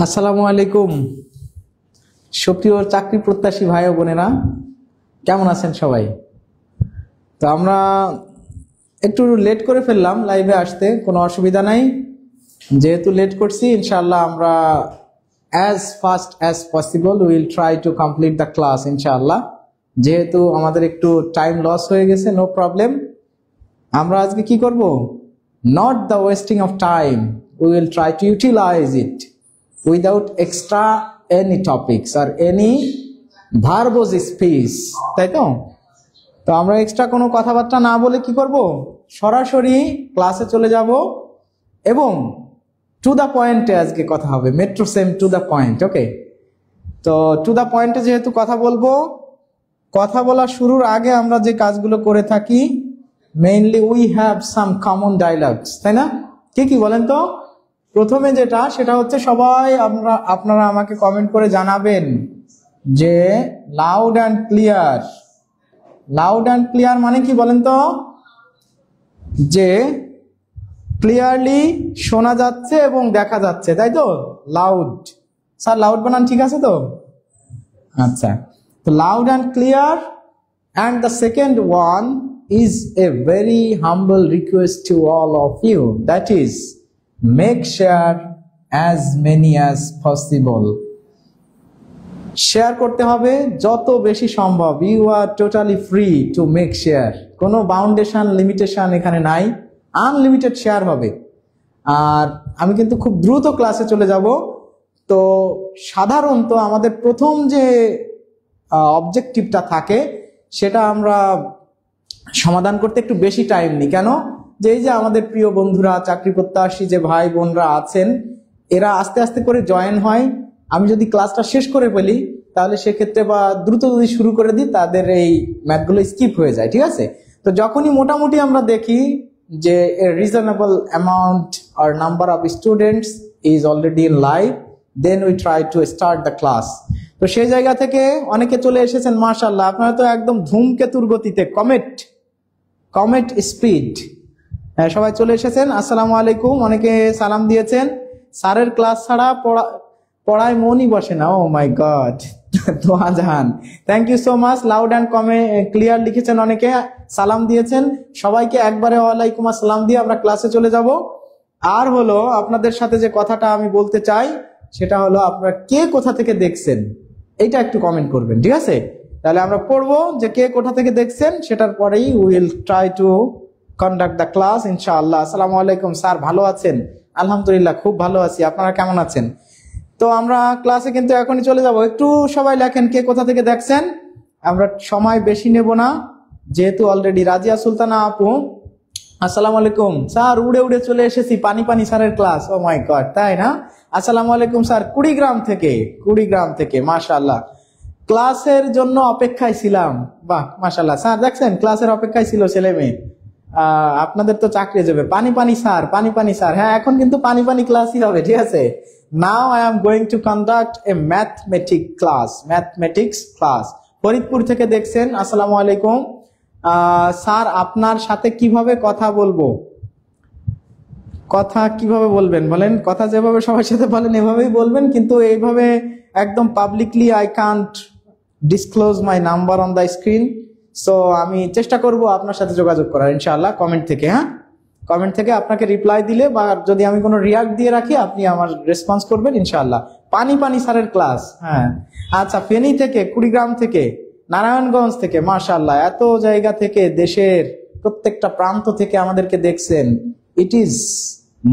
আসসালামু আলাইকুম সুপ্রিয় চাকরি প্রত্যাশী ভাই ও বোনেরা, কেমন আছেন সবাই? তো আমরা একটু লেট করে ফেললাম লাইভে আসতে, কোনো অসুবিধা নাই। যেহেতু লেট করছি, ইনশাআল্লাহ আমরা as fast as possible will try to complete the class ইনশাআল্লাহ। যেহেতু আমাদের একটু টাইম লস হয়ে গেছে, নো প্রবলেম। আমরা আজকে কি করব? Not the wasting of time, we will try to utilize it without extra any topics or any verbose speech, তাই তো? তো আমরা এক্সট্রা কোনো কথাবার্তা না বলে কি করব, সরাসরি ক্লাসে চলে যাব এবং টু দ্য পয়েন্টে আজকে কথা হবে। Metro same to the point, okay? তো টু দ্য পয়েন্টে যেহেতু কথা বলবো, কথা বলা শুরুর আগে আমরা যে কাজগুলো করে থাকি, mainly we have some common dialogues, তাই না? কি বলেন তো? প্রথমে যেটা, সেটা হচ্ছে সবাই আপনারা আমাকে কমেন্ট করে জানাবেন যে loud and clear. Loud and clear মানে কি বলেন তো? যে ক্লিয়ারলি শোনা যাচ্ছে এবং দেখা যাচ্ছে, তাই তো? লাউড। স্যার লাউড বানান ঠিক আছে তো? আচ্ছা, তো loud and clear. And the second one is a very humble request to all of you, that is make share as many as possible. শেয়ার করতে হবে যত বেশি সম্ভব। You are totally free to make share, কোনো boundation limitation এখানে নাই, unlimited share হবে। আর আমি কিন্তু খুব দ্রুত ক্লাসে চলে যাব। তো সাধারণত আমাদের প্রথম যে অবজেক্টিভটা থাকে, সেটা আমরা সমাধান করতে একটু বেশি টাইম নিই। কেন? যে এই যে আমাদের প্রিয় বন্ধুরা, চাকরি প্রত্যাশী যে ভাই বোনরা আছেন, এরা আস্তে আস্তে করে জয়েন হয়। আমি যদি ক্লাসটা শেষ করে ফেলি, তাহলে সেক্ষেত্রে বা দ্রুত যদি শুরু করে দিই, তাদের এই ম্যাথগুলো স্কিপ হয়ে যায়, ঠিক আছে? তো যখনই মোটামুটি আমরা দেখি যে রিজনেবল অ্যামাউন্ট আর number of students is already in live, then we try to start the class. তো সেই জায়গা থেকে অনেকে চলে এসেছেন, মাশাআল্লাহ, আপনারা তো একদম ধূমকেতুর গতিতে কমেট স্পিড সবাই চলে এসেছেন। আসসালামু আলাইকুম, অনেকে সালাম দিয়েছেন। স্যারের ক্লাস ছাড়া পড়ায় মনই বসে না। ও my god, Doya Jahan, thank you so much. Loud and clear লিখেছেন অনেকে, সালাম দিয়েছেন। সবাইকে একবারে ওয়ালাইকুম আসসালাম দিয়ে আমরা ক্লাসে চলে যাব। আর হলো আপনাদের সাথে যে কথাটা আমি বলতে চাই, সেটা হলো আপনারা কে কোথা থেকে দেখছেন, এইটা একটু কমেন্ট করবেন, ঠিক আছে? তাহলে আমরা পড়বো যে কে কোথা থেকে দেখছেন, সেটার পরেই will try to conduct the class ইনশাআল্লাহ। আসসালামু আলাইকুম স্যার, ভালো আছেন? আলহামদুলিল্লাহ, খুব ভালো আছি। আপনারা কেমন আছেন? তো আমরা ক্লাসে কিন্তু এখনই চলে যাব। একটু সবাই লেখেন কে কোথা থেকে দেখছেন। আমরা সময় বেশি নেব না, যেহেতু অলরেডি রাজিয়া সুলতানা আপু, আসসালামু আলাইকুম স্যার, উড়ে উড়ে চলে এসেছি পানি স্যারের ক্লাস। ও মাই গড, তাই না? আসসালামু আলাইকুম স্যার, কুড়িগ্রাম থেকে মাশাআল্লাহ, ক্লাসের জন্য অপেক্ষায় ছিলাম। বাহ মাশাআল্লাহ, স্যার দেখছেন ক্লাসের অপেক্ষায় ছিল ছেলে মেয়ে। আপনাদের তো চাকরি যাবে। পানি স্যার, হ্যাঁ এখন কিন্তু পানি ক্লাসই হবে, ঠিক আছে? Now I am going to conduct A mathematics class. Faridpur থেকে দেখছেন, আসসালামু আলাইকুম। স্যার আপনার সাথে কিভাবে কথা বলবো? কথা কিভাবে বলবেন বলেন? কথা যেভাবে সবার সাথে বলেন এভাবেই বলবেন, কিন্তু এইভাবে একদম publicly I can't disclose my number on the screen. So আমি চেষ্টা করব আপনার সাথে যোগাযোগ করার ইনশাআল্লাহ, কমেন্ট থেকে। হ্যাঁ, কমেন্ট থেকে আপনাকে রিপ্লাই দিলে বা যদি আমি কোনো রিয়াক্ট দিয়ে রাখি, আপনি আমার রেসপন্স করবেন ইনশাআল্লাহ। পানি স্যারের ক্লাস, হ্যাঁ আচ্ছা। ফেনী থেকে, কুড়িগ্রাম থেকে, নারায়ণগঞ্জ থেকে, মাশাআল্লাহ, এত জায়গা থেকে, দেশের প্রত্যেকটা প্রান্ত থেকে আমাদেরকে দেখছেন। It is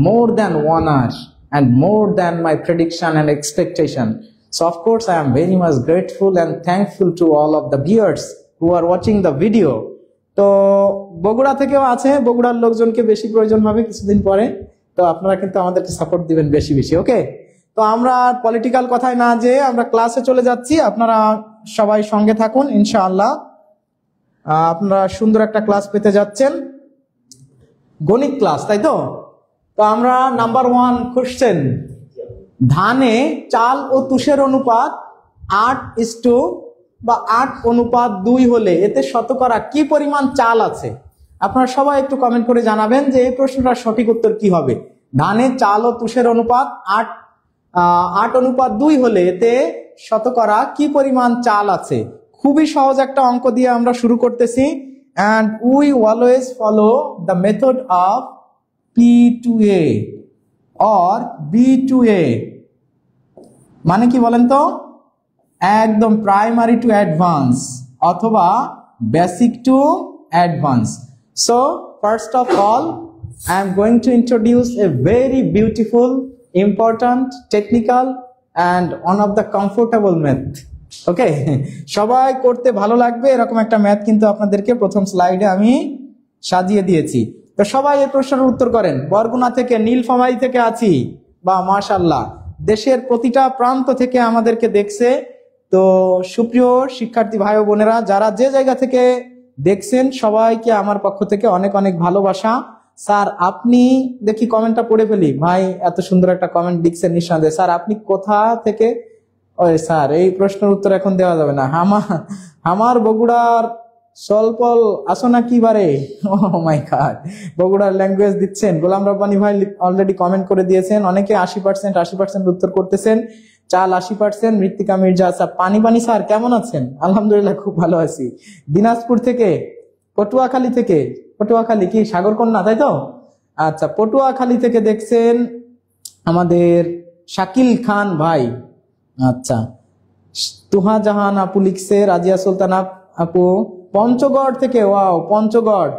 more than honour and more than my prediction and expectation. So of course I am very much grateful and thankful to all of the viewers who are watching the video. তো বগুড়া থেকেও আছে, বগুড়ার লোকজনকে বেশি প্রয়োজন হবে কিছুদিন পরে, তো আপনারা কিন্তু আমাদেরকে সাপোর্ট দিবেন বেশি, ওকে? তো আমরা পলিটিক্যাল কথায় না যেয়ে আমরা ক্লাসে চলে যাচ্ছি। আপনারা সবাই সঙ্গে থাকুন ইনশাআল্লাহ। আপনারা সুন্দর একটা ক্লাস পেতে যাচ্ছেন, গণিত ক্লাস, তাই তো? তো আমরা নাম্বার 1 কোশ্চেন, ধানে চাল ও তুষের অনুপাত 8:2 হলে এতে শতকরা কি পরিমাণ চাল আছে? আপনারা সবাই একটু কমেন্ট করে জানাবেন যে এই প্রশ্নটার সঠিক উত্তর কি হবে। ধানে চাল ও তুষের অনুপাত 8:2 হলে এতে শতকরা কি পরিমাণ চাল আছে? খুবই সহজ একটা অঙ্ক দিয়ে আমরা শুরু করতেছি। and we always follow the method of P to A or B to A। মানে কি বলেন তো? একদম প্রাইমারি টু অ্যাডভান্স অথবা basic to advance. So first of all I am going to introduce a very beautiful, important, technical and one of the comfortable math। ওকে, সবাই করতে ভালো লাগবে এরকম একটা ম্যাথ কিন্তু আপনাদেরকে প্রথম স্লাইডে আমি সাজিয়ে দিয়েছি। তো সবাই এই প্রশ্নের উত্তর করেন। বরগুনা থেকে, নীলফামারী থেকে আছি, বা মাশাআল্লাহ দেশের প্রতিটা প্রান্ত থেকে আমাদেরকে দেখছে। তো সুপ্রিয় শিক্ষার্থী ভাই ও বোনেরা, যারা যে জায়গা থেকে দেখছেন সবাইকে আমার পক্ষ থেকে অনেক অনেক ভালোবাসা। স্যার আপনি, দেখি কমেন্টটা পড়ে ফেলি। ভাই এত সুন্দর একটা কমেন্ট লিখছেন নিঃসন্দেহে। স্যার আপনি কোথা থেকে? ওই স্যার এই প্রশ্নের উত্তর এখন দেওয়া যাবে না। আমার বগুড়ার সলপল আসো না কি বারে? ও মাই গড, বগুড়ার ল্যাঙ্গুয়েজ দিচ্ছেন। গোলাম রব্বানী ভাই অলরেডি কমেন্ট করে দিয়েছেন। অনেকে 80% উত্তর করতেছেন। চাল 80%। মৃত্তিকা মির্জা স্যার, পানি স্যার কেমন আছেন? আলহামদুলিল্লাহ খুব ভালো আছি। দিনাজপুর থেকে, পটুয়াখালী থেকে, পটুয়াখালী কি সাগরকন্যা তাই তো? আচ্ছা, পটুয়াখালী থেকে দেখছেন আমাদের শাকিল খান ভাই। আচ্ছা, তুহা জাহান আপু লিখছে, রাজিয়া সুলতান আপু পঞ্চগড় থেকে। ওয়াও, পঞ্চগড়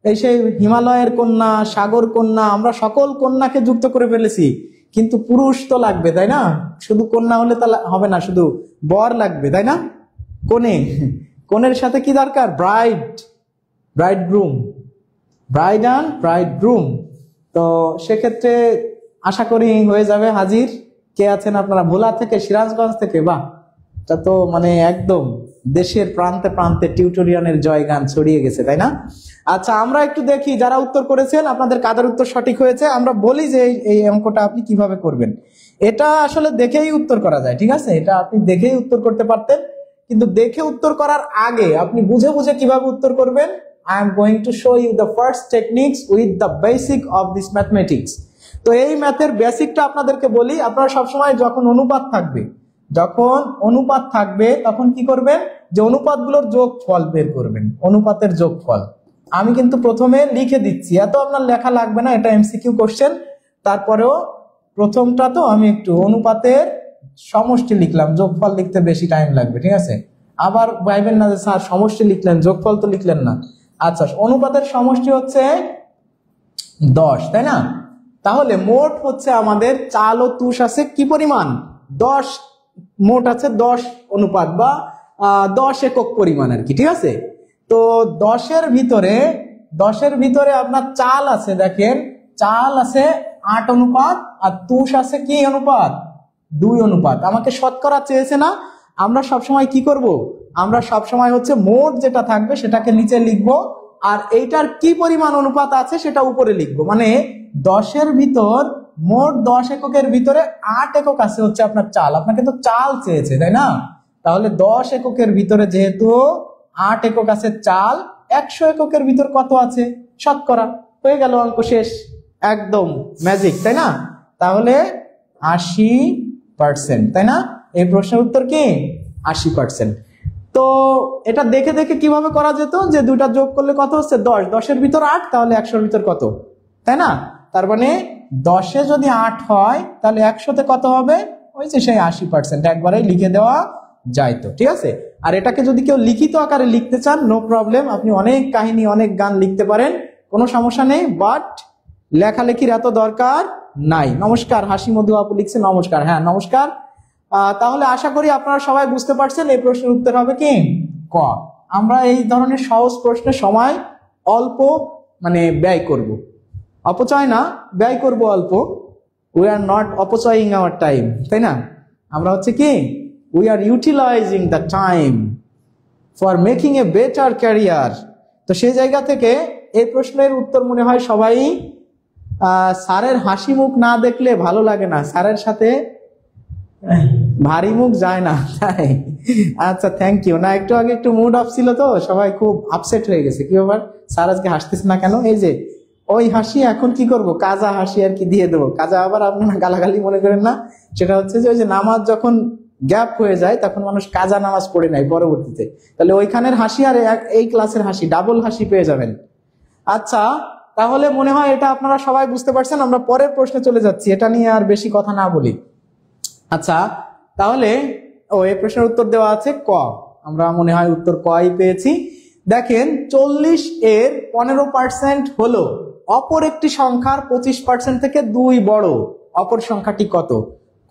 এই সেই হিমালয়ের কন্যা, সাগর কন্যা, আমরা সকল কন্যাকে যুক্ত করে ফেলেছি। কিন্তু পুরুষ তো লাগবে তাই না? শুধু কন্যা হলে তা হবে না, শুধু বর লাগবে তাই না? কনের সাথে কি দরকার? ব্রাইডগ্রুম, ব্রাইড অ্যান্ড ব্রাইডগ্রুম। তো সেক্ষেত্রে আশা করি হয়ে যাবে হাজির। কে আছেন আপনারা? ভোলা থেকে, সিরাজগঞ্জ থেকে। বাহ, তা তো মানে একদম দেশের প্রান্তে প্রান্তে টিউটোরিয়ালের জয়গান ছড়িয়ে গেছে তাই না? আচ্ছা, আমরা একটু দেখি যারা উত্তর করেছেন আপনাদের কাদের উত্তর সঠিক হয়েছে। আমরা বলি যে এই অঙ্কটা আপনি কিভাবে করবেন। এটা আসলে দেখেই উত্তর করা যায়, ঠিক আছে? এটা আপনি দেখেই উত্তর করতে পারতেন, কিন্তু দেখে উত্তর করার আগে আপনি বুঝে বুঝে কিভাবে উত্তর করবেন। I am going to show you the first techniques with the basic of this mathematics। তো এই ম্যাথের বেসিকটা আপনাদেরকে বলি। আপনারা সবসময় যখন অনুপাত থাকবে তখন কি করবেন? যে অনুপাতগুলোর যোগফল বের করবেন, অনুপাতের যোগফল। আমি কিন্তু প্রথমে লিখে দিচ্ছি, এত আপনার লেখা লাগবে না, এটা এমসিকিউ কোশ্চেন। তারপরেও প্রথমটা তো আমি একটু অনুপাতের সমষ্টি লিখলাম, যোগফল লিখতে বেশি টাইম লাগবে, ঠিক আছে? আবার ভাইবেন না যে স্যার সমষ্টি লিখলেন, যোগফল তো লিখলেন না। আচ্ছা, অনুপাতের সমষ্টি হচ্ছে 10 তাই না? তাহলে মোট হচ্ছে আমাদের চাল ও তুষ আছে কি পরিমাণ? 10। মোট আছে 10 অনুপাত বা 10 একক পরিমাণ আর কি, ঠিক আছে? তো 10-এর ভিতরে আপনার চাল আছে, দেখেন চাল আছে 8 অনুপাত আর তুষ আছে কি অনুপাত? 2 অনুপাত। আমাকে শতকরা চেয়েছে না? আমরা সবসময় কি করব? আমরা সবসময় হচ্ছে মোট যেটা থাকবে সেটাকে নিচে লিখবো, আর এইটার কি পরিমাণ অনুপাত আছে সেটা উপরে লিখবো। মানে 10-এর ভিতর মোট 10 এককের ভিতরে 8 একক আছে হচ্ছে আপনার চাল। আপনাকে তো চাল চেয়েছে তাই না? তাহলে 10 এককের ভিতরে যেহেতু 8 একক আছে চাল, 100 এককের ভিতর কত আছে? শতকরা। হয়ে গেল, অঙ্ক শেষ, একদম ম্যাজিক তাই না? তাহলে 80%, তাই না? এই প্রশ্নের উত্তর কি? 80%। তো এটা দেখে দেখে কিভাবে করা যেত? যে দুইটা যোগ করলে কত হচ্ছে? 10। 10-এর ভিতর 8, তাহলে 100-এর ভিতর কত, তাই না? তার মানে 10-এ যদি 8 হয় তাহলে 100-তে কত হবে? ওই যে সেই 80%। একবারেই লিখে দেওয়া যায় তো, ঠিক আছে? আর এটাকে যদি কেউ লিখিত আকারে লিখতে চান, নো প্রবলেম, আপনি অনেক কাহিনী অনেক গান লিখতে পারেন, কোনো সমস্যা নেই। বাট লেখালেখির এত দরকার নাই। নমস্কার, হাসি মধু আপু লিখছে নমস্কার। হ্যাঁ নমস্কার। তাহলে আশা করি আপনারা সবাই বুঝতে পারছেন এই প্রশ্নের উত্তর হবে কি? ক। আমরা এই ধরনের সহজ প্রশ্নের সময় অল্প মানে ব্যয় করব, অপচয় না, ব্যয় করব অল্প। উই আর নট অপচয়িং আওয়ার টাইম, তাই না? আমরা হচ্ছে কি, we are utilising the time for making a better career. তো সেই জায়গা থেকে এই প্রশ্নের উত্তর মনে হয় সবাই, স্যারের হাসি মুখ না দেখলে ভালো লাগে না, স্যারের সাথে ভারী মুখ যায় না, তাই? আচ্ছা, থ্যাংক ইউ। না, একটু আগে একটু মুড অফ ছিল তো, সবাই খুব আপসেট হয়ে গেছে। কি ব্যাপার, স্যার আজকে হাসতেছে না কেন? এই যে ওই হাসি এখন কি করব, কাজা হাসি আর কি দিয়ে দেবো। কাজা আবার আপনারা গালাগালি মনে করেন না, সেটা হচ্ছে যে ওই যে নামাজ যখন গ্যাপ হয়ে যায় তখন মানুষ কাজা নামাজ পড়ে নেয় পরবর্তীতে, তাহলে ওইখানের হাসি আর এই ক্লাসের হাসি ডাবল হাসি পেয়ে যাবেন। আচ্ছা, তাহলে মনে হয় এটা আপনারা সবাই বুঝতে পারছেন। আমরা পরের প্রশ্নে চলে যাচ্ছি, এটা নিয়ে আর বেশি কথা না বলি। আচ্ছা, তাহলে এই প্রশ্নের উত্তর দেওয়া আছে ক, আমরা মনে হয় উত্তর কই পেয়েছি। দেখেন 40 এর 15% হলো অপর একটি সংখ্যার 25% থেকে 2 বড়, অপর সংখ্যাটি কত?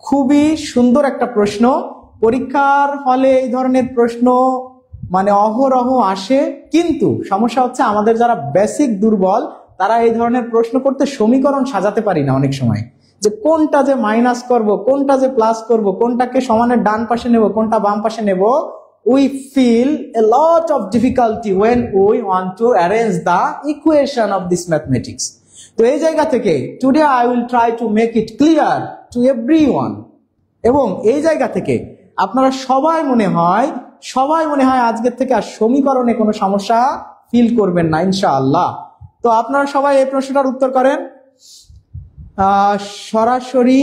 খুবই সুন্দর একটা প্রশ্ন। পরীক্ষার হলে এই ধরনের প্রশ্ন মানে অহরহ আসে, কিন্তু সমস্যা হচ্ছে আমাদের যারা বেসিক দুর্বল তারা এই ধরনের প্রশ্ন করতে সমীকরণ সাজাতে পারি না অনেক সময়, যে কোনটা যে মাইনাস করব, কোনটা যে প্লাস করব, কোনটাকে সমানের ডান পাশে নেব, কোনটা বাম পাশে নেব। We feel a lot of difficulty when we want to arrange the equation of this mathematics. তো এই জায়গা থেকে today I will try to make it clear to everyone, এবং এই জায়গা থেকে আপনারা সবাই মনে হয় আজকের থেকে আর সমীকরণে কোনো সমস্যা ফিল করবেন না ইনশাআল্লাহ। তো আপনারা সবাই এই প্রশ্নটার উত্তর করেন। সরাসরি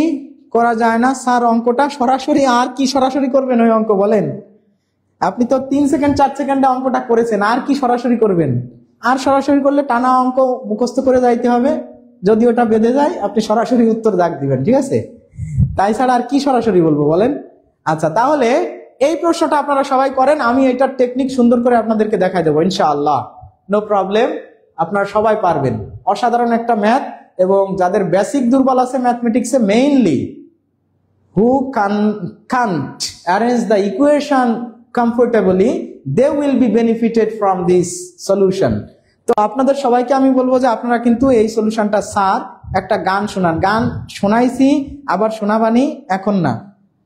করা যায় না স্যার অঙ্কটা, সরাসরি আর কি সরাসরি করবেন ওই অঙ্ক বলেন? আপনি তো 3 সেকেন্ড 4 সেকেন্ডে অঙ্কটা করেছেন, আর কি সরাসরি করবেন? আর সরাসরি করলে টানা অঙ্ক মুখস্থ করে যাইতে হবে, যদি ওটা বেঁধে যায় আপনি সরাসরি উত্তর দাগ দিবেন, ঠিক আছে? তাই ছাড়া আর কি সরাসরি বলবো বলেন? আচ্ছা, তাহলে এই প্রশ্নটা আপনারা সবাই করেন, আমি এটার টেকনিক সুন্দর করে আপনাদেরকে দেখাই দেবো ইনশাআল্লাহ, নো প্রবলেম, আপনারা সবাই পারবেন। অসাধারণ একটা ম্যাথ, এবং যাদের বেসিক দুর্বল আছে ম্যাথমেটিক্সে mainly, who can't arrange the equation comfortably, they will be benefited from this solution. তো আপনাদের সবাইকে আমি বলবো যে আপনারা কিন্তু এই সলিউশনটা, স্যার একটা গান শোনান, গান শোনাইছি আবার শোনাবানি, এখন না,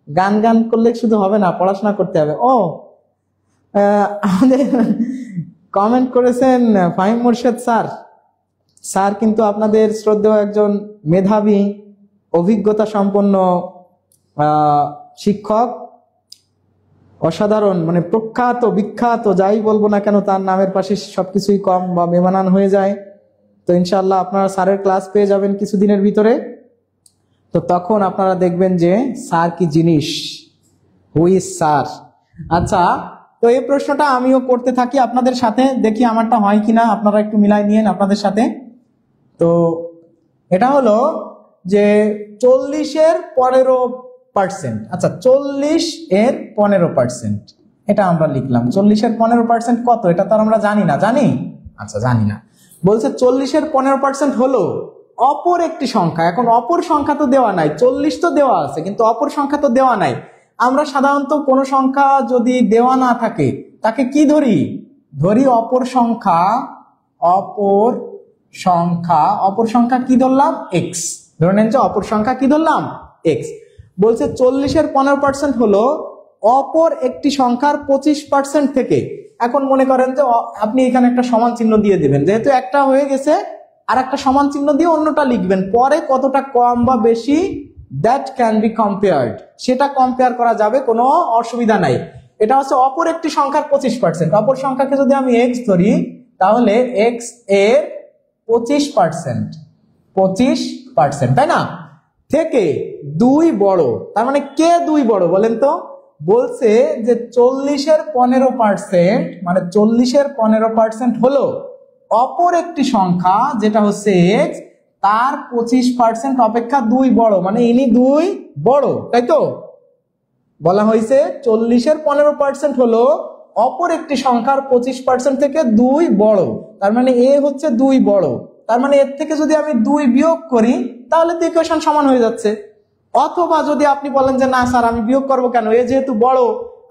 গান করলে শুধু হবে না, পড়াশোনা করতে হবে। আমাদের কমেন্ট করেছেন ফাহিম মোর্শেদ স্যার কিন্তু আপনাদের শ্রদ্ধেয় একজন মেধাবী অভিজ্ঞতা সম্পন্ন শিক্ষক, অসাধারণ, মানে প্রখ্যাত বিখ্যাত যাই বলবো না কেন, তার নামের পাশে সবকিছুই কম বা বেমানান হয়ে যায়। তো ইনশাআল্লাহ আপনারা স্যারের ক্লাস পেয়ে যাবেন কিছুদিনের ভিতরে, তো তখন আপনারা দেখবেন যে স্যার কি জিনিস, হু ইজ স্যার। আচ্ছা, তো এই প্রশ্নটা আমিও করতে থাকি আপনাদের সাথে, দেখি আমারটা হয় কিনা, আপনারা একটু মিলাই নিয়েন আপনাদের সাথে। তো এটা হলো যে 40 এর 15%, আচ্ছা 40 এর 15%, এটা আমরা লিখলাম। 40 এর 15% কত, এটা তো আমরা জানি না, জানি? আচ্ছা, জানি না। বলছে 40 এর 15% হলো অপর একটি সংখ্যা। এখন অপর সংখ্যা তো দেওয়া নাই, 40 তো দেওয়া আছে কিন্তু অপর সংখ্যা তো দেওয়া নাই। আমরা সাধারণত কোনো সংখ্যা যদি দেওয়া না থাকে তাকে কি ধরি? ধরি অপর সংখ্যা। অপর সংখ্যা কি ধরলাম? x। ধরে নেন যে অপর সংখ্যা কি ধরলাম? x। বলছে 40 এর 15% হলো অপর একটি সংখ্যার 25% থেকে। এখন মনে করেন যে আপনি এখানে একটা সমান চিহ্ন দিয়ে দিবেন, যেহেতু একটা হয়ে গেছে আর একটা সমান চিহ্ন দিয়ে অন্যটা লিখবেন, পরে কতটা কম বা বেশি দ্যাট ক্যান বি কম্পেয়ার্ড, সেটা কম্পেয়ার করা যাবে, কোনো অসুবিধা নাই। এটা হচ্ছে অপর একটি সংখ্যার 25%। অপর সংখ্যাকে যদি আমি x ধরি তাহলে x এর 25%, তাই না? থেকে 2 বড়, তার মানে কে 2 বড় বলেন তো? বলছে যে 40 এর 15%, মানে 40 এর 15% হলো অপর একটি সংখ্যা যেটা হচ্ছে x, তার 25% অপেক্ষা 2 বড়, মানে ইনি 2 বড়, তাই তো? বলা হয়েছে 40 এর 15% হলো অপর একটি সংখ্যার 25% থেকে 2 বড়, তার মানে এ হচ্ছে 2 বড়, তার মানে এর থেকে যদি আমি 2 বিয়োগ করি তাহলে তো ইকুয়েশন সমান হয়ে যাচ্ছে। অথবা যদি আপনি বলেন যে না স্যার আমি বিয়োগ করবো কেন, এ যেহেতু বড়,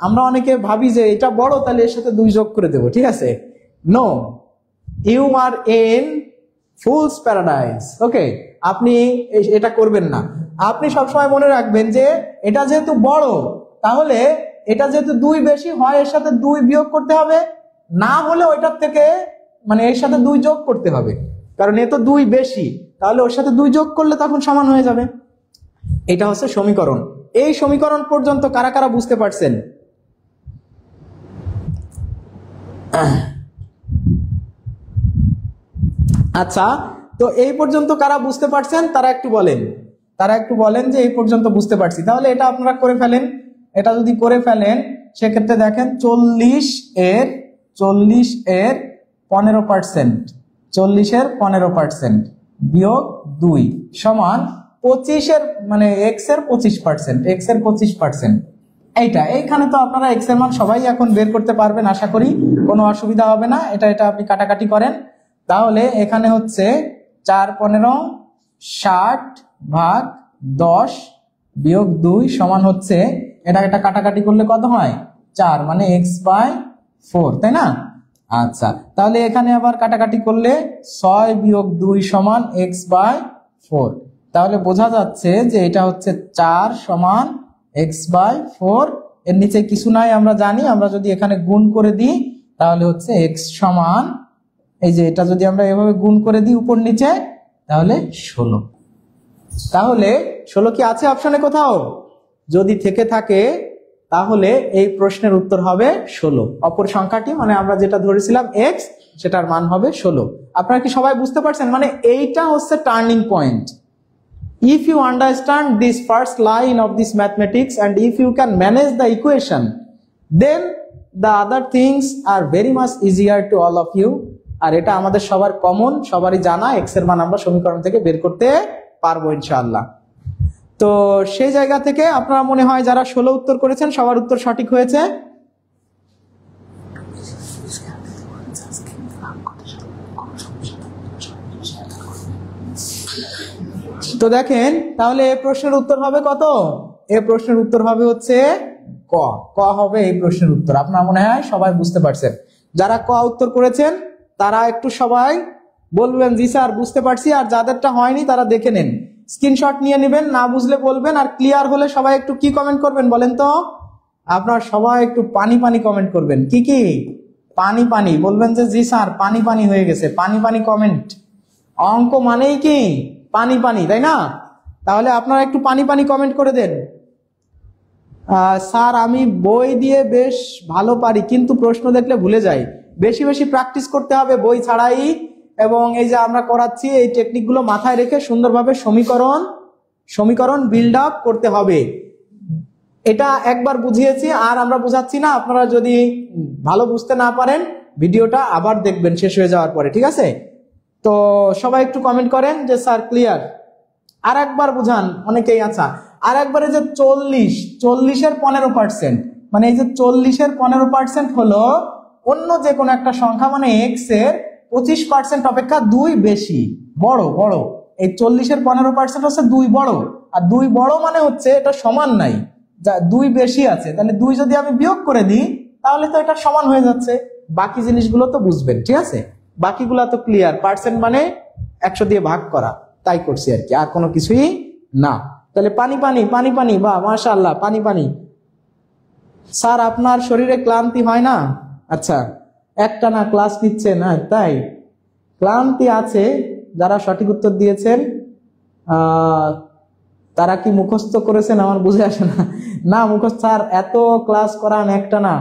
আমরা অনেকে ভাবি যে এটা বড় তাহলে এর সাথে 2 যোগ করে দেবো, ঠিক আছে? No, you are in fools paradise. Okay, আপনি এটা করবেন না। আপনি সবসময় মনে রাখবেন যে এটা যেহেতু বড়, তাহলে এটা যেহেতু 2 বেশি হয় এর সাথে 2 বিয়োগ করতে হবে, না হলে ওইটার থেকে মানে এর সাথে 2 যোগ করতে হবে, কারণ এ তো 2 বেশি, তাহলে ওর সাথে 2 যোগ করলে তখন সমান হয়ে যাবে। এটা হচ্ছে সমীকরণ। এই সমীকরণ পর্যন্ত কারা কারা বুঝতে পারছেন? আচ্ছা, তো এই পর্যন্ত কারা বুঝতে পারছেন তারা একটু বলেন যে এই পর্যন্ত বুঝতে পারছি। তাহলে এটা আপনারা করে ফেলেন। এটা যদি করে ফেলেন সেক্ষেত্রে দেখেন 40 এর 15%, 40 এর 15% বিয়োগ 2 সমান 25 এর মানে x এর 25%, এইখানে তো আপনারা x এর মান সবাই এখন বের করতে পারবেন, আশা করি কোনো অসুবিধা হবে না। এটা আপনি কাটাকাটি করেন, তাহলে এখানে হচ্ছে 4 15 60 ভাগ 10 বিয়োগ 2 সমান হচ্ছে এটা কাটাকাটি করলে কত হয় 4 মানে x/4, তাই না? আচ্ছা, তাহলে এখানে আবার কাটাকাটি করলে 6 বিয়োগ 2 সমান x/4। তাহলে বোঝা যাচ্ছে যে এটা হচ্ছে 4 সমান x/4। এর নিচে কিছু নাই আমরা জানি, আমরা যদি এখানে গুণ করে দিই তাহলে হচ্ছে x সমান, এই যে এটা যদি আমরা এভাবে গুণ করে দিই উপর নিচে তাহলে 16। তাহলে 16 কি আছে অপশনে কোথাও? যদি থেকে থাকে তাহলে এই প্রশ্নের উত্তর হবে 16। অপর সংখ্যাটি মানে আমরা যেটা ধরেছিলাম x, সেটার মান হবে 16। আপনারা কি সবাই বুঝতে পারছেন? মানে এইটা হচ্ছে turning point. If you understand this first line of this mathematics and if you can manage the equation, then the other things are very much easier to all of you. আর এটা আমাদের সবার কমন, সবারই জানা, x এর মান আমরা সমীকরণ থেকে বের করতে পারবো ইনশাআল্লাহ। তো সেই জায়গা থেকে আপনারা মনে হয় যারা 16 উত্তর করেছেন সবার উত্তর সঠিক হয়েছে। তো দেখেন তাহলে এই প্রশ্নের উত্তর হবে কত? এই প্রশ্নের উত্তর হবে হচ্ছে ক হবে এই প্রশ্নের উত্তর। আপনারা মনে হয় সবাই বুঝতে পারছেন। যারা ক উত্তর করেছেন তারা একটু সবাই বলবেন জি স্যার বুঝতে পারছি, আর যাদেরটা হয়নি তারা দেখে নেন, স্ক্রিনশট নিয়ে নেবেন, না বুঝলে বলবেন। আর ক্লিয়ার হলে সবাই একটু কি কমেন্ট করবেন বলেন তো? আপনারা সবাই একটু পানি কমেন্ট করবেন। কি পানি বলবেন যে জি স্যার পানি হয়ে গেছে, পানি কমেন্ট। অঙ্ক মানেই কি পানি, তাই না? তাহলে আপনারা একটু পানি কমেন্ট করে দেন। স্যার আমি বই দিয়ে বেশ ভালো পারি কিন্তু প্রশ্ন দেখলে ভুলে যাই। বেশি প্র্যাকটিস করতে হবে বই ছাড়াই, এবং এই যে আমরা করাচ্ছি এই টেকনিকগুলো মাথায় রেখে সুন্দরভাবে সমীকরণ বিল্ড আপ করতে হবে। এটা একবার বুঝিয়েছি আর আমরা বুঝাচ্ছি না, আপনারা যদি ভালো বুঝতে না পারেন ভিডিওটা আবার দেখবেন শেষ হয়ে যাওয়ার পরে, ঠিক আছে? তো সবাই একটু কমেন্ট করেন যে স্যার ক্লিয়ার। আর একবার বুঝান অনেকেই। আচ্ছা, আর একবারে যে 40-এর 15%, মানে এই যে 40-এর 15% হলো অন্য যে কোনো একটা সংখ্যা, মানে x এর 25% অপেক্ষা 2 বেশি, বড়। এই 40-এর 15% হচ্ছে 2 বড়, আর 2 বড় মানে হচ্ছে এটা সমান নাই, যা 2 বেশি আছে। তাহলে 2 যদি আমি বিয়োগ করে দিই তাহলে তো এটা সমান হয়ে যাচ্ছে। বাকি জিনিসগুলো তো বুঝবেন, ঠিক আছে? বাকিগুলা তো ক্লিয়ার। পার্সেন্ট মানে 100 দিয়ে ভাগ করা, তাই করছি আর কি, আর কোনো কিছুই না। তাহলে পানি বাহ মাশাআল্লাহ, পানি। স্যার আপনার শরীরে ক্লান্তি হয় না? আচ্ছা, একটা না ক্লাস নিচ্ছে না, তাই ক্লান্তি আছে। যারা সঠিক উত্তর দিয়েছেন তারা কি মুখস্থ করেছেন আমার বুঝে আসে না মুখস্থ স্যার এত ক্লাস করান একটা না।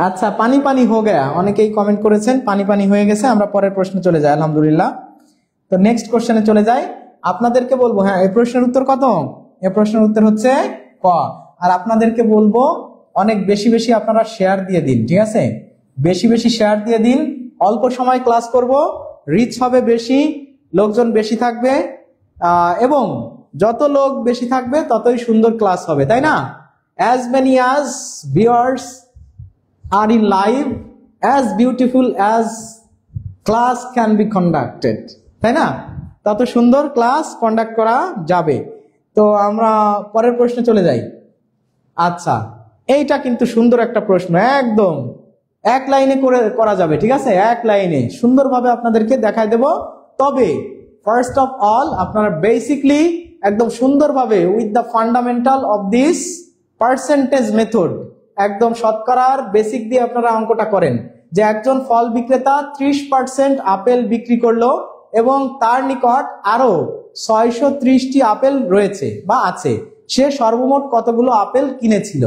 আচ্ছা, পানি হো গয়া, অনেকেই কমেন্ট করেছেন পানি হয়ে গেছে। আমরা পরের প্রশ্নে চলে যাই আলহামদুলিল্লাহ। তো নেক্সট কোশ্চেনে চলে যাই। আপনাদেরকে বলবো, হ্যাঁ এই প্রশ্নের উত্তর কত? এই প্রশ্নের উত্তর হচ্ছে ক। আর আপনাদেরকে বলবো অনেক বেশি আপনারা শেয়ার দিয়ে দিন, ঠিক আছে? বেশি শেয়ার দিয়ে দিন। অল্প সময় ক্লাস করব, রিচ হবে বেশি, লোকজন বেশি থাকবে, এবং যত লোক বেশি থাকবে ততই সুন্দর ক্লাস হবে, তাই না? as many as viewers are in live, as beautiful as class can be conducted, তাই না? তত সুন্দর ক্লাস কন্ডাক্ট করা যাবে। তো আমরা পরের প্রশ্নে চলে যাই। আচ্ছা, এইটা কিন্তু সুন্দর একটা প্রশ্ন, একদম এক লাইনে করা যাবে, ঠিক আছে? এক লাইনে সুন্দরভাবে আপনাদেরকে দেখাই দেব। তবে ফার্স্ট অফ অল আপনারা বেসিকলি একদম সুন্দরভাবে with the fundamental of this percentage method, একদম শতকরার বেসিক দিয়ে আপনারা অঙ্কটা করেন। যে একজন ফল বিক্রেতা 30% আপেল বিক্রি করলো এবং তার নিকট আরো 630টি আপেল রয়েছে বা আছে, সে সর্বমোট কতগুলো আপেল কিনেছিল?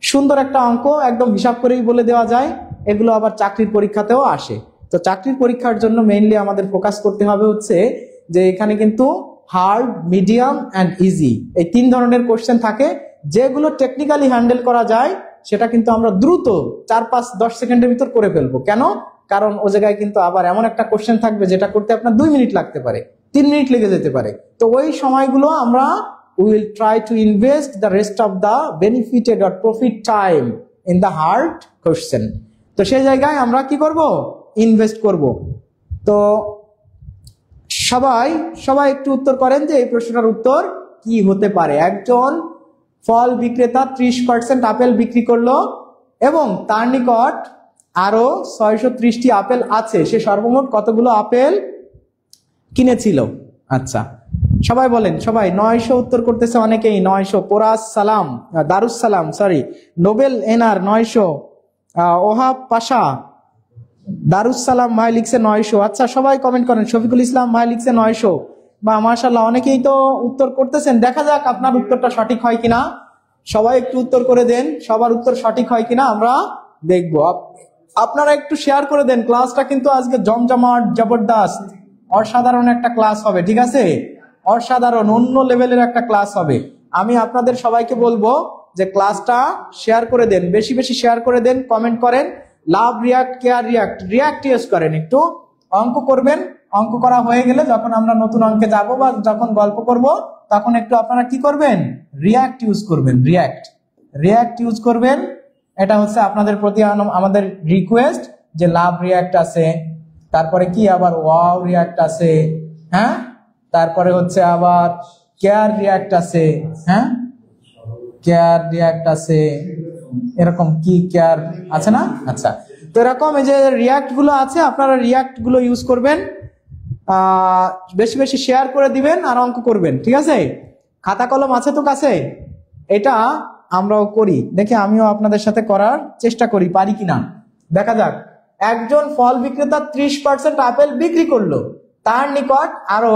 সুন্দর একটা অঙ্ক, একদম হিসাব করেই বলে দেওয়া যায়। এগুলো আবার চাকরির পরীক্ষাতেও আসে। তো চাকরির পরীক্ষার জন্য মেইনলি আমাদের ফোকাস করতে হবে হচ্ছে যে এখানে কিন্তু হার্ড, মিডিয়াম অ্যান্ড ইজি এই 3 ধরনের কোশ্চেন থাকে। যেগুলো টেকনিক্যালি হ্যান্ডেল করা যায় সেটা কিন্তু আমরা দ্রুত 4-5-10 সেকেন্ডের ভিতর করে ফেলবো। কেন? কারণ ও জায়গায় কিন্তু আবার এমন একটা কোশ্চেন থাকবে যেটা করতে আপনার 2 মিনিট লাগতে পারে, 3 মিনিট লেগে যেতে পারে। তো ওই সময়গুলো আমরা will try to invest the rest of the benefited or profit time in the hard question. তো সেই জায়গায় আমরা কি করব? ইনভেস্ট করব। তো সবাই একটু উত্তর করেন যে এই প্রশ্নটার উত্তর কি হতে পারে। একজন ফল বিক্রেতা 30% আপেল বিক্রি করলো এবং তার নিকট আরো 630টি আপেল আছে। সে সর্বমোট কতগুলো আপেল কিনেছিল? আচ্ছা, সবাই বলেন। সবাই 900 উত্তর করতেছে অনেকেই। 900 পোরাস সালাম, দারুস সালাম, সরি, নোবেল এনার 900, ওহাব পাশা, দারুস সালাম ভাই লিখছে 900। আচ্ছা, সবাই কমেন্ট করেন। শফিকুল ইসলাম ভাই লিখছে 900। বা মাশাআল্লাহ, অনেকেই তো উত্তর করতেছেন। দেখা যাক আপনার উত্তরটা সঠিক হয় কিনা। সবাই একটু উত্তর করে দেন, সবার উত্তর সঠিক হয় কিনা আমরা দেখবো। আপনারা একটু শেয়ার করে দেন। ক্লাসটা কিন্তু আজকে জমজমাট, জবরদস্ত, অসাধারণ একটা ক্লাস হবে। ঠিক আছে, অসাধারণ অন্য লেভেলের একটা ক্লাস হবে। আমি আপনাদের সবাইকে বলবো যে ক্লাসটা শেয়ার করে দেন, বেশি বেশি শেয়ার করে দেন, কমেন্ট করেন। লাভ, রিয়াক্ট, কেয়ার, রিয়াক্ট ইউজ করেন। একটু অঙ্ক করবেন। অঙ্ক করা হয়ে গেলে যখন আমরা নতুন অঙ্কে যাব বা যখন গল্প করব তখন একটু আপনারা কি করবেন? রিয়াক্ট ইউজ করবেন। রিয়াক্ট ইউজ করবেন। এটা হচ্ছে আপনাদের প্রতি আমাদের রিকোয়েস্ট যে লাভ রিয়াক্ট আছে, তারপরে কি আবার ওয়াও রিয়াক্ট আছে, হ্যাঁ, তারপরে হচ্ছে আবার কেয়ার রিয়াক্ট আছে, হ্যাঁ, কেয়ার রিয়াক্ট আছে, এরকম কি কেয়ার আছে না? আচ্ছা, তো এরকম এই যে রিয়াক্ট গুলো আছে, আপনারা রিয়াক্ট গুলো ইউজ করবেন। বেশি বেশি শেয়ার করে দিবেন আর অঙ্ক করবেন। ঠিক আছে, খাতা কলম আছে তো কাছে? এটা আমরাও করি, দেখি আমিও আপনাদের সাথে করার চেষ্টা করি, পারি কিনা দেখা যাক। একজন ফল বিক্রেতা 30% আপেল বিক্রি করলো, তার নিকট আরো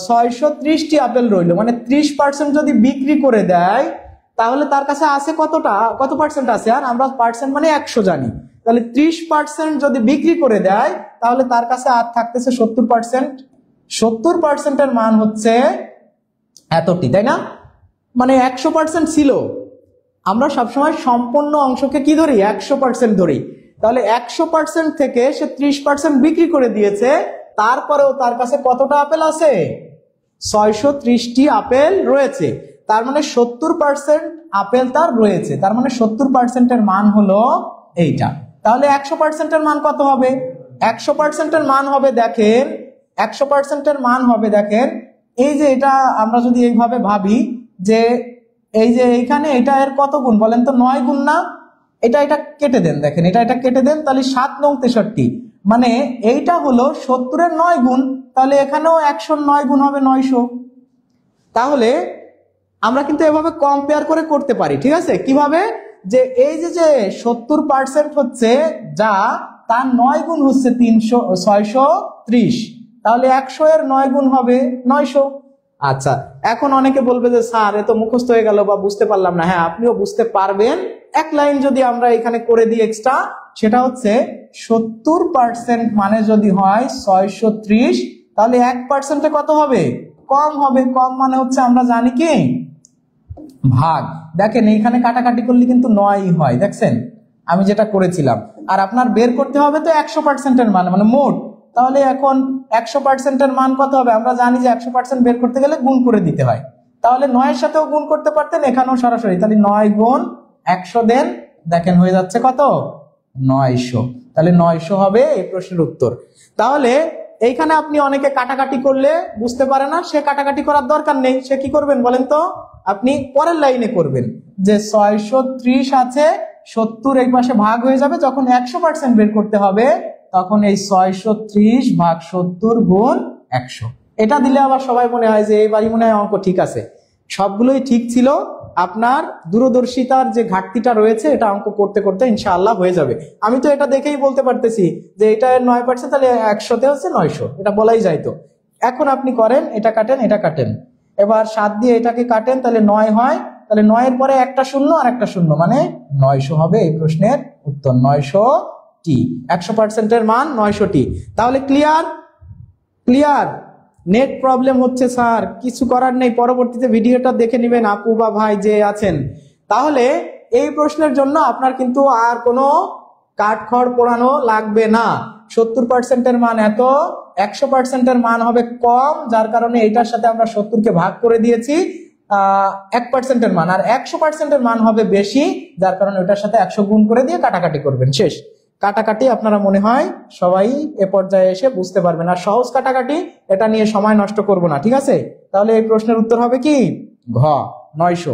630টি আপেল রইলো। মানে 30% যদি বিক্রি করে দেয় তাহলে তার কাছে আছে কত পার্সেন্ট আছে? আর আমরা পার্সেন্ট মানে 100 জানি। তাহলে 30% যদি বিক্রি করে দেয় তাহলে তার কাছে আর থাকতেছে 70%। 70%-এর মান হচ্ছে এতটি, তাই না? মানে 100% ছিল। আমরা সবসময় সম্পূর্ণ অংশকে কি ধরি? 100% ধরি। তাহলে 100% থেকে সে 30% বিক্রি করে দিয়েছে, তারপরেও তার কাছে কতটা আপেল আছে? 630টি আপেল রয়েছে। তার মানে 70% আপেল তার রয়েছে। তার মানে 70%-এর মান হলো এইটা। তাহলে 100%-এর মান কত হবে? 100%-এর মান হবে, দেখেন, 100%-এর মান হবে, দেখেন, এই যে এটা আমরা যদি এইভাবে ভাবি যে এই যে এইখানে এটা এর কত গুণ বলেন তো? 9 গুণ না? এটা কেটে দেন, দেখেন, এটা কেটে দেন, তাহলে 7 9 63, মানে এইটা হলো 70-এর 9 গুণ। তাহলে এখানেও 109 গুণ হবে 900। তাহলে আমরা কিন্তু এভাবে কম্পেয়ার করে করতে পারি। ঠিক আছে, কিভাবে? যে এই যে 70% হচ্ছে যা, তার 9 গুণ হচ্ছে 630, তাহলে 100-এর 9 গুণ হবে 900। আচ্ছা, এখন অনেকে বলবে যে স্যার এ তো মুখস্থ হয়ে গেল বা বুঝতে পারলাম না। হ্যাঁ, আপনিও বুঝতে পারবেন। এক লাইন যদি আমরা এখানে করে দিই এক্সট্রা, সেটা হচ্ছে 70% মানে যদি হয় 630, তাহলে 1%-এ কত হবে? কম হবে। কম মানে হচ্ছে আমরা জানি কি? ভাগ। দেখেন এইখানে কাটাকাটি করলে কিন্তু 9 হয়, দেখছেন আমি যেটা করেছিলাম। আর আপনার বের করতে হবে তো 100%-এর মান, মানে মোট। তাহলে এখন 100%-এর মান কত হবে? আমরা জানি যে 100% বের করতে গেলে গুণ করে দিতে হয়। তাহলে 9-এর সাথেও গুণ করতে পারতেন, এখানেও সরাসরি। তাহলে 9 গুণ 100 দেন, দেখেন হয়ে যাচ্ছে কত? 900। তাহলে 900 হবে এই প্রশ্নের উত্তর। তাহলে এইখানে আপনি অনেকে কাটাকাটি করলে বুঝতে পারে না, সে কাটাকাটি করার দরকার নেই। সে কি করবেন বলেন তো? আপনি পরের লাইনে করবেন যে 630 আছে, 70 এই পাশে ভাগ হয়ে যাবে। যখন 100% বের করতে হবে তখন এই 630 ভাগ 70 গুণ 100। এটা দিলে আবার সবাই মনে হয় যে এবারই মনে হয় অঙ্ক ঠিক আছে। সবগুলোই ঠিক ছিল। আপনার দূরদর্শিতার যে ঘাটতিটা রয়েছে, এটা অঙ্ক করতে করতে ইনশাআল্লাহ হয়ে যাবে। আমি তো এটা দেখেই বলতে পারতেছি যে এটা 9%, তাহলে 100-তে হচ্ছে 900, এটা বলাই যায় তো। এখন আপনি করেন, এটা কাটেন, এটা কাটেন, এবার 7 দিয়ে এটাকে কাটেন, তাহলে 9 হয়। তাহলে 9 এর পরে একটা শূন্য আর একটা শূন্য, মানে 900 হবে এই প্রশ্নের উত্তর। 900টি, 100% এর মান 900টি। তাহলে ক্লিয়ার? ক্লিয়ার? নেট প্রবলেম হচ্ছে স্যার, কিছু করার নেই, পরবর্তীতে ভিডিওটা দেখে নেবেন আপু বা ভাই যে আছেন। তাহলে এই প্রশ্নের জন্য আপনার কিন্তু আর কোনো কাঠখড় পোড়ানো লাগবে না। 70% এর মান এত, 100% এর মান হবে কম, যার কারণে এটার সাথে আমরা 70কে ভাগ করে দিয়েছি 1% এর মান, আর 100% এর মান হবে বেশি, যার কারণে ওটার সাথে 100 গুণ করে দিয়ে কাটাকাটি করবেন, শেষ। কাটাকাটি আপনারা মনে হয় সবাই এ পর্যায়ে এসে বুঝতে পারবেন, আর সহজ কাটাকাটি, এটা নিয়ে সময় নষ্ট করব না, ঠিক আছে? তাহলে এই প্রশ্নের উত্তর হবে কি? ঘ, 900।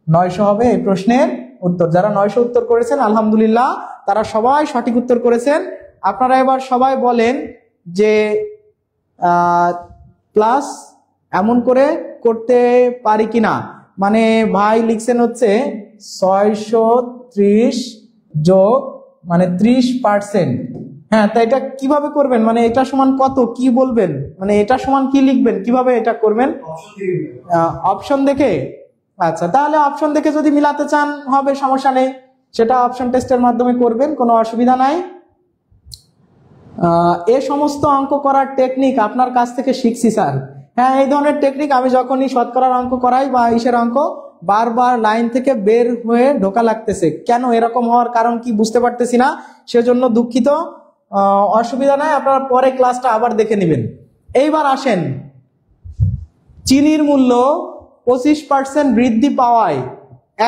900 হবে এই প্রশ্নের উত্তর। যারা 900 উত্তর করেছেন আলহামদুলিল্লাহ, তারা সবাই সঠিক উত্তর করেছেন। আপনারা এবার সবাই বলেন যে প্লাস এমন করে করতে পারি কিনা। মানে ভাই লিখছেন হচ্ছে 630 যোগ মানে 30%। হ্যাঁ, তা এটা কিভাবে করবেন? মানে এটা সমান কত, কি বলবেন? মানে এটা সমান কি লিখবেন, কিভাবে এটা করবেন? অপশন দেখে। আচ্ছা, তাহলে অপশন দেখে যদি মিলাতে চান হবে, সমস্যা নেই, সেটা অপশন টেস্টের মাধ্যমে করবেন, কোনো অসুবিধা নাই। এ সমস্ত অঙ্ক করার টেকনিক আপনার কাছ থেকে শিখছি স্যার। হ্যাঁ, এই ধরনের টেকনিক আমি যখনই শতকরার অঙ্ক করাই বা ইসের অঙ্ক, বারবার লাইন থেকে বের হয়ে ঢোকা লাগতেছে। কেন এরকম হওয়ার কারণ কি বুঝতে পারতেছি না, সেজন্য দুঃখিত। অসুবিধা নাই, আপনারা পরে ক্লাসটা আবার দেখে নেবেন। এইবার আসেন, চিনির মূল্য 25% বৃদ্ধি পাওয়ায়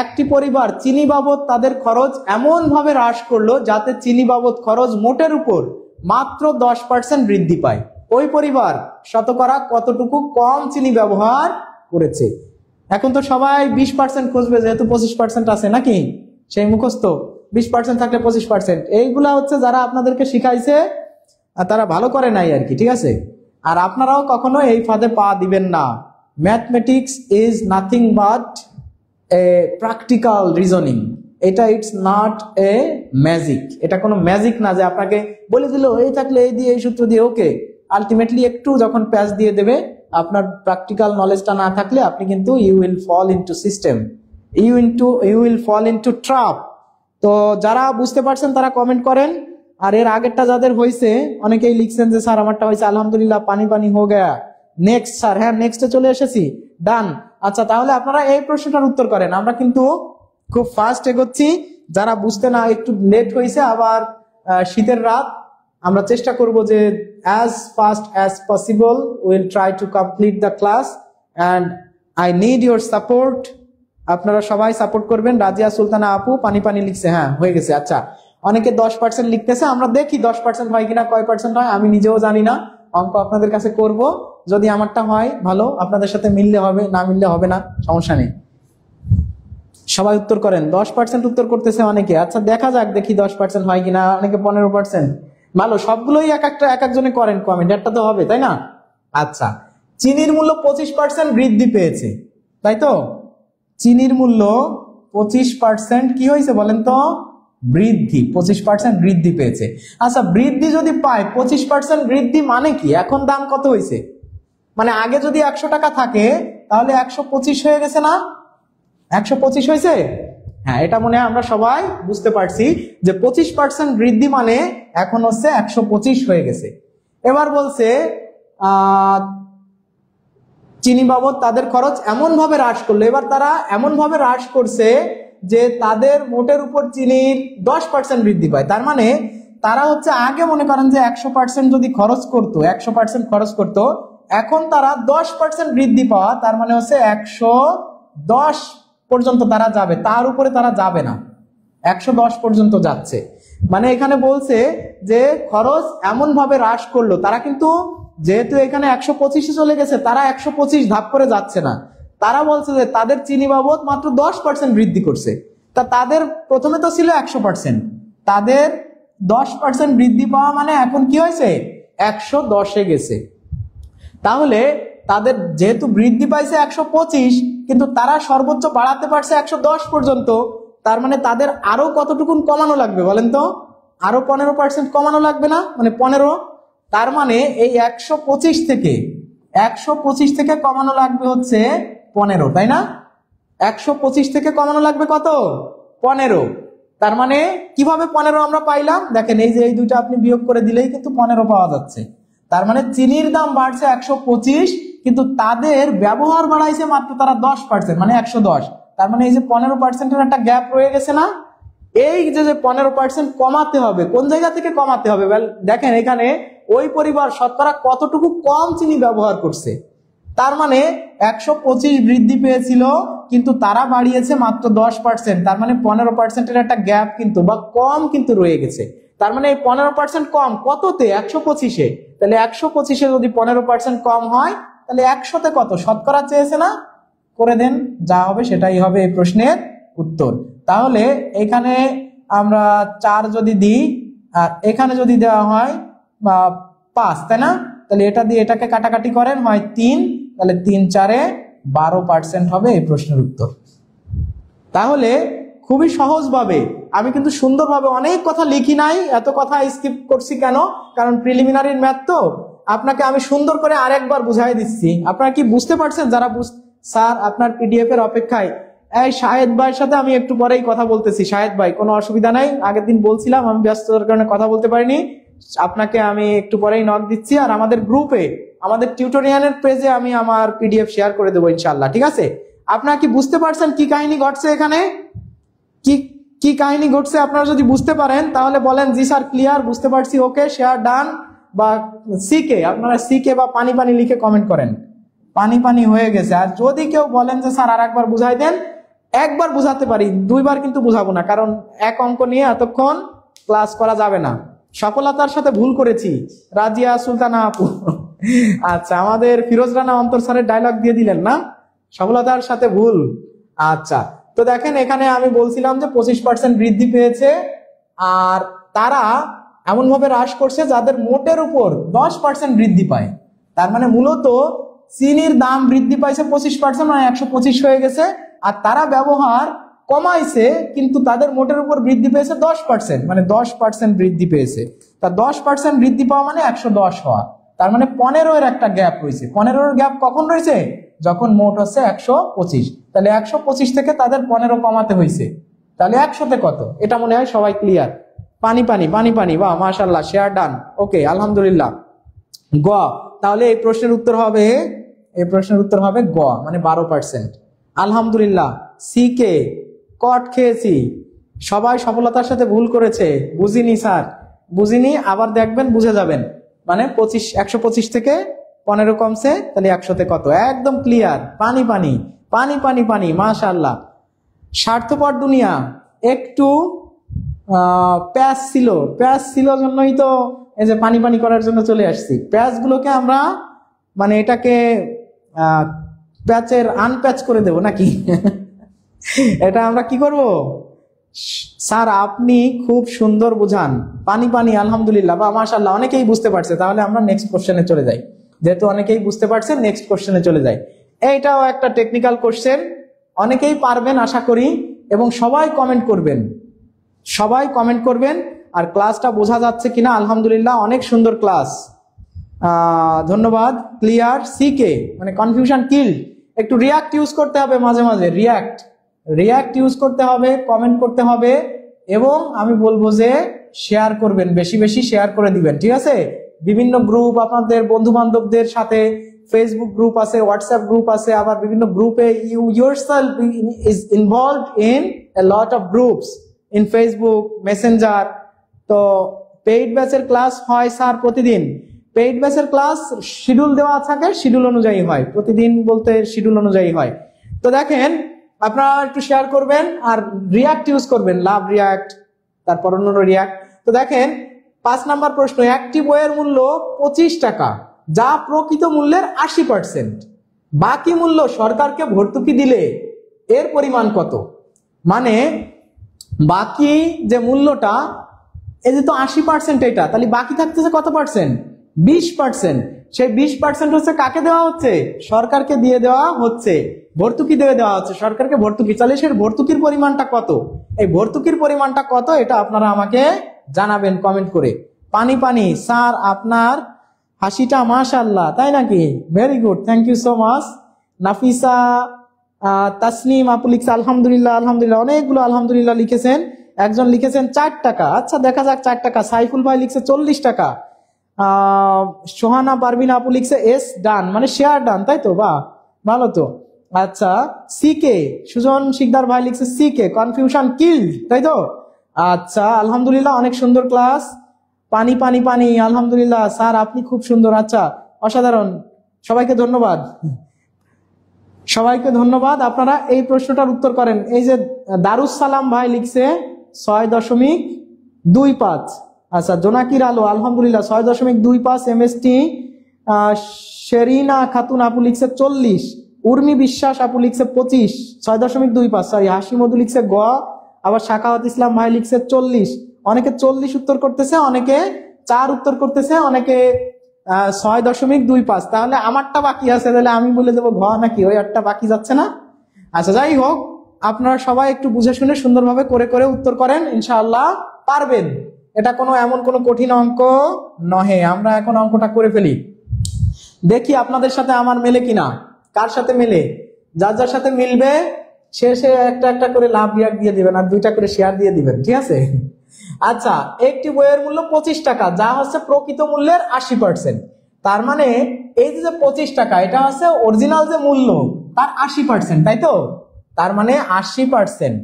একটি পরিবার চিনি বাবদ তাদের খরচ এমন ভাবে হ্রাস করলো যাতে চিনি বাবদ খরচ মোটের উপর মাত্র 10% বৃদ্ধি পায়। ওই পরিবার শতকরা কতটুকু কম চিনি ব্যবহার করেছে? এখন তো সবাই 20% খুঁজবে, যেহেতু 25% আছে নাকি, সেই মুখস্থ 20% থাকলে 25%। এইগুলা হচ্ছে যারা আপনাদেরকে শিখাইছে তারা ভালো করে নাই আর কি, ঠিক আছে? আর আপনারাও কখনো এই ফাঁদে পা দিবেন না। Mathematics is nothing but a practical reasoning. এটা ইটস নট এ ম্যাজিক। এটা কোনো ম্যাজিক না যে আপনাকে বলে দিল এই থাকলে এই দিয়ে এই সূত্র দিয়ে ওকে। আলটিমেটলি একটু যখন প্যাচ দিয়ে দেবে, আপনার প্র্যাকটিক্যাল নলেজটা না থাকলে আপনি কিন্তু you will fall into system, you will fall into trap. তো যারা বুঝতে পারছেন তারা কমেন্ট করেন। আর এর আগেরটা যাদের হয়েছে, অনেকেই লিখছেন যে স্যার আমারটা হয়েছে, আলহামদুলিল্লাহ, পানি পানি হয়ে গেয়া। নেক্সট স্যার, হ্যাঁ নেক্সটে চলে এসেছি, ডান। আচ্ছা, তাহলে আপনারা এই প্রশ্নটার উত্তর করেন। আমরা কিন্তু খুব ফাস্ট এগোচ্ছি, যারা বুঝতে না একটু লেট হয়েছে, আবার শীতের রাত, আমরা চেষ্টা করব যে as fast as possible we'll try to complete the class and I need your support. আপনারা সবাই সাপোর্ট করবেন। রাজিয়া সুলতানা আপু পানি পানি লিখছে, হ্যাঁ হয়ে গেছে। আচ্ছা, অনেকে 10% লিখতেছে, আমরা দেখি 10% হয় কিনা, কয় পার্সেন্ট হয় আমি নিজেও জানি না। অঙ্ক আপনাদের কাছে করব, যদি আমারটা হয় ভালো, আপনাদের সাথে মিললে হবে, না মিললে হবে না, সমস্যা নেই। সবাই উত্তর করেন। 10% উত্তর করতেছে অনেকে। আচ্ছা, দেখা যাক, দেখি 10% হয় কিনা। অনেকে 15%, ভালো। সবগুলোই এক একজনে করেন কমেন্ট, একটা তো হবে, তাই না? আচ্ছা, চিনির মূল্য 25% বৃদ্ধি পেয়েছে, তাই তো? চিনির মূল্য 25% কি হয়েছে বলেন তো? বৃদ্ধি, 25% বৃদ্ধি পেয়েছে। আচ্ছা, বৃদ্ধি যদি পায়, 25% বৃদ্ধি মানে কি? এখন দাম কত হয়েছে? মানে আগে যদি 100 টাকা থাকে তাহলে 125 হয়ে গেছে না? 125 হয়েছে। হ্যাঁ, এটা মনে হয় আমরা সবাই বুঝতে পারছি যে 25% বৃদ্ধি মানে এখন হচ্ছে 125 হয়ে গেছে। এবার বলছে চিনি বাবদ তাদের খরচ এমন ভাবে হ্রাস করলো। এবার তারা এমন ভাবে হ্রাস করছে যে তাদের মোটের উপর চিনির 10% বৃদ্ধি পায়। তার মানে তারা হচ্ছে আগে মনে করেন যে 100% যদি খরচ করতো, 100% খরচ করতো, এখন তারা 10% বৃদ্ধি পাওয়া, তার মানে হচ্ছে 110 পর্যন্ত তারা যাবে, তার উপরে তারা যাবে না, 110 পর্যন্ত যাচ্ছে। মানে এখানে বলছে যে খরচ এমন ভাবে হ্রাস করলো, তারা কিন্তু যেহেতু এখানে 125 চলে গেছে, তারা 125 ধাপ করে যাচ্ছে না। তারা বলছে যে তাদের চিনি বাবদ মাত্র 10% বৃদ্ধি করছে। তা তাদের প্রথমে তো ছিল 100%, তাদের 10% বৃদ্ধি পাওয়া মানে এখন কি হয়েছে? 110-এ গেছে। তাহলে তাদের যেহেতু বৃদ্ধি পাইছে 125, কিন্তু তারা সর্বোচ্চ বাড়াতে পারছে 110 পর্যন্ত। তার মানে তাদের আরো কতটুকুন কমানো লাগবে বলেন তো? আরো 15% কমানো লাগবে না? মানে 15। তার মানে এই 125 থেকে কমানো লাগবে হচ্ছে 15, তাই না? 125 থেকে কমানো লাগবে কত? 15। তার মানে কিভাবে 15 আমরা পাইলাম? দেখেন এই যে এই দুইটা আপনি বিয়োগ করে দিলেই কিন্তু 15 পাওয়া যাচ্ছে। তার মানে চিনির দাম বাড়ছে 125, কিন্তু তাদের ব্যবহার বাড়াইছে মাত্র তারা 10%, মানে 110। তার মানে এই যে 15%-এর একটা গ্যাপ রয়ে গেছে না? এই যে 15% কমাতে হবে, কোন জায়গা থেকে কমাতে হবে? দেখেন এখানে ওই পরিবার শতকরা কতটুকু কম চিনি ব্যবহার করছে। তার মানে 125 বৃদ্ধি পেয়েছিল, কিন্তু তারা বাড়িয়েছে মাত্র 10%। তার মানে 15%-এর একটা গ্যাপ কিন্তু বা কম কিন্তু রয়ে গেছে। তার মানে এই 15% কম কততে? 125-এ। তাহলে 125-এ যদি 15% কম হয়, তাহলে 100-তে কত? শতকরা চেয়েছে না? করে দেন, যা হবে সেটাই হবে এই প্রশ্নের উত্তর। তাহলে এখানে আমরা 4 যদি দিই আর এখানে যদি দেওয়া হয় 5, তাই না? তাহলে এটা দিয়ে এটাকে কাটাকাটি করেন, হয় 3, তাহলে 3 4-এ 12% হবে এই প্রশ্নের উত্তর। তাহলে খুবই সহজভাবে আমি কিন্তু সুন্দরভাবে অনেক কথা লিখি নাই, এত কথা স্কিপ করছি কেন? কারণ প্রিলিমিনারির ম্যাথ তো আপনাকে আমি সুন্দর করে আরেকবার বুঝাই দিচ্ছি। আপনারা কি বুঝতে পারছেন? যারা স্যার আপনার পিডিএফ এর অপেক্ষায়, এই শাহেদ ভাইয়ের সাথে আমি একটু পরেই কথা বলতেছি। শাহেদ ভাই কোনো অসুবিধা নাই, আগের দিন বলছিলাম আমি ব্যস্ততার কারণে কথা বলতে পারিনি, আপনাকে আমি একটু পরেই নক দিচ্ছি। আর আমাদের গ্রুপে, আমাদের টিউটোরিয়ালের পেজে আমি আমার পিডিএফ শেয়ার করে দেবো ইনশাল্লাহ, ঠিক আছে? আপনারা কি বুঝতে পারছেন কি কাহিনী ঘটছে এখানে? কি কি কাহিনী ঘটছে আপনারা যদি বুঝতে পারেন তাহলে বলেন জি স্যার ক্লিয়ার, বুঝতে পারছি, ওকে, শেয়ার ডান। বা সিকে, আপনারা সিকে বা পানি পানি লিখে কমেন্ট করেন, পানি পানি হয়ে গেছে। আর যদি কেউ বলেন যে স্যার আর একবার বুঝাই দেন, একবার বুঝাতে পারি, 2বার কিন্তু বুঝাবো না, কারণ এক অঙ্ক নিয়ে এতক্ষণ ক্লাস করা যাবে না। সফলতার সাথে ভুল করেছি, রাজিয়া সুলতানা আপু। আচ্ছা, আমাদের ফিরোজ রানা অন্তর স্যারের ডায়লগ দিয়ে দিলেন না, সফলতার সাথে ভুল। আচ্ছা, তো দেখেন এখানে আমি বলছিলাম যে 25% বৃদ্ধি পেয়েছে, আর তারা এমন ভাবে হ্রাস করছে যাদের মোটের উপর 10% বৃদ্ধি পায়। তার মানে মূলত চিনির দাম বৃদ্ধি পাইছে 25%, মানে 125 হয়ে গেছে, আর তারা ব্যবহার কমাইছে কিন্তু তাদের মোটের উপর বৃদ্ধি পেয়েছে 10%, মানে 10% বৃদ্ধি পেয়েছে। তা 10% বৃদ্ধি পাওয়া মানে 110 হওয়া। তার মানে 15-এর একটা গ্যাপ রয়েছে। 15-এর গ্যাপ কখন রয়েছে? যখন মোট হচ্ছে 125। তাহলে 125 থেকে তাদের 15 কমাতে হয়েছে, তাহলে 100-তে কত? এটা মনে হয় সবাই ক্লিয়ার। পানি পানি পানি পানি, বাহ মাশাআল্লাহ, শেয়ার ডান, ওকে আলহামদুলিল্লাহ। গ, তাহলে এই প্রশ্নের উত্তর হবে, এই প্রশ্নের উত্তর হবে গ, মানে 12%। আলহামদুলিল্লাহ। সি কে, কট খেয়েছি, সবাই সফলতার সাথে ভুল করেছে, বুঝিনি স্যার, বুঝিনি, আবার দেখবেন বুঝে যাবেন। মানে 125 থেকে 15 কমছে, তাহলে 100-তে কত? একদম ক্লিয়ার, পানি পানি পানি পানি পানি, মাশাআল্লাহ। স্বার্থপর দুনিয়া, একটু প্যাচ ছিল জন্যই তো এই যে পানি পানি করার জন্য চলে আসছি। প্যাচগুলোকে আমরা মানে এটাকে প্যাচের আনপ্যাচ করে দেব নাকি? এটা আমরা কি করব? স্যার আপনি খুব সুন্দর বুঝান, পানি পানি, আলহামদুলিল্লাহ বা মাশাআল্লাহ, অনেকেই বুঝতে পারছে। তাহলে আমরা নেক্সট কোশ্চেনে চলে যাই, যেহেতু অনেকেই বুঝতে পারছে, নেক্সট কোশ্চেনে চলে যাই। এইটাও একটা টেকনিক্যাল কোশ্চেন, অনেকেই পারবেন আশা করি, এবং সবাই কমেন্ট করবেন, সবাই কমেন্ট করবেন। আর ক্লাসটা বোঝা যাচ্ছে কিনা? আলহামদুলিল্লাহ, অনেক সুন্দর ক্লাস, ধন্যবাদ। ক্লিয়ার, সিকে মানে কনফিউশন কিল্ড। একটু রিয়াক্ট ইউজ করতে হবে মাঝে মাঝে, রিয়াক্ট ইউজ করতে হবে, কমেন্ট করতে হবে, এবং আমি বলবো যে শেয়ার করবেন, বেশি বেশি শেয়ার করে দিবেন, ঠিক আছে? বিভিন্ন গ্রুপ, আপনাদের বন্ধু বান্ধবদের সাথে, ফেসবুক গ্রুপ আছে, হোয়াটসঅ্যাপ গ্রুপ আছে, আবার বিভিন্ন গ্রুপে you yourself is involved in a lot of groups in Facebook, Messenger। তো পেইড ব্যাচের ক্লাস হয় স্যার প্রতিদিন, পেইড ব্যাচের ক্লাস শিডিউল দেওয়া থাকে, শিডিউল অনুযায়ী হয়, প্রতিদিন বলতে শিডিউল অনুযায়ী হয়। তো দেখেন আপনারা একটু শেয়ার করবেন আর রিয়াক্ট ইউজ করবেন, লাভ রিয়াক্ট, তারপর অন্য রিয়াক্ট। তো দেখেন 5 নাম্বার প্রশ্ন, একটি বইয়ের মূল্য 25 টাকা, যা প্রকৃত মূল্যের 80%, বাকি মূল্য সরকারকে ভর্তুকি দিলে এর পরিমাণ কত? মানে বাকি যে মূল্যটা, এই যে তো 80% এটা, তাহলে বাকি থাকতেছে কত পার্সেন্ট? 20%। সেই 20% হচ্ছে কাকে দেওয়া হচ্ছে? সরকারকে দিয়ে দেওয়া হচ্ছে, ভর্তুকি দিয়ে দেওয়া হচ্ছে সরকারকে, ভর্তুকি। তাহলে সেই ভর্তুকির পরিমাণটা কত? এই ভর্তুকির পরিমাণটা কত এটা আপনারা আমাকে জানাবেন কমেন্ট করে। পানি পানি, স্যার আপনার হাসিটা মাশাআল্লাহ, তাই নাকি? Very good, thank you so much. Nafisa Tasnim আপু লিখছে আলহামদুলিল্লাহ, আলহামদুলিল্লাহ, অনেকগুলো আলহামদুলিল্লাহ লিখেছেন। একজন লিখেছেন 4 টাকা, আচ্ছা দেখা যাক 4 টাকা। সাইফুল ভাই লিখছে 40 টাকা। সোহানা পারভিন আপু লিখছে এস ডান, মানে শেয়ার ডান, তাই তো? বাহ, ভালো তো। আচ্ছা, সিকে সুজন শিকদার ভাই লিখছে সিকে কনফিউশন কিল্ড, তাই তো? আচ্ছা আলহামদুলিল্লাহ, অনেক সুন্দর ক্লাস। পানি পানি পানি, আলহামদুলিল্লাহ স্যার আপনি খুব সুন্দর, আচ্ছা অসাধারণ, সবাইকে ধন্যবাদ, সবাইকে ধন্যবাদ। আপনারা এই প্রশ্নটার উত্তর করেন। এই যে দারুস সালাম ভাই লিখছে 6.25। আচ্ছা জোনাকির আলো আলহামদুলিল্লাহ 6.25। এমএসটি শেরিনা খাতুন আপু লিখছে 40। উর্মি বিশ্বাস আপু লিখছে 25, 6.25। সরি, হাসি মধু লিখছে গ। আবার শাখাওয়াত ইসলাম ভাই লিখছে 40। অনেকে 40 উত্তর করতেছে, অনেকে 4 উত্তর করতেছে, অনেকে 6.25। তাহলে আমারটা বাকি আছে, তাহলে আমি বলে দেবো ঘ নাকি? ওই একটা বাকি যাচ্ছে না? আচ্ছা যাই হোক, আপনারা সবাই একটু বুঝে শুনে সুন্দরভাবে করে করে উত্তর করেন, ইনশাআল্লাহ পারবেন। এটা কোনো এমন কোনো কঠিন অঙ্ক নহে। আমরা এখন অঙ্কটা করে ফেলি, দেখি আপনাদের সাথে আমার মেলে কিনা। কার সাথে মেলে? যার যার সাথে মিলবে সে একটা একটা করে লাভ রিয়াক্ট দিয়ে দিবেন, আর 2টা করে শেয়ার দিয়ে দিবেন, ঠিক আছে? আচ্ছা, একটি বইয়ের মূল্য 25 টাকা, যা হচ্ছে প্রকৃত মূল্যের 80%। তার মানে এই যে 25 টাকা, এটা হচ্ছে অরিজিনাল যে মূল্য তার 80%, তাই তো? তার মানে 80%,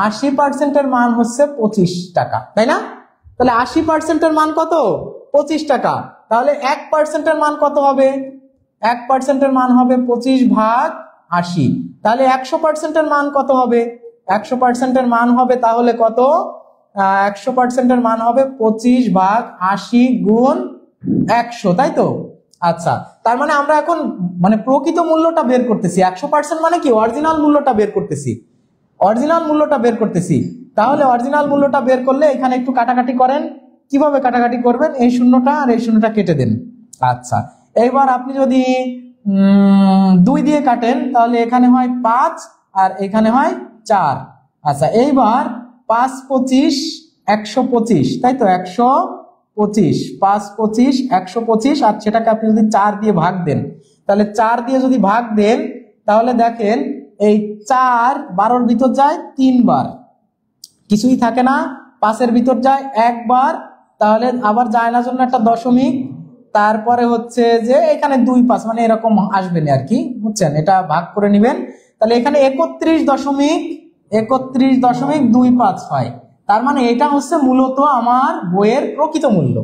80% এর মান হচ্ছে 25 টাকা, তাই না? তাহলে 80% এর মান কত? 25 টাকা। তাহলে 1% এর মান কত হবে? 1% এর মান হবে 25/80। তাহলে 100% এর মান কত হবে? 100% এর মান হবে তাহলে কত? 100% এর মান হবে 25/80 গুণ 100, তাই তো? আচ্ছা, তার মানে আমরা এখন মানে প্রকৃত মূল্যটা বের করতেছি। 100% মানে কি? অরিজিনাল মূল্যটা বের করতেছি, অরিজিনাল মূল্যটা বের করতেছি। তাহলে অরিজিনাল মূল্যটা বের করলে এখানে একটু কাটাকাটি করেন। কিভাবে কাটাকাটি করবেন? এই শূন্যটা আর এই শূন্যটা কেটে দেন। আচ্ছা, এইবার আপনি যদি 2 দিয়ে কাটেন তাহলে এখানে হয় 5 আর এখানে হয় 4। আচ্ছা, এইবার 5 25 125, তাই তো? 125, 5 25 125, আর সেটাকে আপনি যদি 4 দিয়ে ভাগ দেন, তাহলে 4 দিয়ে যদি ভাগ দেন তাহলে দেখেন এই 4 12-র ভিতর যায় 3 বার, কিছুই থাকে না। 5-এর ভিতর যায় 1 বার, তাহলে আবার যায় না জন্য একটা দশমিক, তারপরে হচ্ছে যে এখানে 2 5 মানে এরকম আসবে না আর কি, বুঝছেন? এটা ভাগ করে নেবেন। তাহলে এখানে 31.25 হয়। তার মানে এটা হচ্ছে মূলত আমার বইয়ের প্রকৃত মূল্য।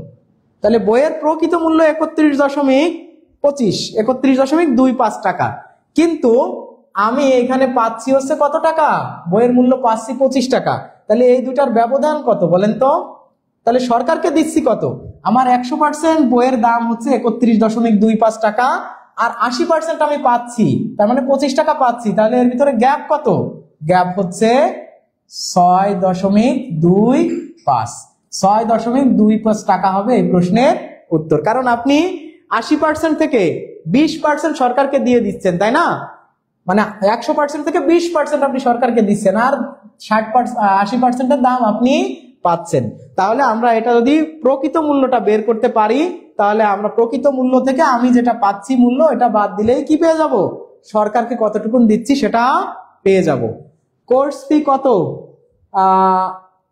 তাহলে বইয়ের প্রকৃত মূল্য 31.25 টাকা। কিন্তু আমি এখানে পাচ্ছি হচ্ছে কত টাকা? বইয়ের মূল্য পাচ্ছি 25 টাকা। তাহলে এই দুটার ব্যবধান কত বলেন তো? তাহলে সরকারকে দিচ্ছি কত? আমার 100% বইয়ের দাম হচ্ছে 31.25 টাকা, আর 80% আমি পাচ্ছি, তার মানে 25 টাকা পাচ্ছি। তাহলে এর ভিতরে গ্যাপ কত? গ্যাপ হচ্ছে 6.25। 6.25 টাকা হবে এই প্রশ্নের উত্তর। কারণ আপনি 80% থেকে 20% সরকারকে দিয়ে দিচ্ছেন, তাই না? মানে 100% থেকে 20% আপনি সরকারকে দিচ্ছেন, আর 80%-এর দাম আপনি পাচ্ছেন। তাহলে আমরা এটা যদি প্রকৃত মূল্যটা বের করতে পারি, তাহলে আমরা প্রকৃত মূল্য থেকে আমি যেটা পাচ্ছি মূল্য, এটা বাদ দিলেই কি পেয়ে যাব? সরকারকে কতটুকুন দিচ্ছি সেটা পেয়ে যাব। কোর্স ফি কত?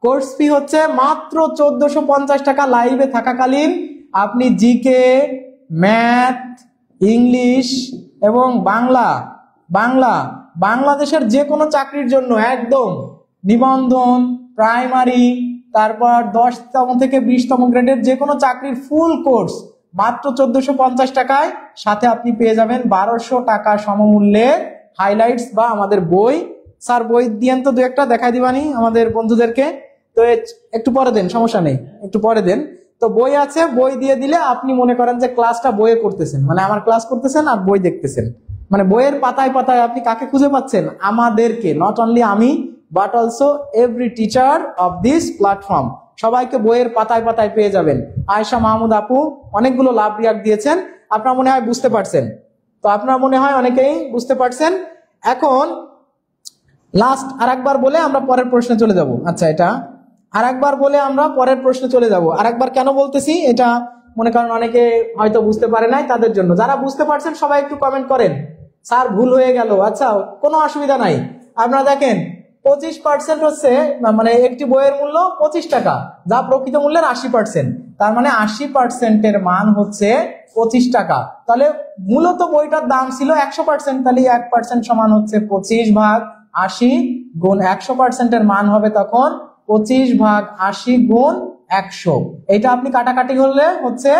কোর্স ফি হচ্ছে মাত্র 1450 টাকা। লাইভে থাকাকালীন আপনি জিকে, ম্যাথ, ইংলিশ এবং বাংলাদেশের যে কোনো চাকরির জন্য একদম নিবন্ধন, প্রাইমারি, তারপর 10তম থেকে 20তম গ্রেডের যে কোনো চাকরির ফুল কোর্স মাত্র 1450 টাকায়। সাথে আপনি পেয়ে যাবেন 1200 টাকা সমমূল্যের হাইলাইটস বা আমাদের বই। স্যার বই দিয়েন তো, 2-একটা দেখাই দিবানি আমাদের বন্ধুদেরকে। তো একটু পরে দেন, সমস্যা নেই, একটু পরে দেন। তো বই আছে, বই দিয়ে দিলে আপনি মনে করেন যে ক্লাসটা বইয়ে করতেছেন, মানে আমার ক্লাস করতেছেন আর বই দেখতেছেন। মানে বইয়ের পাতায় পাতায় আপনি কাকে খুঁজে পাচ্ছেন? আমাদেরকে। নট অনলি আমি, but also every teacher of this platform. সবাইকে বইয়ের পাতায় পাতায় পেয়ে যাবেন। আয়েশা মাহমুদ আপু অনেকগুলো লাভ রিয়াক্ট দিয়েছেন, আপনারা মনে হয় বুঝতে পারছেন। তো আপনারা মনে হয় অনেকেই বুঝতে পারছেন। এখন লাস্ট আরেকবার বলে আমরা পরের প্রশ্নে চলে যাব। আচ্ছা, এটা আরেকবার বলে আমরা পরের প্রশ্নে চলে যাব। আরেকবার কেন বলতেছি, এটা মনে করেন অনেকে হয়তো বুঝতে পারে নাই, তাদের জন্য। যারা বুঝতে পারছেন সবাই একটু কমেন্ট করেন, স্যার ভুল হয়ে গেল। আচ্ছা, কোনো অসুবিধা নাই। আপনারা দেখেন 25% হচ্ছে, মানে একটি বইয়ের মূল্য 25 টাকা, যা প্রকৃত মূল্যের 80%। তার মানে 80%-এর মান হচ্ছে 25 টাকা। তাহলে মূলত বইটার দাম ছিল 100%, তাহলে 1% সমান হচ্ছে 25/80 গুণ 100%-এর মান হবে তখন 25/80 গুণ 100। এটা আপনি কাটাকাটি করলে হচ্ছে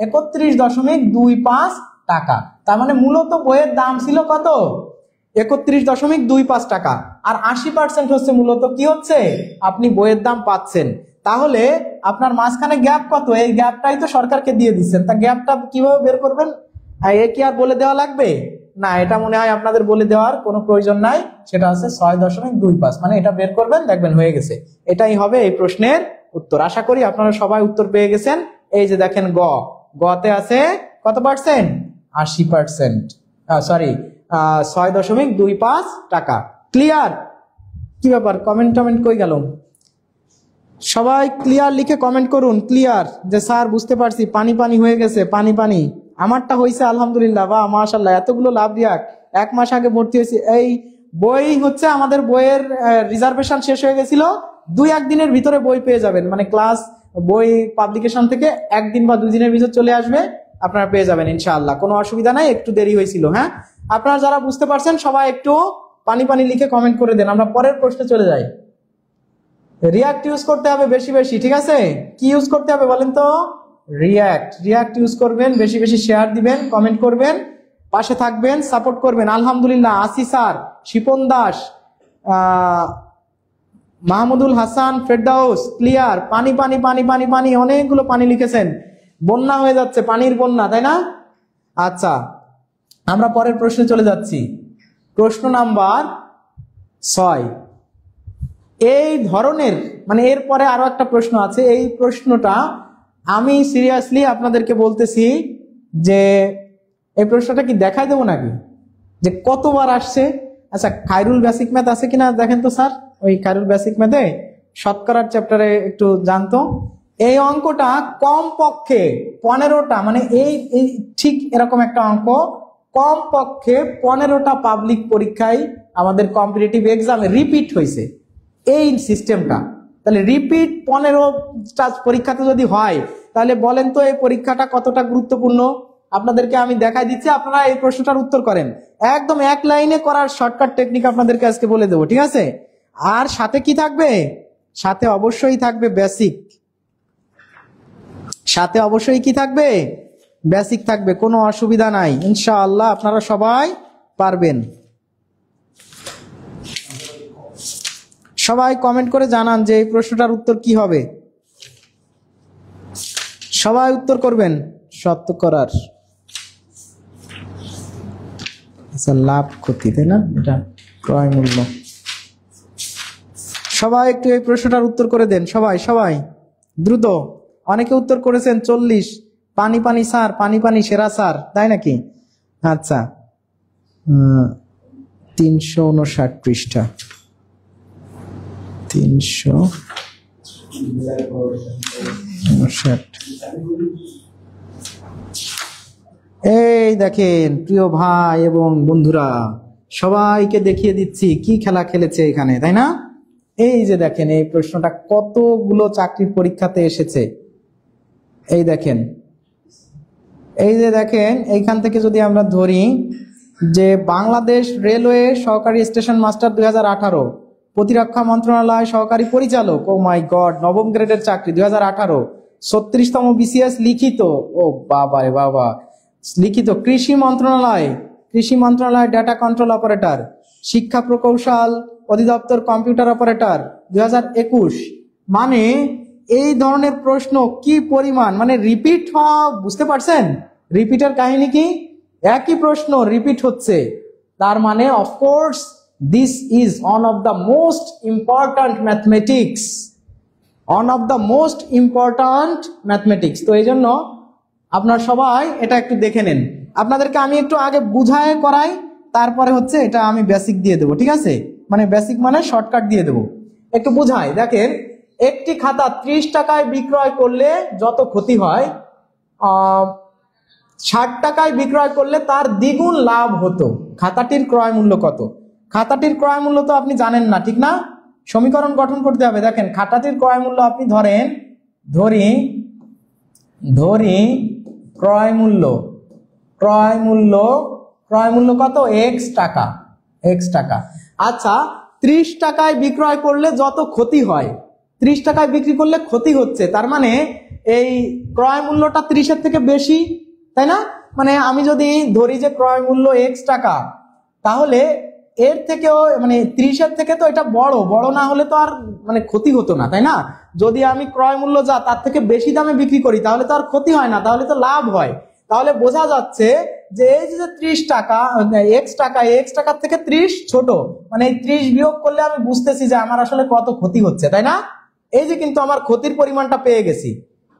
31.25 টাকা। তার মানে মূলত বইয়ের দাম ছিল কত? 31.25 টাকা। আর 80% হচ্ছে মূলত কি হচ্ছে, আপনি বইয়ের দাম পাচ্ছেন। তাহলে আপনার মাঝখানে গ্যাপ কত? এই গ্যাপটাই তো সরকারকে দিয়ে দিচ্ছেন। তা গ্যাপটা কিভাবে বের করবেন? এ কি আর বলে দেওয়া লাগবে? না, এটা মনে হয় আপনাদের বলে দেওয়ার কোনো প্রয়োজন নাই। সেটা হচ্ছে 6.25, মানে এটা বের করবেন, দেখবেন হয়ে গেছে। এটাই হবে এই প্রশ্নের উত্তর। আশা করি আপনারা সবাই উত্তর পেয়ে গেছেন। এই যে দেখেন গতে আছে কত পার্সেন্ট? 80%, সরি 6.25 টাকা। ক্লিয়ার? কি ব্যাপার, কমেন্ট কই গেল? সবাই ক্লিয়ার লিখে কমেন্ট করুন, ক্লিয়ার, যে স্যার বুঝতে পারছি, পানি হয়ে গেছে, পানি। আমারটা হয়েছে আলহামদুলিল্লাহ, বা মাশাআল্লাহ। এতগুলো লাভ রিয়াক, 1 মাস আগে ভর্তি হয়েছি। এই বই হচ্ছে আমাদের বইয়ের রিজার্ভেশন শেষ হয়ে গেছিল, 2-1 দিনের ভিতরে বই পেয়ে যাবেন। মানে ক্লাস বই পাবলিকেশন থেকে 1 দিন বা 2 দিনের ভিতর চলে আসবে, আপনারা পেয়ে যাবেন ইনশাআল্লাহ। কোনো অসুবিধা নাই, একটু দেরি হয়েছিল। হ্যাঁ, আপনারা যারা বুঝতে পারছেন সবাই একটু পানি লিখে কমেন্ট করে দেন। আমরা পরের প্রশ্নে চলে যাই। রিয়াক্ট ইউজ করতে হবে বেশি, ঠিক আছে? কি ইউজ করতে হবে বলেন তো? রিয়াক্ট ইউজ করবেন, বেশি শেয়ার দিবেন, কমেন্ট করবেন, পাশে থাকবেন, সাপোর্ট করবেন। আলহামদুলিল্লাহ, আসি স্যার, শিপন দাস, মাহমুদুল হাসান, ফেরদাউস, ক্লিয়ার। পানি, অনেকগুলো পানি লিখেছেন। বন্যা হয়ে যাচ্ছে, পানির বন্যা, তাই না? আচ্ছা, আমরা পরের প্রশ্নে চলে যাচ্ছি। প্রশ্ন নাম্বার 6। এই ধরনের, মানে এরপরে আরো একটা প্রশ্ন আছে। এই প্রশ্নটা আমি সিরিয়াসলি আপনাদেরকে বলতেছি যে এই প্রশ্নটা কি দেখাই দেবো নাকি, যে কতবার আসছে। আচ্ছা, খায়রুল বেসিক ম্যাথ আছে কিনা দেখেন তো স্যার। ওই খায়রুল বেসিক ম্যাথে শতকরার চ্যাপ্টারে একটু জানতো। এই অঙ্কটা কমপক্ষে 15টা, মানে এই ঠিক এরকম একটা অঙ্ক কমপক্ষে 15টা পাবলিক পরীক্ষায় আমাদের কম্পিটিটিভ এক্সামে রিপিট হয়েছে এই সিস্টেমটা। তাহলে রিপিট 15টা পরীক্ষাতে যদি হয়, তাহলে বলেন তো এই পরীক্ষাটা কতটা গুরুত্বপূর্ণ। আপনাদেরকে আমি দেখাই দিচ্ছি, আপনারা এই প্রশ্নটার উত্তর করেন। একদম 1 লাইনে করার শর্টকাট টেকনিক আপনাদেরকে আজকে বলে দেবো, ঠিক আছে? আর সাথে কি থাকবে? সাথে অবশ্যই থাকবে বেসিক। সাথে অবশ্যই কি থাকবে? বেসিক থাকবে, কোনো অসুবিধা নাই। ইনশাআল্লাহ আপনারা সবাই পারবেন। সবাই কমেন্ট করে জানান যে এই প্রশ্নটার উত্তর কি হবে। সবাই উত্তর করবেন। শতকরার আচ্ছা, লাভ ক্ষতি, তাই না? এটা ক্রয় মূল্য। সবাই একটু এই প্রশ্নটার উত্তর করে দেন, সবাই দ্রুত। অনেকে উত্তর করেছেন 40। পানি স্যার, পানি সেরা স্যার, তাই নাকি? আচ্ছা, 359 পৃষ্ঠা, 359। এই দেখেন প্রিয় ভাই এবং বন্ধুরা, সবাইকে দেখিয়ে দিচ্ছি কি খেলা খেলেছে এখানে, তাই না? এই যে দেখেন, এই প্রশ্নটা কতগুলো চাকরির পরীক্ষাতে এসেছে। এই দেখেন, এইখান থেকে যদি আমরা ধরি যে বাংলাদেশ রেলওয়ে সহকারী স্টেশন মাস্টার 2018, প্রতিরক্ষা মন্ত্রণালয় সহকারী পরিচালক, ও মাই গড, 9ম গ্রেডের চাকরি 2018, 36তম বিসিএস লিখিত, ও বাবা রে বাবা, লিখিত কৃষি মন্ত্রণালয় ডেটা কন্ট্রোল অপারেটর, শিক্ষা প্রকৌশল অধিদপ্তর কম্পিউটার অপারেটর 2021। মানে এই ধরনের প্রশ্ন কি পরিমাণ, মানে রিপিট হওয়া, বুঝতে পারছেন? রিপিটের কাহিনী কি? একই প্রশ্ন রিপিট হচ্ছে। তার মানে of course this is one of the most important mathematics. তো এই জন্য আপনার সবাই এটা একটু দেখে নেন। আপনাদেরকে আমি একটু আগে বুঝায় করাই, তারপরে হচ্ছে এটা আমি বেসিক দিয়ে দেবো, ঠিক আছে? মানে বেসিক মানে শর্টকাট দিয়ে দেবো। একটু বুঝাই, দেখেন, একটি খাতা 30 টাকায় বিক্রয় করলে যত ক্ষতি হয়, 60 টাকায় বিক্রয় করলে তার দ্বিগুণ লাভ হতো। খাতাটির ক্রয় মূল্য কত? খাতাটির ক্রয় মূল্য তো আপনি জানেন না, ঠিক না? সমীকরণ গঠন করতে হবে। দেখেন, খাতাটির ক্রয় মূল্য আপনি ধরি ক্রয় মূল্য কত? x টাকা। আচ্ছা, 30 টাকায় বিক্রয় করলে যত ক্ষতি হয়, 30 টাকায় বিক্রি করলে ক্ষতি হচ্ছে, তার মানে এই ক্রয় মূল্যটা 30 এর থেকে বেশি, তাই না? মানে আমি যদি ধরি যে ক্রয় মূল্য x টাকা, তাহলে এর থেকেও মানে 30 এর থেকে তো এটা বড় না হলে তো আর মানে ক্ষতি হতো না, তাই না? যদি আমি ক্রয় মূল্য যা তার থেকে বেশি দামে বিক্রি করি তাহলে তো আর ক্ষতি হয় না, তাহলে তো লাভ হয়। তাহলে বোঝা যাচ্ছে যে এই যে 30 টাকা x টাকার থেকে 30 ছোট, মানে এই 30 বিয়োগ করলে আমি বুঝতেছি যে আমার আসলে কত ক্ষতি হচ্ছে, তাই না? এই যে কিন্তু আমার ক্ষতির পরিমাণটা পেয়ে গেছি।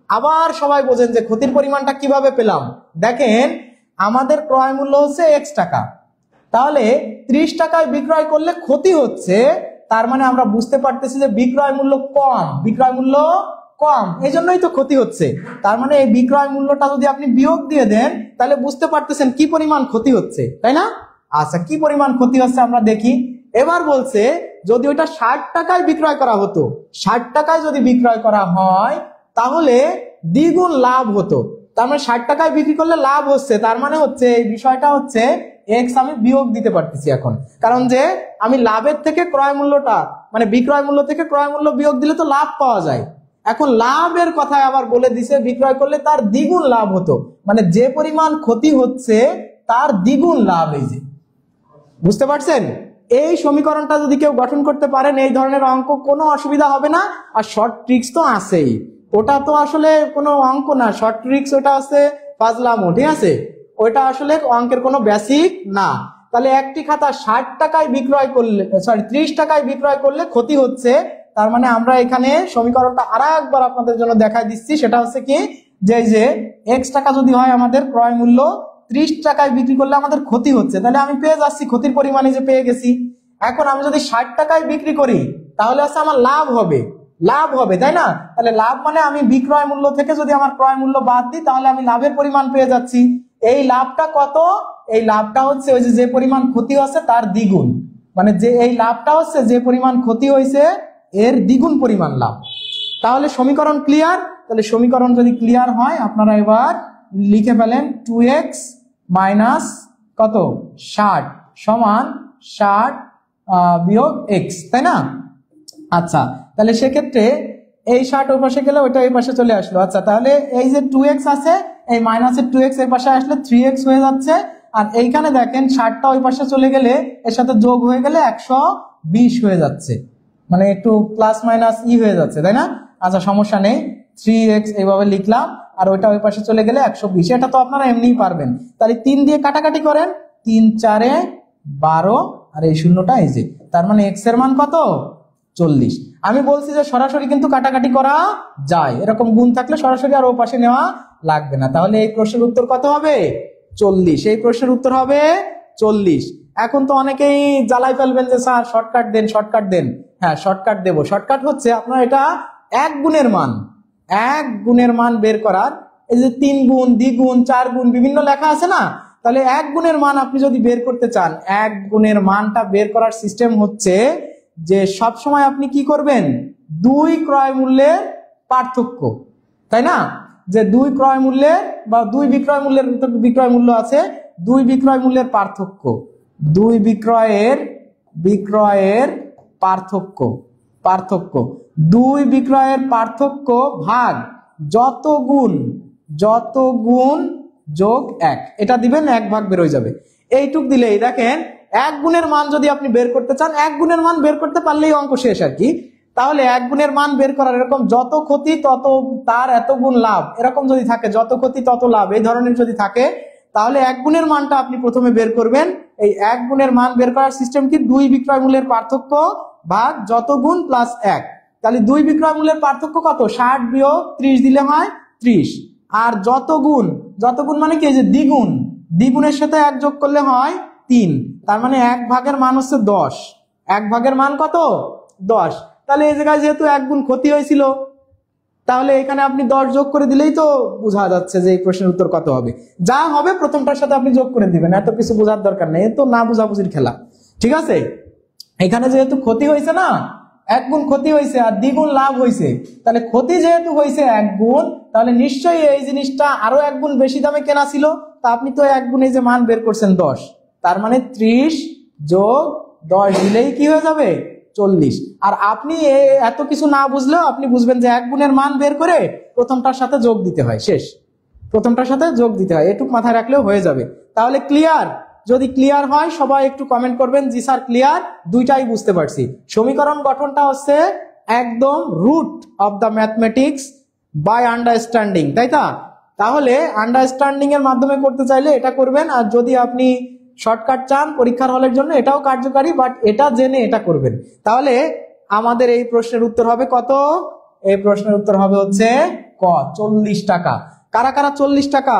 আবার সবাই বোঝেন যে ক্ষতির পরিমাণটা কিভাবে পেলাম। দেখেন, আমাদের ক্রয় মূল্য হচ্ছে x টাকা, তাহলে 30 টাকায় বিক্রয় করলে ক্ষতি হচ্ছে, তার মানে আমরা বুঝতে পারতেছি যে বিক্রয় মূল্য কম, এই জন্যই তো ক্ষতি হচ্ছে। তার মানে এই বিক্রয় মূল্যটা যদি আপনি বিয়োগ দিয়ে দেন তাহলে বুঝতে পারতেছেন কি পরিমাণ ক্ষতি হচ্ছে, তাই না? আচ্ছা, কি পরিমাণ ক্ষতি হচ্ছে আমরা দেখি। এবার বলছে যদি ওইটা 60 টাকায় বিক্রয় করা হতো, 60 টাকায় যদি বিক্রয় করা হয় তাহলে দ্বিগুণ লাভ হতো। তার মানে 60 টাকায় বিক্রি করলে লাভ হচ্ছে, তার মানে হচ্ছে এই বিষয়টা হচ্ছে x আমি বিয়োগ দিতে পারতেছি এখন, কারণ যে আমি লাভের থেকে ক্রয় মূল্যটা মানে বিক্রয় মূল্য থেকে ক্রয় মূল্য বিয়োগ দিলে তো লাভ পাওয়া যায়। এখন লাভের কথা আবার বলে দিছে বিক্রয় করলে তার দ্বিগুণ লাভ হতো, মানে যে পরিমাণ ক্ষতি হচ্ছে তার দ্বিগুণ লাভ। এই যে বুঝতে পারছেন, এই সমীকরণটা যদি কেউ গঠন করতে পারেন এই ধরনের অঙ্ক কোনো অসুবিধা হবে না। আর শর্ট ট্রিক্স তো আছেই, ওটা তো আসলে কোনো অঙ্ক না, শর্ট ট্রিক্স ওটা আছে ফাজলামো, ঠিক আছে? ওইটা আসলে অঙ্কের কোনো বেসিক না। তাহলে একটি খাতা 60 টাকায় বিক্রয় করলে 30 টাকায় বিক্রয় করলে ক্ষতি হচ্ছে, তার মানে আমরা এখানে সমীকরণটা আরেকবার আপনাদের জন্য দেখাই দিচ্ছি। সেটা হচ্ছে কি, যে x টাকা যদি হয় আমাদের ক্রয় মূল্য, 30 টাকায় বিক্রি করলে আমাদের ক্ষতি হচ্ছে, তাহলে আমি পেয়ে যাচ্ছি ক্ষতির পরিমাণে যে পেয়ে গেছি। এখন আমি যদি 60 টাকায় বিক্রি করি তাহলে আছে আমার লাভ হবে, তাই না? তাহলে লাভ মানে আমি বিক্রয় মূল্য থেকে যদি আমার ক্রয় মূল্য বাদ দিই তাহলে আমি লাভের পরিমাণ পেয়ে যাচ্ছি। এই লাভটা কত? এই লাভটা হচ্ছে ওই যে পরিমাণ ক্ষতি হচ্ছে তার দ্বিগুণ, মানে যে এই লাভটা হচ্ছে যে পরিমাণ ক্ষতি হয়েছে এর দ্বিগুণ পরিমাণ লাভ। তাহলে সমীকরণ ক্লিয়ার? তাহলে সমীকরণ যদি ক্লিয়ার হয় আপনারা এবার লিখে ফেলেন 2x মাইনাস কত 60 সমান 60 বিয়োগ x, তাই না? আচ্ছা, তাহলে সেক্ষেত্রে এই 60 ওই পাশে গেলে ওইটা এই পাশে চলে আসলো। আচ্ছা, তাহলে এই যে 2x আছে এই মাইনাসের 2x এর পাশে আসলে 3x হয়ে যাচ্ছে, আর এইখানে দেখেন 60টা ওই পাশে চলে গেলে এর সাথে যোগ হয়ে গেলে 120 হয়ে যাচ্ছে, মানে একটু প্লাস মাইনাস হয়ে যাচ্ছে, তাই না? আচ্ছা, সমস্যা নেই, 3x এইভাবে লিখলাম আর ওইটা ওই পাশে চলে গেলে 120, এটা তো আপনারা এমনিই পারবেন। তাহলে 3 দিয়ে কাটাকাটি করেন, 3 4 এ 12 আর এই শূন্যটা এই যে, তার মানে x এর মান কত 40। আমি বলছি যে সরাসরি কিন্তু কাটাকাটি করা যায়, এরকম গুণ থাকলে সরাসরি আর ও পাশে নেওয়া লাগবে না। তাহলে এই প্রশ্নের উত্তর কত হবে 40, এই প্রশ্নের উত্তর হবে 40। এখন তো অনেকেই জ্বালাই ফেলবেন যে স্যার শর্টকাট দেন। হ্যাঁ, শর্টকাট দেব। শর্টকাট হচ্ছে আপনার এটা এক গুণের মান বের করার, এই যে 3 গুণ, দ্বিগুণ, 4 গুণ বিভিন্ন লেখা আছে না, তাহলে এক গুণের মান আপনি যদি বের করতে চান, এক গুণের মানটা বের করার সিস্টেম হচ্ছে যে সব সময় আপনি কি করবেন, দুই ক্রয় মূল্যের পার্থক্য, তাই না? যে দুই ক্রয় মূল্যের বা দুই বিক্রয় মূল্যের বিক্রয় মূল্য আছে, দুই বিক্রয় মূল্যের পার্থক্য, দুই বিক্রয়ের পার্থক্য দুই বিক্রয়ের পার্থক্য ভাগ যত গুণ যোগ 1, এটা দিবেন 1 ভাগ বের হয়ে যাবে। এইটুক দিলেই দেখেন এক গুণের মান যদি আপনি বের করতে চান, এক গুণের মান বের করতে পারলেই অঙ্ক শেষ আর কি। তাহলে এক গুণের মান বের করার এরকম যত ক্ষতি তত তার এত গুণ লাভ, এরকম যদি থাকে যত ক্ষতি তত লাভ এই ধরনের যদি থাকে, তাহলে এক গুণের মানটা আপনি প্রথমে বের করবেন। এই এক গুণের মান বের করার সিস্টেম কি, দুই বিক্রয় মূল্যের পার্থক্য ভাগ যত গুণ প্লাস 1। তাহলে দুই বিক্রয় মূল্যের পার্থক্য কত, 60 বিয়োগ 30 দিলে হয় 30, আর যত গুণ মানে কি, যে দ্বিগুণের সাথে 1 যোগ করলে হয় 3, তার মানে 1 ভাগের মান হচ্ছে 10, 1 ভাগের মান কত 10। তাহলে এই জায়গায় যেহেতু 1 গুণ ক্ষতি হয়েছিল, তাহলে এখানে আপনি 10 যোগ করে দিলেই তো বোঝা যাচ্ছে যে এই প্রশ্নের উত্তর কত হবে। যা হবে প্রথমটার সাথে আপনি যোগ করে দিবেন, এত কিছু বোঝার দরকার নেই, এ তো না বুঝাবুঝির খেলা। ঠিক আছে, এখানে যেহেতু ক্ষতি হয়েছে না, 1 গুণ ক্ষতি হয়েছে আর 2 গুণ লাভ হয়েছে, তাহলে ক্ষতি যেহেতু হয়েছে 1 গুণ, তাহলে নিশ্চয়ই এই জিনিসটা আরো 1 গুণ বেশি দামে কেনা ছিল। তা আপনি তো 1 গুণ এই যে মান বের করছেন 10, তার মানে 30 যোগ 10 দিলেই কি হয়ে যাবে 40। আর আপনি এত কিছু না বুঝলেও আপনি বুঝবেন যে 1 গুণের মান বের করে প্রথমটার সাথে যোগ দিতে হয়, শেষ, প্রথমটার সাথে যোগ দিতে হয়, এটুক মাথায় রাখলেও হয়ে যাবে। তাহলে ক্লিয়ার? যদি ক্লিয়ার হয় সবাই একটু কমেন্ট করবেন, জি স্যার ক্লিয়ার, দুইটাই বুঝতে পারছি। সমীকরণ গঠনটা হচ্ছে একদম root of the mathematics by understanding, তাই না? তাহলে আন্ডারস্ট্যান্ডিং এর মাধ্যমে করতে চাইলে এটা করবেন, আর যদি আপনি শর্টকাট চান পরীক্ষার হলের জন্য এটাও কার্যকারী, বাট এটা জেনে এটা করবেন। তাহলে আমাদের এই প্রশ্নের উত্তর হবে কত? এই প্রশ্নের উত্তর হবে হচ্ছে ক, 40 টাকা। কারা কারা 40 টাকা?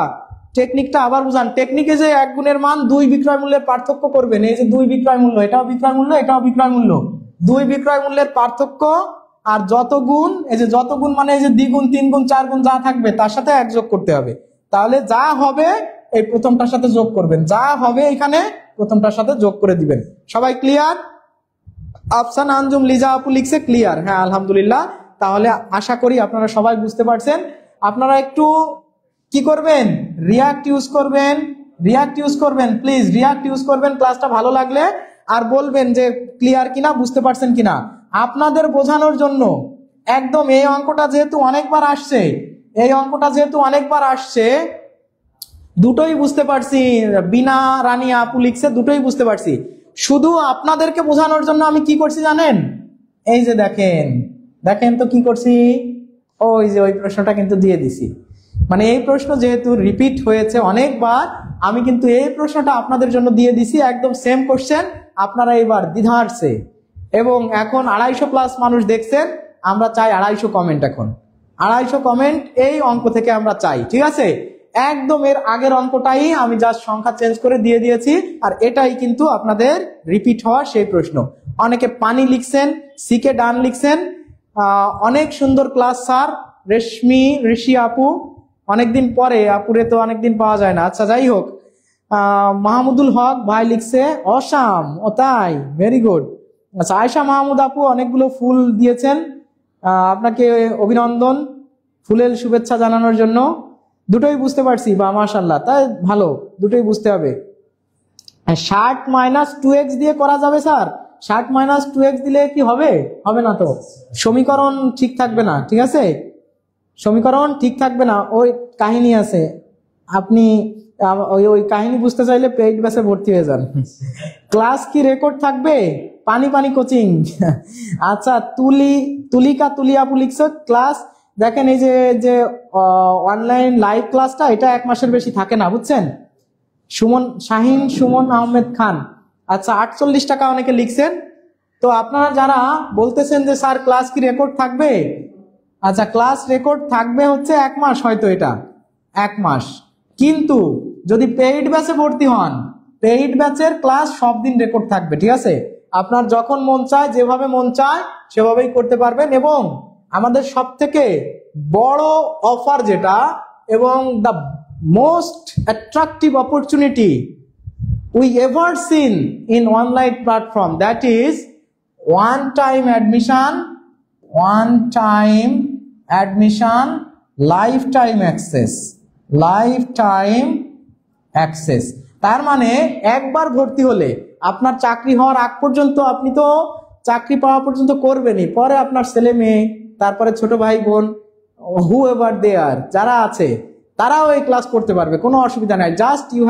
টেকনিকটা আবার বুঝান। টেকনিকে যে 1 গুণের মান 2 বিক্রয় মূল্যের পার্থক্য করবেন, এই যে 2 বিক্রয় মূল্য, এটাও বিক্রয় মূল্য, এটাও বিক্রয় মূল্য, 2 বিক্রয় মূল্যের পার্থক্য, আর যত গুণ, এই যে যত গুণ মানে এই যে 2 গুণ 3 গুণ 4 গুণ যা থাকবে তার সাথে 1 যোগ করতে হবে। তাহলে যা হবে এই প্রথমটার সাথে যোগ করবেন, যা হবে এখানে প্রথমটার সাথে যোগ করে দিবেন। সবাই ক্লিয়ার? আফসান আঞ্জুম লিজা আপু লিখছে ক্লিয়ার, হ্যাঁ আলহামদুলিল্লাহ। তাহলে আশা করি আপনারা সবাই বুঝতে পারছেন। আপনারা একটু কি করবেন? রিয়াক্ট ইউজ করবেন, রিয়াক্ট ইউজ করবেন, প্লিজ রিয়াক্ট ইউজ করবেন ক্লাসটা ভালো লাগলে, আর বলবেন যে ক্লিয়ার কিনা, বুঝতে পারছেন কিনা। আপনাদের বোঝানোর জন্য একদম এই অঙ্কটা যেহেতু অনেকবার আসছে, এই অঙ্কটা যেহেতু অনেকবার আসছে, দুটোই বুঝতে পারছি। বিনা রানী আপু লিখছে দুটোই বুঝতে পারছি। শুধু আপনাদেরকে বোঝানোর জন্য আমি কি করছি জানেন? এই যে দেখেন, দেখেন তো কি করছি, ওই যে ওই প্রশ্নটা কিন্তু দিয়ে দিছি। মানে এই প্রশ্ন যেহেতু রিপিট হয়েছে অনেকবার, আমি কিন্তু এই প্রশ্নটা আপনাদের জন্য দিয়ে দিছি, একদম সেম কোশ্চেন। আপনারা এবার দ্বিধার্সে, এবং এখন 250 প্লাস মানুষ দেখছেন, আমরা চাই 250 কমেন্ট, এখন 250 কমেন্ট এই অঙ্ক থেকে আমরা চাই, ঠিক আছে? একদম এর আগের অঙ্কটাই আমি জাস্ট সংখ্যা চেঞ্জ করে দিয়ে দিয়েছি, আর এটাই কিন্তু আপনাদের রিপিট হওয়া সেই প্রশ্ন। অনেকে পানি লিখছেন, সিকে ডান লিখছেন, অনেক সুন্দর ক্লাস স্যার। রেশমি ঋষি আপু, অনেকদিন পরে, আপুরে তো অনেকদিন পাওয়া যায় না, আচ্ছা যাই হোক। মাহমুদুল হক ভাই লিখছে অসাম, ও তাই, ভেরি গুড। আচ্ছা আয়শা মাহমুদ আপু অনেকগুলো ফুল দিয়েছেন, আপনাকে অভিনন্দন ফুলের শুভেচ্ছা জানানোর জন্য। দুটোই বুঝতে পারছি, বা মাশাআল্লাহ, তাই ভালো, দুটোই বুঝতে হবে। 60 - 2x দিয়ে করা যাবে স্যার? 60 - 2x দিলে কি হবে? হবে না তো, সমীকরণ ঠিক থাকবে না, ঠিক আছে? সমীকরণ ঠিক থাকবে না, ওই কাহিনী আছে। আপনি ওই কাহিনী বুঝতে চাইলে পেইড ব্যাচে ভর্তি হয়ে যান। ক্লাস কি রেকর্ড থাকবে? পানি পানি কোচিং। আচ্ছা তুলিকা তুলিয়াপু লিখছো ক্লাস। দেখেন এই যে অনলাইন লাইভ ক্লাসটা, এটা 1 মাসের বেশি থাকে না, বুঝছেন? সুমন আহমেদ খান, আচ্ছা 48 টাকা অনেকে লিখছেন। তো আপনারা যারা বলতেছেন যে স্যার ক্লাস কি রেকর্ড থাকবে, আচ্ছা ক্লাস রেকর্ড থাকবে হচ্ছে 1 মাস, হয়তো এটা 1 মাস, কিন্তু যদি পেইড ব্যাচে ভর্তি হন, পেইড ব্যাচের ক্লাস সব দিন রেকর্ড থাকবে, ঠিক আছে? আপনার যখন মন চায়, যেভাবে মন চায় সেভাবেই করতে পারবেন। এবং আমাদের সব থেকে বড় অফার যেটা, এবং the most attractive opportunity we ever seen in online platform, that is one time admission, lifetime access। তার মানে একবার ভর্তি হলে আপনার চাকরি হওয়ার আগ পর্যন্ত, আপনি তো চাকরি পাওয়া পর্যন্ত করবেনই, পরে আপনার ছেলে মেয়ে, তারপরে ছোট ভাই বোন, হু এভার দে আর, যারা আছে তারাও এই ক্লাস করতে পারবে, কোনো অসুবিধা নাই। Just you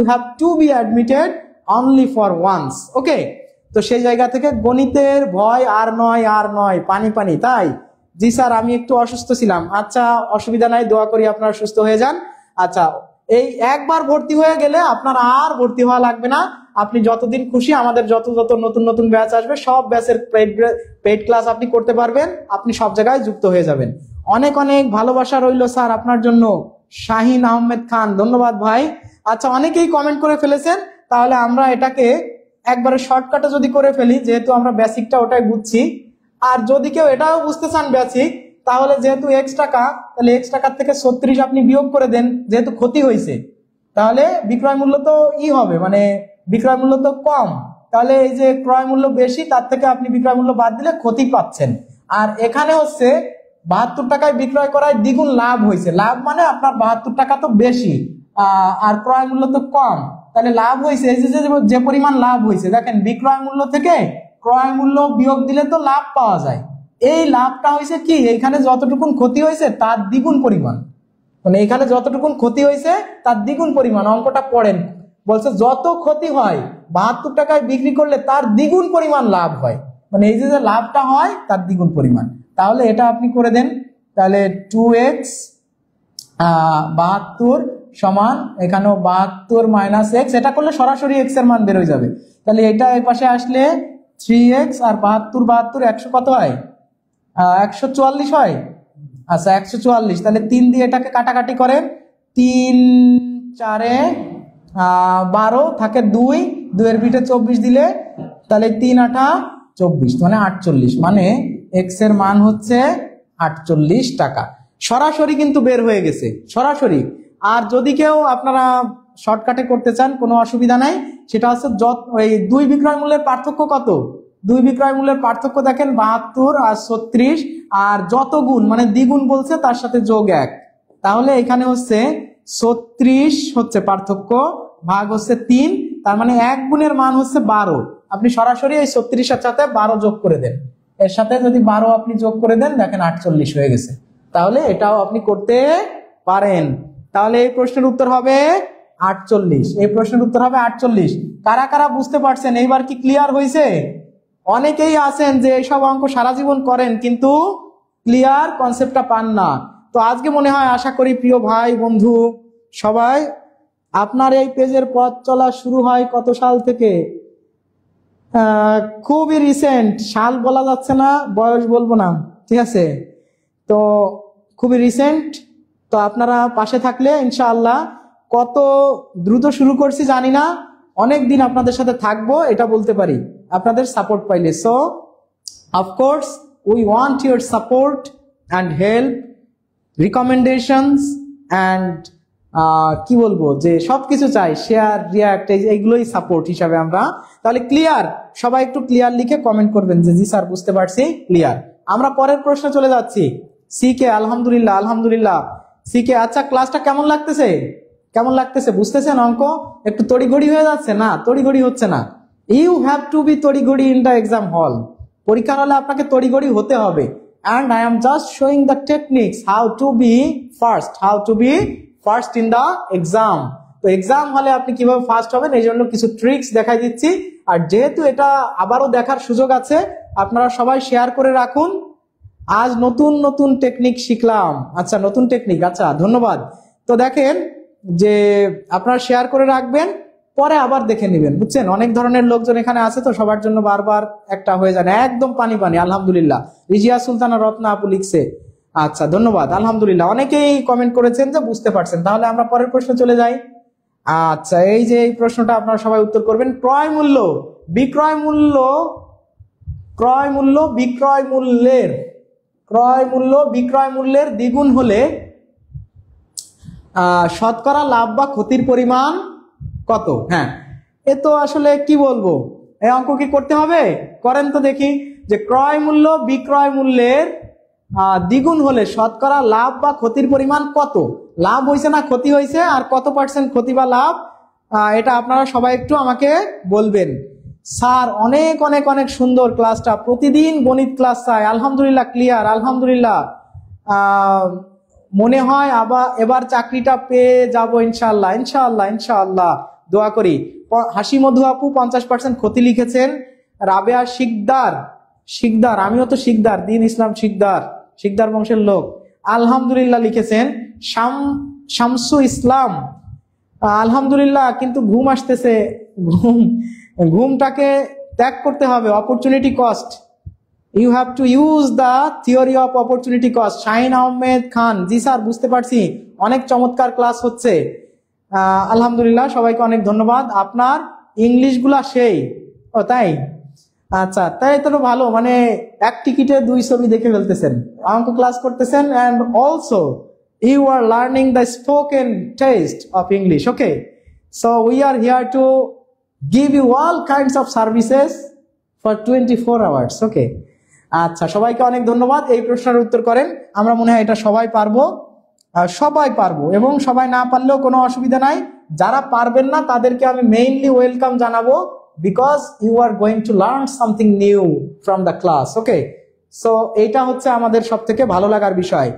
have to be admitted only for once, okay? তো সেই জায়গা থেকে গণিতের ভয় আর নয়, পানি পানি। তাই জি স্যার আমি একটু অসুস্থ ছিলাম, আচ্ছা অসুবিধা নাই, দোয়া করি আপনারা সুস্থ হয়ে যান। আচ্ছা এই একবার ভর্তি হয়ে গেলে আপনার আর ভর্তি হওয়া লাগবে না, আপনি যতদিন খুশি আমাদের যত নতুন ব্যাচ আসবে সব ব্যাচের পেইড ক্লাস আপনি করতে পারবেন, আপনি সব জায়গায় যুক্ত হয়ে যাবেন। অনেক অনেক ভালোবাসা রইল স্যার আপনার জন্য। শাহিন আহমেদ খান, ধন্যবাদ ভাই। আচ্ছা অনেকেই কমেন্ট করে ফেলেছেন, তাহলে আমরা এটাকে একবারে শর্টকাটে যদি করে ফেলি, যেহেতু আমরা বেসিকটা ওটাই বুঝছি, আর যদি কেউ এটাও বুঝতে চান বেসিক, তাহলে যেহেতু x টাকা, তাহলে x টাকার থেকে 36 আপনি বিয়োগ করে দেন, যেহেতু ক্ষতি হয়েছে। তাহলে বিক্রয় মূল্য তো হবে, মানে বিক্রয় মূল্য তো কম, তাহলে এই যে ক্রয় মূল্য বেশি, তার থেকে আপনি বিক্রয় মূল্য বাদ দিলে ক্ষতি পাচ্ছেন। আর এখানে হচ্ছে 72 টাকায় বিক্রয় করায় দ্বিগুণ লাভ হয়েছে। লাভ মানে আপনার 72 টাকা তো বেশি আর ক্রয় মূল্য তো কম, তাহলে লাভ হয়েছে। এই যে পরিমাণ লাভ হয়েছে, দেখেন বিক্রয় মূল্য থেকে ক্রয় মূল্য বিয়োগ দিলে তো লাভ পাওয়া যায়। এই লাভটা হয়েছে কি, এখানে যতটুকুন ক্ষতি হয়েছে তার দ্বিগুণ পরিমাণ, মানে এখানে যতটুকুন ক্ষতি হয়েছে তার দ্বিগুণ পরিমাণ। অঙ্কটা পড়েন, বলছে যত ক্ষতি হয় 72 টাকায় বিক্রি করলে তার দ্বিগুণ পরিমাণ লাভ হয়, মানে এই যে লাভটা হয় তার দ্বিগুণ পরিমাণ। তাহলে এটা আপনি করে দেন, তাহলে 2x 72 সমান এখানেও 72 মাইনাস x, এটা করলে সরাসরি x এর মান বের হয়ে যাবে। তাহলে এটা এই পাশে আসলে 3x আর 72 100 কত হয়, 144 হয়। আচ্ছা 144, তাহলে 3 দিয়ে এটাকে কাটাকাটি করেন, 3 4 12 থাকে 2 এর পিঠে 24 দিলে, তাহলে 3 8 24 মানে 48, মানে x এর মান হচ্ছে 48 টাকা। সরাসরি কিন্তু বের হয়ে গেছে, সরাসরি। আর যদি কেউ আপনারা শর্টকাটে করতে চান কোনো অসুবিধা নাই, সেটা হচ্ছে ওই দুই বিক্রয় মূল্যের পার্থক্য কত, দুই বিক্রয় মূল্যের পার্থক্য দেখেন 72 আর 36, আর যত গুণ মানে দ্বিগুণ বলছে তার সাথে যোগ 1, তাহলে এখানে হচ্ছে 36 হচ্ছে পার্থক্য, ভাগ হচ্ছে 3, তার মানে 1 গুণের মান হচ্ছে 12। আপনি সরাসরি এই 36 এর সাথে 12 যোগ করে দেন, এর সাথে যদি 12 আপনি যোগ করে দেন, দেখেন 48 হয়ে গেছে। তাহলে এটাও আপনি করতে পারেন। তাহলে এই প্রশ্নের উত্তর হবে 48, এই প্রশ্নের উত্তর হবে 48। কারা কারা বুঝতে পারছেন, এইবার কি ক্লিয়ার হয়েছে? অনেকেই আছেন যে এইসব অঙ্ক সারা জীবন করেন কিন্তু ক্লিয়ার কনসেপ্টটা পান না। তো আজকে মনে হয়, আশা করি প্রিয় ভাই বন্ধু সবাই, আপনার এই পেজের পথ চলা শুরু হয় কত সাল থেকে? খুবই রিসেন্ট, সাল বলা যাচ্ছে না, বয়স বলবো না, ঠিক আছে? তো খুবই রিসেন্ট। তো আপনারা পাশে থাকলে ইনশাআল্লাহ, কত দ্রুত শুরু করছি জানি না, অনেক দিন আপনাদের সাথে থাকবো এটা বলতে পারি, আপনাদের সাপোর্ট পাইলে। So of course we want your support and help, recommendations and কি বলবো, যে সবকিছু চাই, শেয়ার রিয়াক্ট, এইগুলোই সাপোর্ট হিসাবে আমরা। তাহলে ক্লিয়ার, সবাই একটু ক্লিয়ার লিখে কমেন্ট করবেন যে জি স্যার বুঝতে পারছি, ক্লিয়ার। আমরা পরের প্রশ্নে চলে যাচ্ছি। সিকে আলহামদুলিল্লাহ, আলহামদুলিল্লাহ সিকে। আচ্ছা ক্লাসটা কেমন লাগতেছে, কেমন লাগতেছে, বুঝতেছেন? অঙ্ক একটু তড়িঘড়ি হয়ে যাচ্ছে না? তড়িঘড়ি হচ্ছে না। ইউ হ্যাভ টু বি তড়িঘড়ি ইন দ্য এক্সাম হল, পরীক্ষার হলে আপনাকে তড়িঘড়ি হতে হবে। and I am just showing the techniques how to be first in the exam. তো এক্সাম হলে আপনি কিভাবে ফার্স্ট হবেন এই জন্য কিছু ট্রিক্স দেখাই দিচ্ছি। আর যেহেতু এটা আবারও দেখার সুযোগ আছে, আপনারা সবাই শেয়ার করে রাখুন। আজ নতুন নতুন টেকনিক শিখলাম। আচ্ছা নতুন টেকনিক, আচ্ছা ধন্যবাদ। তো দেখেন যে আপনারা শেয়ার করে রাখবেন, পরে আবার দেখে নেবেন, বুঝছেন? অনেক ধরনের লোকজন এখানে আছে, তো সবার জন্য বারবার একটা হয়ে যায় না, একদম পানি পানি। আলহামদুলিল্লাহ, রিজিয়া সুলতানা রত্না আপু লিখছে, আচ্ছা ধন্যবাদ, আলহামদুলিল্লাহ। অনেকেই কমেন্ট করেছেন যে বুঝতে পারছেন। তাহলে আমরা পরের প্রশ্ন চলে যাই। আচ্ছা এই যে এই প্রশ্নটা আপনারা সবাই উত্তর করবেন। ক্রয় মূল্য বিক্রয় মূল্য, ক্রয় মূল্য বিক্রয় মূল্যের, ক্রয় মূল্য বিক্রয় মূল্যের দ্বিগুণ হলে শতকরা লাভ বা ক্ষতির পরিমাণ কত? হ্যাঁ, এ তো আসলে কি বলবো, এই অঙ্ক কি করতে হবে? করেন তো দেখি। যে ক্রয় মূল্য বিক্রয় মূল্যের দ্বিগুণ হলে শতকরা লাভ বা ক্ষতির পরিমাণ কত? লাভ হয়েছে না ক্ষতি হয়েছে, আর কত পার্সেন্ট ক্ষতি বা লাভ, এটা আপনারা সবাই একটু আমাকে বলবেন। স্যার অনেক অনেক অনেক সুন্দর ক্লাসটা, প্রতিদিন গণিত ক্লাস চাই। আলহামদুলিল্লাহ ক্লিয়ার, আলহামদুলিল্লাহ। মনে হয় এবার চাকরিটা পেয়ে যাব ইনশাআল্লাহ, ইনশাআল্লাহ, ইনশাআল্লাহ, দোয়া করি। হাসি মধু আপু 50% ক্ষতি লিখেছেন। রাবেয়া শিকদার, আমিও তো শিকদার, দিন ইসলাম শিকদার বংশের লোক, আলহামদুলিল্লাহ লিখেছেন। শামসু ইসলাম আলহামদুলিল্লাহ, কিন্তু ঘুম আসতেছে, ঘুমটাকে ত্যাগ করতে হবে। Opportunity cost, you have to use the theory of opportunity cost. Shahin Ahmed Khan, জি স্যার বুঝতে পারছি, অনেক চমৎকার ক্লাস হচ্ছে, আলহামদুলিল্লাহ, সবাইকে অনেক ধন্যবাদ। আপনার ইংলিশ গুলা সেই, ও তাই, আচ্ছা, তাই তো ভালো, মানে এক টিকিটে দুই ছবি দেখে ফেলতেছেন, অঙ্ক ক্লাস করতেছেন, and also you are learning the spoken taste of English. Okay, so we are here to give you all kinds of services for 24 hours. Okay, আচ্ছা, সবাইকে অনেক ধন্যবাদ। এই প্রশ্নের উত্তর করেন, আমরা মনে হয় এটা সবাই পারবো, সবাই পারবো, এবং সবাই না পারলেও কোনো অসুবিধা নাই। যারা পারবেন না তাদেরকে আমি মেইনলি ওয়েলকাম জানাবো, because you are going to learn something new from the class. Okay, so এইটা হচ্ছে আমাদের সব থেকে ভালো লাগার বিষয়।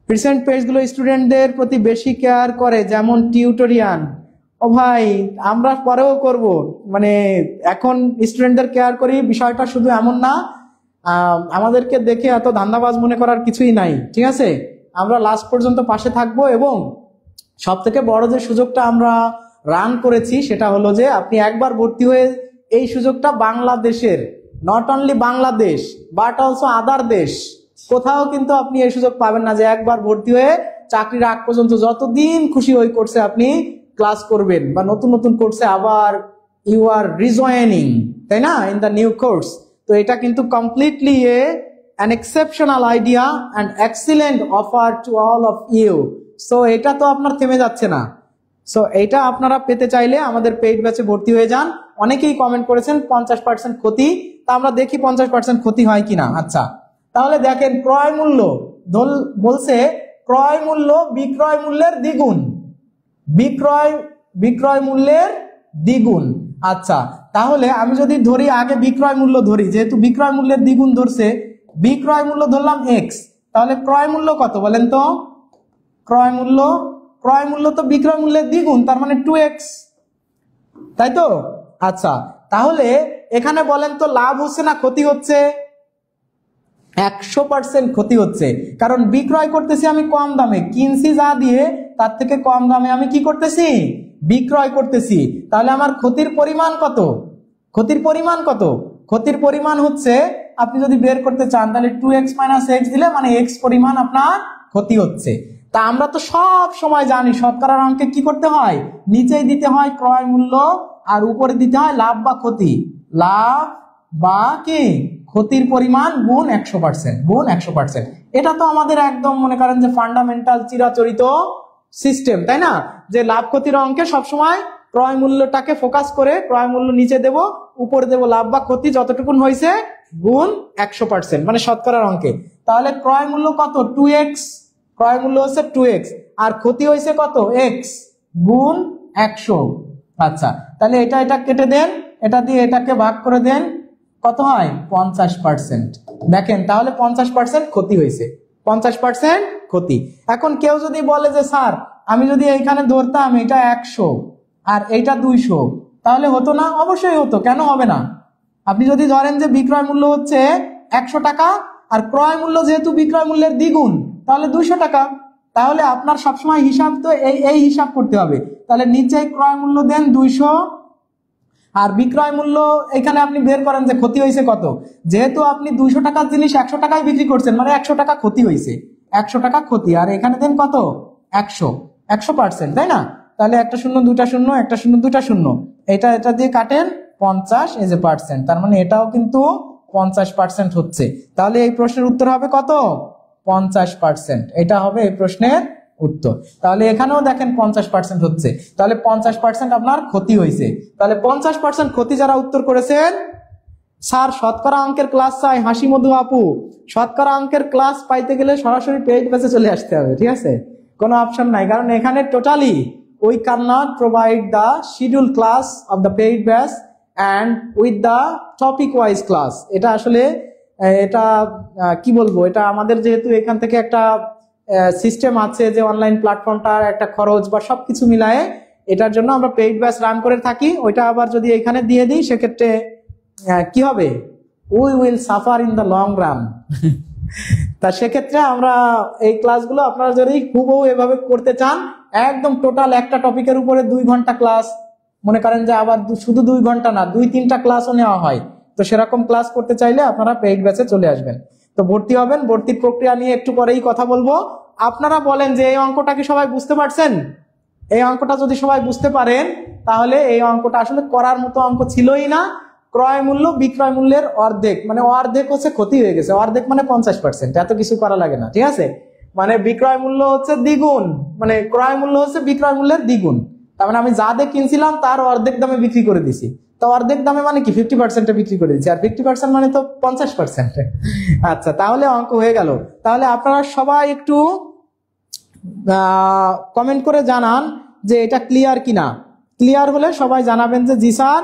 রিসেন্ট পেজগুলো স্টুডেন্টদের প্রতি বেশি কেয়ার করে, যেমন টিউটোরিয়াল। ও ভাই, আমরা পরেও করব, মানে এখন স্টুডেন্টদের কেয়ার করি, বিষয়টা শুধু এমন না, আমাদেরকে দেখে এত ধান্দাবাজ মনে করার কিছুই নাই, ঠিক আছে? আমরা লাস্ট পর্যন্ত পাশে থাকবো, এবং সব থেকে বড় যে সুযোগটা আমরা রান করেছি সেটা হলো যে আপনি একবার ভর্তি হয়ে এই সুযোগটা বাংলাদেশের, not only Bangladesh but also আদার দেশ, কোথাও কিন্তু আপনি এই সুযোগ পাবেন না যে একবার ভর্তি হয়ে চাকরির আগ পর্যন্ত যতদিন খুশি ওই কোর্সে আপনি ক্লাস করবেন, বা নতুন নতুন কোর্সে আবার ইউ আর রিজয়েনিং, তাই না, ইন দ্য নিউ কোর্স। তো এটা কিন্তু completely an exceptional idea and excellent offer to all of you. So এটা তো আপনার থেমে যাচ্ছে না। সো এটা আপনারা পেতে চাইলে আমাদের পেইড ব্যাচে ভর্তি হয়ে যান। অনেকেই কমেন্ট করেছেন 50% ক্ষতি, তা আমরা দেখি 50% ক্ষতি হয় কিনা। আচ্ছা, তাহলে দেখেন, ক্রয় মূল্য বলছে, ক্রয় মূল্য বিক্রয় মূল্যের দ্বিগুণ, বিক্রয় মূল্যের দ্বিগুণ। আচ্ছা, তাহলে আমি যদি ধরি, আগে বিক্রয় মূল্য ধরি, যেহেতু বিক্রয় মূল্যের দ্বিগুণ ধরছে, বিক্রয় মূল্য ধরলাম এক্স, তাহলে ক্রয় মূল্য কত বলেন তো? ক্রয় মূল্য তো বিক্রয় মূল্যের দ্বিগুণ, তার মানে 2x, তাই তো? আচ্ছা, তাহলে এখানে বলেন তো লাভ হচ্ছে না ক্ষতি হচ্ছে? 100% ক্ষতি হচ্ছে, কারণ বিক্রয় করতেছি আমি কম দামে, কিনছি যা দিয়ে তার থেকে কম দামে আমি কি করতেছি? বিক্রয় করতেছি। তাহলে আমার ক্ষতির পরিমাণ কত? ক্ষতির পরিমাণ হচ্ছে, আপনি যদি বের করতে চান তাহলে 2x - x দিলে মানে x পরিমাণ আপনার ক্ষতি হচ্ছে। তা আমরা তো সব সময় জানি শতকরার অঙ্কে কি করতে হয়, নিচেই দিতে হয় ক্রয় মূল্য আর উপরে দিতে হয় লাভ বা ক্ষতি, লাভ বা কি ক্ষতির পরিমাণ গুণ 100%, এটা তো আমাদের একদম মনে করেন যে ফান্ডামেন্টাল চিরাচরিত সিস্টেম, তাই না? যে লাভ ক্ষতির অঙ্কে সবসময় ক্রয় মূল্যটাকে ফোকাস করে ক্রয় মূল্য নিচে দেব, উপরে দেব লাভ বা ক্ষতি যতটুকুন হয়েছে গুণ 100%, মানে শতকরার অঙ্কে। তাহলে ক্রয় মূল্য কত? 2x, ক্রয় মূল্য হচ্ছে 2x, আর ক্ষতি হয়েছে কত? x গুণ 100। আচ্ছা, তাহলে এটা কেটে দেন, এটা দিয়ে এটাকে ভাগ করে দেন, কত হয়? 50%। দেখেন, তাহলে 50% ক্ষতি হয়েছে, 50% ক্ষতি। এখন কেউ যদি বলে যে স্যার, আমি যদি এইখানে ধরতাম এটা 100 আর এইটা 200, তাহলে হতো না? অবশ্যই হতো, কেন হবে না? আপনি যদি ধরেন যে বিক্রয় মূল্য হচ্ছে 100 টাকা, আর ক্রয় মূল্য যেহেতু বিক্রয় মূল্যের দ্বিগুণ, তাহলে 200 টাকা। তাহলে আপনার সবসময় হিসাব তো এই হিসাব করতে হবে। তাহলে নিচে ক্রয় মূল্য দেন 200, আর বিক্রয় মূল্য এখানে আপনি বের করেন যে ক্ষতি হয়েছে কত। যেহেতু আপনি 200 টাকার জিনিস 100 টাকায় বিক্রি করছেন, মানে 100 টাকা ক্ষতি হয়েছে, 100 টাকা ক্ষতি, আর এখানে দেন কত? 100%, তাই না? তাহলে একটা শূন্য, দুটা শূন্য, একটা শূন্য, দুটা শূন্য, এটা দিয়ে কাটেন 50, এই যে পার্সেন্ট, তার মানে এটাও কিন্তু 50% হচ্ছে। তাহলে এই প্রশ্নের উত্তর হবে কত? 50%, এটা হবে এই প্রশ্নের উত্তর। তাহলে এখানেও দেখেন 50% হচ্ছে, তাহলে 50% আপনার ক্ষতি হয়েছে। তাহলে 50% ক্ষতি যারা উত্তর করেছেন, স্যার শতকরা অঙ্কের ক্লাস চাই, হাসি মধু আপু, শতকরা অঙ্কের ক্লাস পাইতে গেলে সরাসরি পেইড ব্যাচে চলে আসতে হবে, ঠিক আছে? কোনো অপশন নাই, কারণ এখানে totally we cannot provide the schedule class of the paid batch and with the topic wise class. এটা আসলে এটা কি বলবো, এটা আমাদের যেহেতু এখান থেকে একটা সিস্টেম আছে যে অনলাইন প্ল্যাটফর্মটার একটা খরচ বা সবকিছু মিলায়ে এটার জন্য আমরা পেইড ব্যাচ রান করে থাকি। ওইটা আবার যদি এখানে দিয়ে দিই সেক্ষেত্রে কি হবে? We will suffer in the long run. তা সেক্ষেত্রে আমরা এই ক্লাসগুলো আপনারা যদি হুবহু এভাবে করতে চান, একদম টোটাল একটা টপিকের উপরে 2 ঘন্টা ক্লাস, মনে করেন যে আবার শুধু 2 ঘন্টা না 2-3টা ক্লাসও নেওয়া হয়, তো সেরকম ক্লাস করতে চাইলে আপনারা পেইড ব্যাচে চলে আসবেন। তো ভর্তি হবেন, ভর্তির প্রক্রিয়া নিয়ে একটু পরেই কথা বলবো। আপনারা বলেন যে এই অঙ্কটা কি সবাই বুঝতে পারছেন? এই অঙ্কটা যদি সবাই বুঝতে পারেন তাহলে এই অঙ্কটা আসলে করার মতো অঙ্ক ছিলই না, ক্রয় মূল্য বিক্রয় মূল্যের অর্ধেক, মানে অর্ধেক হচ্ছে ক্ষতি হয়ে গেছে, অর্ধেক মানে 50%, এত কিছু করা লাগে না, ঠিক আছে। মানে বিক্রয় মূল্য হচ্ছে দ্বিগুণ, মানে ক্রয় মূল্য হচ্ছে বিক্রয় মূল্যের দ্বিগুণ, তার মানে আমি যা দিয়ে কিনছিলাম তার অর্ধেক দামে বিক্রি করে দিছি। তো অর্ধেক দামে মানে কি 50%-এ বিক্রি করে দিচ্ছি, আর 50% মানে তো 50%। আচ্ছা, তাহলে অঙ্ক হয়ে গেল। তাহলে আপনারা সবাই একটু কমেন্ট করে জানান যে এটা ক্লিয়ার কিনা। ক্লিয়ার হলে সবাই জানাবেন যে জি স্যার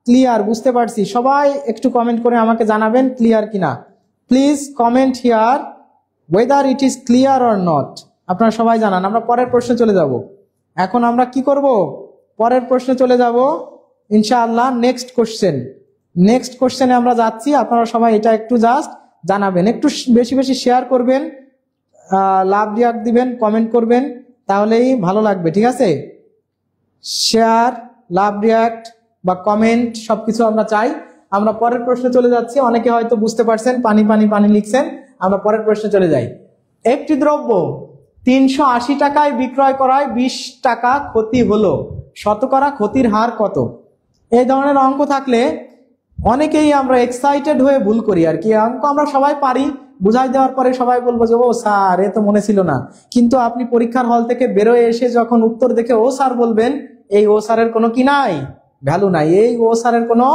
ক্লিয়ার, বুঝতে পারছি। সবাই একটু কমেন্ট করে আমাকে জানাবেন ক্লিয়ার কিনা। Please comment here weather it is clear or not. আপনারা সবাই জানান। আমরা পরের প্রশ্নে চলে যাব। এখন আমরা কি করব? পরের প্রশ্নে চলে যাব ইনশাআল্লাহ। নেক্সট কোশ্চেনে আমরা যাচ্ছি। আপনারা সবাই এটা একটু জাস্ট জানাবেন, একটু বেশি বেশি শেয়ার করবেন, লাভ রিয়াক্ট দিবেন, কমেন্ট করবেন, তাহলেই ভালো লাগবে, ঠিক আছে। শেয়ার, লাভ রিয়াক্ট বা কমেন্ট সবকিছু আমরা চাই। আমরা পরের প্রশ্নে চলে যাচ্ছি। অনেকে হয়তো বুঝতে পারছেন, পানি পানি পানি লিখছেন। আমরা পরের প্রশ্নে চলে যাই। একটি দ্রব্য 380 টাকায় বিক্রয় করায় 20 টাকা ক্ষতি হলো, শতকরা ক্ষতির হার কত? এই ধরনের অঙ্ক থাকলে অনেকেই আমরা এক্সাইটেড হয়ে ভুল করি আর কি। অঙ্ক আমরা সবাই পারি, বুঝাই দেওয়ার পরে সবাই বলবো যে ও স্যার এ তো মনে ছিল না। কিন্তু আপনি পরীক্ষার হল থেকে বেরোয় এসে যখন উত্তর দেখে ও স্যার বলবেন, এই ও স্যারের কোনো কি নাই, ভ্যালু নাই, এই ও স্যারের কোনো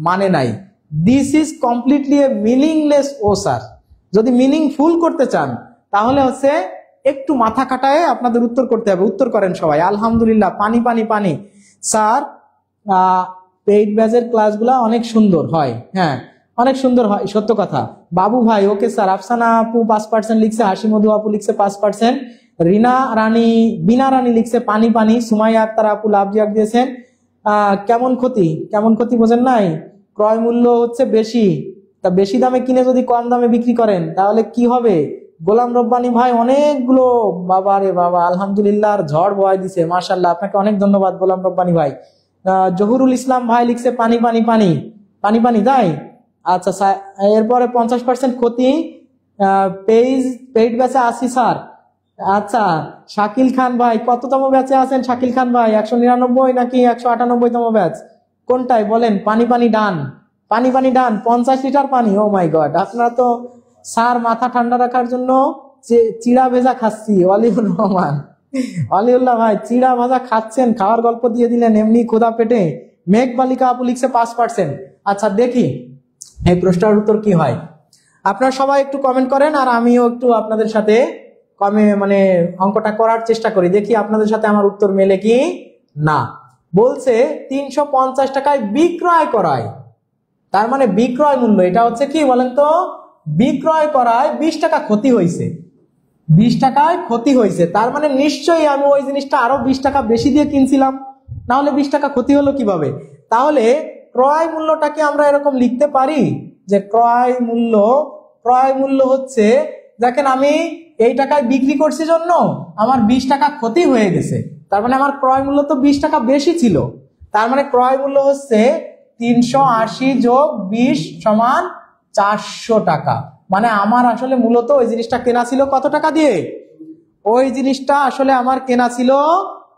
মানে নাই। This is completely a meaningless ও স্যার। যদি মিনিংফুল করতে চান তাহলে হচ্ছে একটু মাথা খাটায় আপনাদের উত্তর করতে হবে। উত্তর করেন সবাই। আলহামদুলিল্লাহ, পানি পানি পানি। স্যার পেইড ব্যাচের ক্লাসগুলো অনেক সুন্দর হয়, হ্যাঁ অনেক সুন্দর হয়, সত্য কথা। বাবু ভাই ওকে স্যার। আফসানা আপু 5% লিখছে, হাসি মধু আপু লিখছে 5%, বিনা রানী লিখছে পানি পানি, সুমাইয়া আক্তার আপু লাভ জিয়াক দিয়েছেন। কেমন ক্ষতি বোঝেন নাই? ক্রয় মূল্য হচ্ছে বেশি, তা বেশি দামে কিনে যদি কম দামে বিক্রি করেন তাহলে কি হবে? গোলাম রব্বানী ভাই অনেকগুলো, বাবা রে বাবা, আলহামদুলিল্লাহ ঝড় বয় দিছে, মাশাআল্লাহ, আপনাকে অনেক ধন্যবাদ গোলাম রব্বানী ভাই। জহুরুল ইসলাম ভাই লিখছে পানি পানি পানি পানি পানি, তাই আচ্ছা। এরপরে 50% ক্ষতি পেইড ব্যাচে আসি স্যার। আচ্ছা, শাকিল খান ভাই কততম ব্যাচে আছেন? শাকিল খান ভাই 199 নাকি 198তম ব্যাচ, কোনটায় বলেন? পানি পানি ডান, পানি পানি ডান। 50 লিটার পানি, ও মাই গড। আপনারা তো স্যার মাথা ঠান্ডা রাখার জন্য চিড়া ভেজা খাচ্ছি। ওয়ালিউর রহমান, ওয়ালিউল্লাহ ভাই চিড়া ভাজা খাচ্ছেন, খাওয়ার গল্প দিয়ে দিলেন এমনি ক্ষুধা পেটে। মেঘ বালিকা আপু লিখছে 5%। আচ্ছা দেখি এই প্রশ্নের উত্তর কি হয়। আপনারা সবাই একটু কমেন্ট করেন আর আমিও একটু আপনাদের সাথে মানে অঙ্কটা করার চেষ্টা করি, দেখি আপনাদের সাথে আমার উত্তর মেলে কি না। বলছে 350 টাকায় বিক্রয় করায়, তার মানে বিক্রয় মূল্য এটা হচ্ছে কি বলেন তো? বিক্রয় করায় 20 টাকা ক্ষতি হয়েছে, 20 টাকায় ক্ষতি হয়েছে, তার মানে নিশ্চয়ই আমি ওই জিনিসটা আরো 20 টাকা বেশি দিয়ে কিনছিলাম, না হলে 20 টাকা ক্ষতি হলো কিভাবে? তাহলে ক্রয় মূল্যটাকে আমরা এরকম লিখতে পারি যে ক্রয় মূল্য হচ্ছে, দেখেন আমি এই টাকায় বিক্রি করছি জন্য আমার 20 টাকা ক্ষতি হয়ে গেছে, তার মানে আমার ক্রয় মূল্য তো 20 টাকা বেশি ছিল, তার মানে ক্রয় মূল্য হচ্ছে 380 যোগ 20 সমান 400 টাকা। মানে আমার আসলে মূলত ওই জিনিসটা কেনা ছিল কত টাকা দিয়ে? ওই জিনিসটা আসলে আমার কেনা ছিল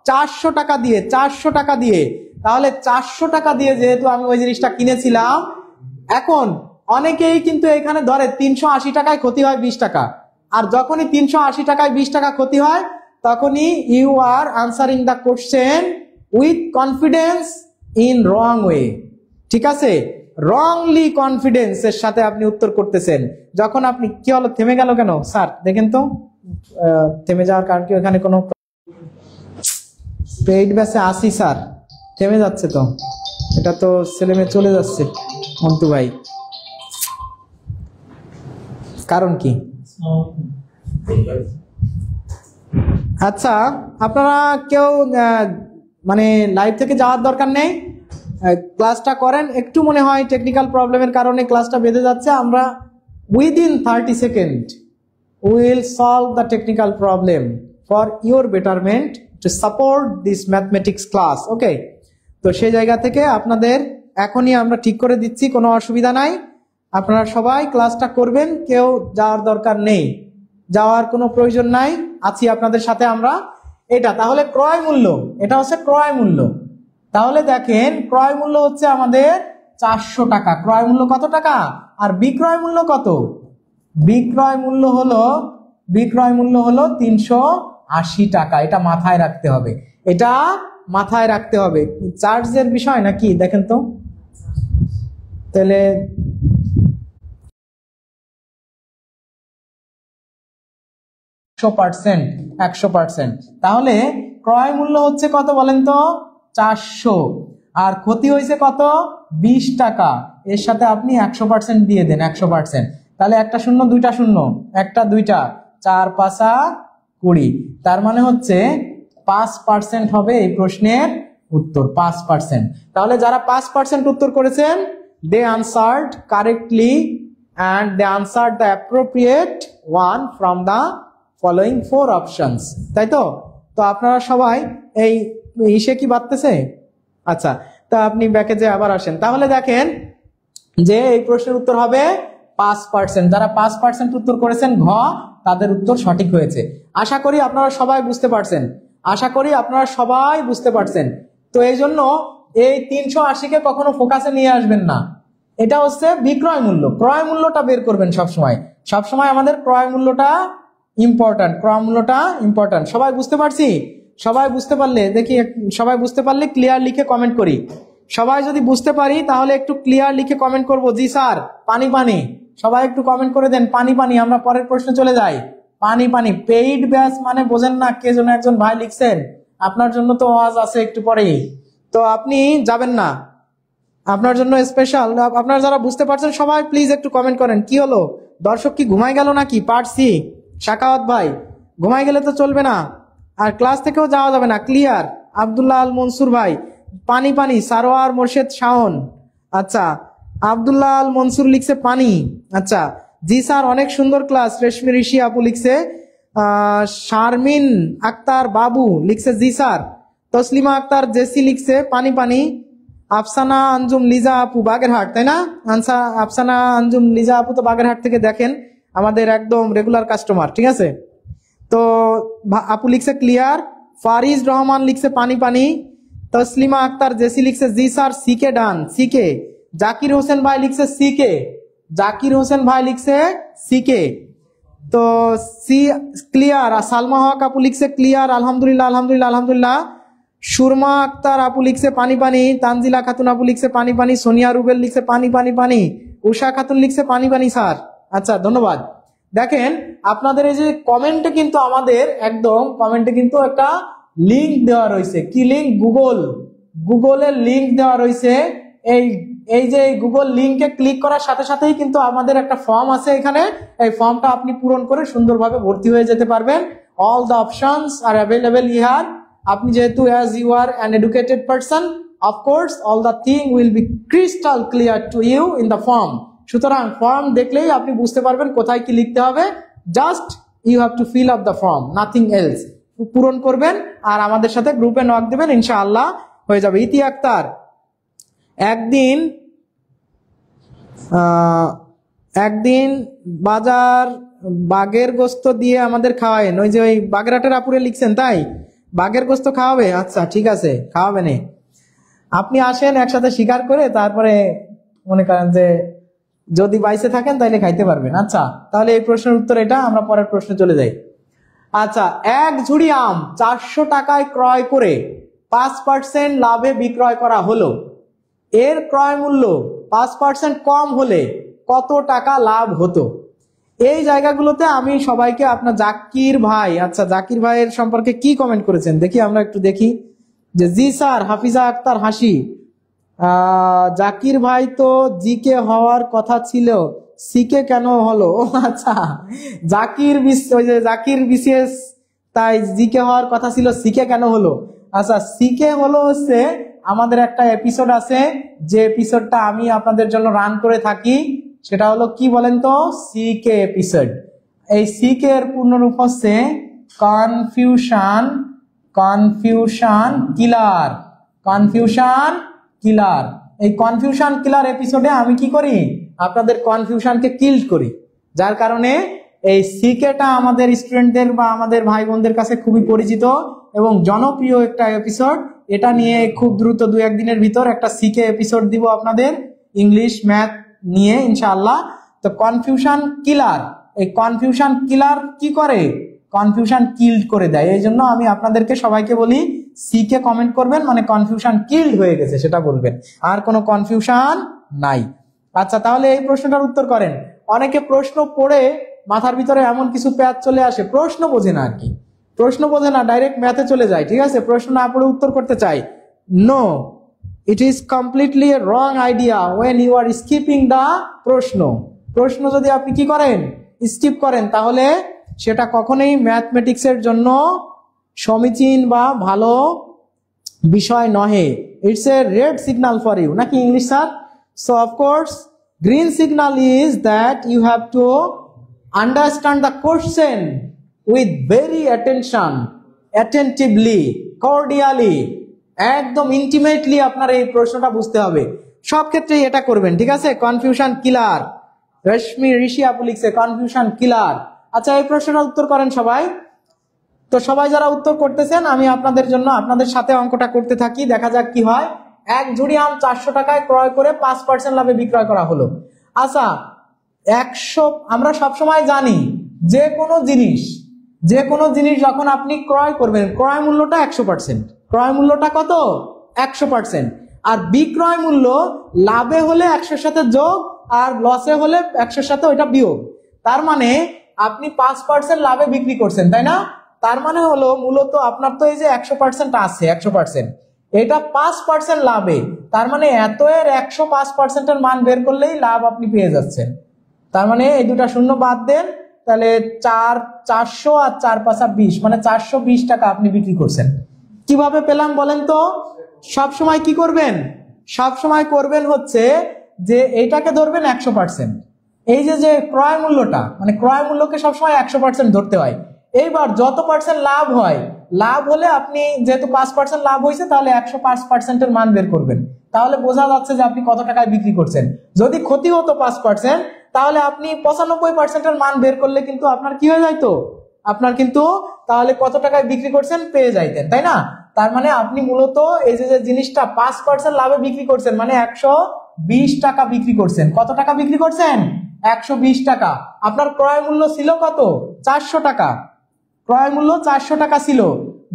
400 টাকা দিয়ে, 400 টাকা দিয়ে। তাহলে 400 টাকা দিয়ে যেহেতু আমি ওই জিনিসটা কিনেছিলাম, এখন অনেকেই কিন্তু এখানে ধরে 380 টাকায় ক্ষতি হয় 20 টাকা, আর যখনই 380 টাকায় 20 টাকা ক্ষতি হয় তখনই you are answering the question with confidence in wrong way. ঠিক আছে, রংলি কনফিডেন্সের সাথে আপনি উত্তর করতেছেন। যখন আপনি কি হলো, থেমে গেল কেন স্যার? দেখেন তো থেমে যাওয়ার কারণ কি? ওখানে কোনো পেইড ব্যাচে আসি স্যার, থেমে যাচ্ছে তো, এটা তো ছেলে মেয়ে চলে যাচ্ছে মন্টু ভাই, কারণ কি? আচ্ছা আপনারা কেউ মানে লাইভ থেকে যাওয়ার দরকার নেই, ক্লাসটা করেন। একটু মনে হয় টেকনিক্যাল প্রবলেমের কারণে ক্লাসটা বেঁধে যাচ্ছে। আমরা within 30 second will solve the technical problem for your betterment to support this mathematics class. Okay, তো সেই জায়গা থেকে আপনাদের এখনই আমরা ঠিক করে দিচ্ছি, কোনো অসুবিধা নাই। আপনারা সবাই ক্লাসটা করবেন, কেউ যাওয়ার দরকার নেই, যাওয়ার কোনো প্রয়োজন নাই, আছি আপনাদের সাথে আমরা। এটা তাহলে ক্রয় মূল্য, এটা হচ্ছে ক্রয় মূল্য। তাহলে দেখেন ক্রয় মূল্য হচ্ছে আমাদের 400 টাকা। ক্রয় মূল্য কত টাকা? আর বিক্রয় মূল্য কত? বিক্রয় মূল্য হলো 380 টাকা। এটা মাথায় রাখতে হবে, এটা মাথায় রাখতে হবে। চার্জের বিষয় নাকি দেখেন তো, তাহলে 100%। তাহলে ক্রয় মূল্য হচ্ছে কত বলেন তো? 400, আর ক্ষতি হয়েছে কত? 20 টাকা। এর সাথে আপনি 100% দিয়ে দেন, 100%। তাহলে একটা শূন্য, দুইটা শূন্য, একটা দুইটা, 4 5 20। তার মানে হচ্ছে 5% হবে এই প্রশ্নের উত্তর, 5%। তাহলে যারা 5% উত্তর করেছেন, they answered correctly and they answered the appropriate one from the following 4 options, তাই তো? তো আপনারা সবাই এই ইসে কি বাড়তেছে? আচ্ছা, তা আপনি ব্যাকে যে আবার আসেন, তাহলে দেখেন যে এই প্রশ্নের উত্তর হবে 5%। যারা 5% উত্তর করেছেন ঘ, তাদের উত্তর সঠিক হয়েছে। আশা করি আপনারা সবাই বুঝতে পারছেন। তো এই জন্য এই 380-কে কখনো ফোকাসে নিয়ে আসবেন না। এটা হচ্ছে বিক্রয় মূল্য, ক্রয় মূল্যটা বের করবেন সবসময় আমাদের ক্রয় মূল্যটা ইম্পর্টেন্ট। সবাই বুঝতে পারছি? সবাই বুঝতে পারলে দেখি, সবাই বুঝতে পারলে ক্লিয়ার লিখে কমেন্ট করি। সবাই যদি বুঝতে পারি তাহলে একটু ক্লিয়ার লিখে কমেন্ট করব, জি স্যার পানি। সবাই একটু কমেন্ট করে দেন পানি। আমরা পরের প্রশ্নে চলে যাই। পানি পেইড ব্যাচ মানে বোঝেন না? কে যেন একজন ভাই লিখছেন, আপনার জন্য তো আওয়াজ আছে একটু পরেই, তো আপনি যাবেন না, আপনার জন্য স্পেশাল। আপনারা যারা বুঝতে পারছেন সবাই প্লিজ একটু কমেন্ট করেন। কি হলো, দর্শক কি ঘুমাই গেল নাকি? পারছি শাকাওয়াত ভাই, ঘুমাই গেলে তো চলবে না, আর ক্লাস থেকেও যাওয়া যাবে না। ক্লিয়ার? আব্দুল্লাহ আল মনসুর ভাই পানি। সারোয়ার মোর্শেদ শাওন, আচ্ছা আব্দুল্লাহ আল মনসুর লিখছে পানি। আচ্ছা জি স্যার, অনেক সুন্দর ক্লাস। রেশমি ঋষি আপু লিখছে, শারমিন আক্তার বাবু লিখছে জি স্যার। তসলিমা আক্তার জেসি লিখছে পানি। আফসানা আঞ্জুম লিজা আপু বাগেরহাট, তাই না? আফসানা আঞ্জুম লিজা আপু তো বাগেরহাট থেকে দেখেন, আমাদের একদম রেগুলার কাস্টমার, ঠিক আছে? তো আপু লিখছে ক্লিয়ার। ফারিজ রহমান লিখছে পানি। তসলিমা আক্তার জেসি লিখছে জি স্যার, সিকে ডান, সিকে। জাকির হোসেন ভাই লিখছে সিকে, তো সি ক্লিয়ার। আর সালমা হক আপু লিখছে ক্লিয়ার, আলহামদুলিল্লাহ। সুরমা আক্তার আপু লিখছে পানি। তানজিলা খাতুন আপু লিখছে পানি। সোনিয়া রুবেল লিখছে পানি। উষা খাতুন লিখছে পানি স্যার। আচ্ছা ধন্যবাদ। দেখেন আপনাদের এই যে কমেন্টে কিন্তু আমাদের একদম কমেন্টে কিন্তু একটা লিংক দেওয়া রয়েছে। কি লিংক? গুগলের লিংক দেওয়া রয়েছে। এই যে গুগল লিংকে ক্লিক করার সাথে সাথেই কিন্তু আমাদের একটা ফর্ম আছে এখানে, এই ফর্মটা আপনি পূরণ করে সুন্দরভাবে ভর্তি হয়ে যেতে পারবেন। All the options are available here. আপনি যেহেতু as you are an educated person, of course all the thing will be crystal clear to you in the form. সুতরাং ফর্ম দেখলেই আপনি বুঝতে পারবেন কোথায় কি লিখতে হবে। Just you have to fill up the form, nothing else. পূরণ করবেন আর আমাদের সাথে গ্রুপে নক দেবেন, ইনশাআল্লাহ হয়ে যাবে। ইতি আক্তার, একদিন বাজার বাঘের গোস্ত দিয়ে আমাদের খাওয়ায়েন। ওই যে ওই বাগেরহাটের আপুরে লিখছেন, তাই বাঘের গোস্ত খাওয়াবে? আচ্ছা ঠিক আছে, খাওয়াবে না। আপনি আসেন একসাথে শিকার করে, তারপরে মনে করেন যে যদি বাইসে থাকেন তাহলে খাইতে পারবেন। আচ্ছা তাহলে এই প্রশ্নের উত্তর এটা। আমরা পরের প্রশ্নে চলে যাই। আচ্ছা, এক ঝুড়ি আম 400 টাকায় ক্রয় করে 5% লাভে বিক্রয় করা হলো। এর ক্রয় মূল্য 5% কম হলে কত টাকা লাভ হতো? এই জায়গাগুলোতে আমি সবাইকে, আপনার জাকির ভাই, আচ্ছা জাকির ভাইয়ের সম্পর্কে কি কমেন্ট করেছেন দেখি, আমরা একটু দেখি। যে জি স্যার, হাফিজা আক্তার হাসি। জাকির ভাই তো জিকে হওয়ার কথা ছিল, সিকে কেন হলো? ও আচ্ছা, ওই যে জাকির বিসিএস, তাই জিকে হওয়ার কথা ছিল, সিকে কেন হলো? আচ্ছা সিকে হলো হচ্ছে আমাদের একটা এপিসোড আছে, যে এপিসোডটা আমি আপনাদের জন্য রান করে থাকি, সেটা হলো কি বলেন তো? সিকে এপিসোড। এই সিকে এর পূর্ণরূপ হচ্ছে কনফিউশন কিলার। এই কনফিউশন কিলার এপিসোডে আমি কি করি? আপনাদের কনফিউশনকে কিল করি, যার কারণে এই সিকেটা আমাদের স্টুডেন্টদের বা আমাদের ভাই বোনদের কাছে খুবই পরিচিত এবং জনপ্রিয় একটা এপিসোড। এটা নিয়ে খুব দ্রুত 2-1 দিনের ভিতর একটা সিকে এপিসোড দিব আপনাদের। ইংলিশ ম্যাথ নিয়ে ইনশাআল্লাহ। তো কনফিউশন কিলার, এই কনফিউশন কিলার কি করে? কনফিউশন কিল্ড করে দেয়। এই জন্য আমি আপনাদেরকে সবাইকে বলি সি কে কমেন্ট করবেন, মানে কনফিউশন কিল্ড হয়ে গেছে সেটা বলবেন, আর কোনো কনফিউশন নাই। আচ্ছা, তাহলে এই প্রশ্নটার উত্তর করেন। অনেকে প্রশ্ন পড়ে মাথার ভিতরে এমন কিছু প্যাচ চলে আসে, প্রশ্ন বোঝে না আর কি, প্রশ্ন বোঝে না, ডাইরেক্ট ম্যাথে চলে যায়, ঠিক আছে, প্রশ্ন না পড়ে উত্তর করতে চাই। No, it is completely a wrong idea when you are skipping the প্রশ্ন। প্রশ্ন যদি আপনি কি করেন, স্কিপ করেন, তাহলে সেটা কখনোই ম্যাথমেটিক্সের জন্য সমীচীন বা ভালো বিষয় নহে। It's a red signal for you, নাকি English sir? So of course green signal is that you have to understand the question with very attention, attentively, cordially, একদম ইন্টিমেটলি আপনার এই প্রশ্নটা বুঝতে হবে। সব ক্ষেত্রেই এটা করবেন, ঠিক আছে? কনফিউশন কিলার, রশ্মি ঋষি আপু লিখছে কনফিউশন কিলার। আচ্ছা, এই প্রশ্নটার উত্তর করেন সবাই। তো সবাই যারা উত্তর করতেছেন, আমি আপনাদের জন্য আপনাদের সাথে অঙ্কটা করতে থাকি, দেখা যাক কি হয়। এক ঝুড়ি আম 400 টাকায় ক্রয় করে 5% লাভে বিক্রয় করা হলো। আচ্ছা, 100, আমরা সবসময় জানি যে কোনো জিনিস যখন আপনি ক্রয় করবেন, ক্রয় মূল্যটা 100%, ক্রয় মূল্যটা কত? 100%। আর বিক্রয় মূল্য লাভে হলে 100-র সাথে যোগ, আর লসে হলে 100-র সাথে ওইটা বিয়োগ। তার মানে আপনি 5% লাভে বিক্রি করছেন, তাই না? তার মানে হলো মূলত আপনার তো এই যে 100% আছে, 100%, এটা 5% লাভে, তার মানে এত এর 105%-এর মান বের করলেই লাভ আপনি পেয়ে যাচ্ছেন। তার মানে এই দুটা শূন্য বাদ দেন, তাহলে 400 আর 4×5 = 20, মানে 420 টাকা আপনি বিক্রি করছেন। কিভাবে পেলাম বলেন তো? সবসময় কি করবেন? সবসময় করবেন হচ্ছে যে এইটাকে ধরবেন 100%, এই যে ক্রয় মূল্যটা, মানে ক্রয় মূল্যকে সবসময় 100% ধরতে হয়। এইবার যত পার্সেন্ট লাভ হয়, লাভ হলে আপনি যেহেতু 5% লাভ হয়েছে, তাহলে 105%-এর মান বের করবেন, তাহলে বোঝা যাচ্ছে যে আপনি কত টাকায় বিক্রি করছেন। যদি ক্ষতি হতো 5%, তাহলে আপনি 95%-এর মান বের করলে কিন্তু আপনার কি হয়ে যাইতো, আপনার কিন্তু তাহলে কত টাকায় বিক্রি করছেন পেয়ে যাইতেন, তাই না? তার মানে আপনি মূলত এই যে জিনিসটা 5% লাভে বিক্রি করছেন, মানে 120 টাকা বিক্রি করছেন। কত টাকা বিক্রি করছেন? 120 টাকা। আপনার ক্রয় মূল্য ছিল কত? 400 টাকা। ক্রয় মূল্য 400 টাকা ছিল।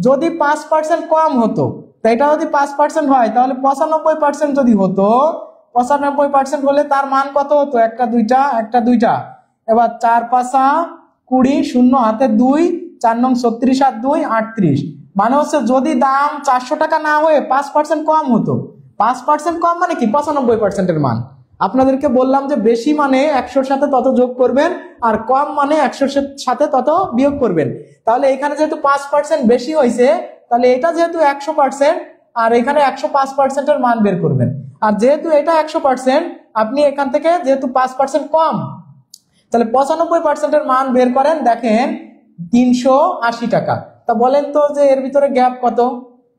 যদি 5% কম হতো, তাই এটা যদি 5% হয়, তাহলে 95% যদি হতো, 95% হলে তার মান কত হতো? একটা দুইটা। এবার 4×5 = 20, 0 হাতে 2, 4 নং 36 আর 2 38। মানে হচ্ছে যদি দাম 400 টাকা না হয়ে 5% কম হতো, 5% কম মানে কি? 95%-এর মান। আপনাদেরকে বললাম যে বেশি মানে 100-র সাথে তত যোগ করবেন, আর কম মানে 100-র সাথে তত বিয়োগ করবেন। তাহলে এখানে যেহেতু 5% বেশি হয়েছে, তাহলে এটা যেহেতু 100%, আর এখানে 105%-এর মান বের করবেন। আর যেহেতু এটা 100%, আপনি এখান থেকে যেহেতু 5% কম, তাহলে 95%-এর মান বের করেন, দেখেন 380 টাকা। তা বলেন তো যে এর ভিতরে গ্যাপ কত?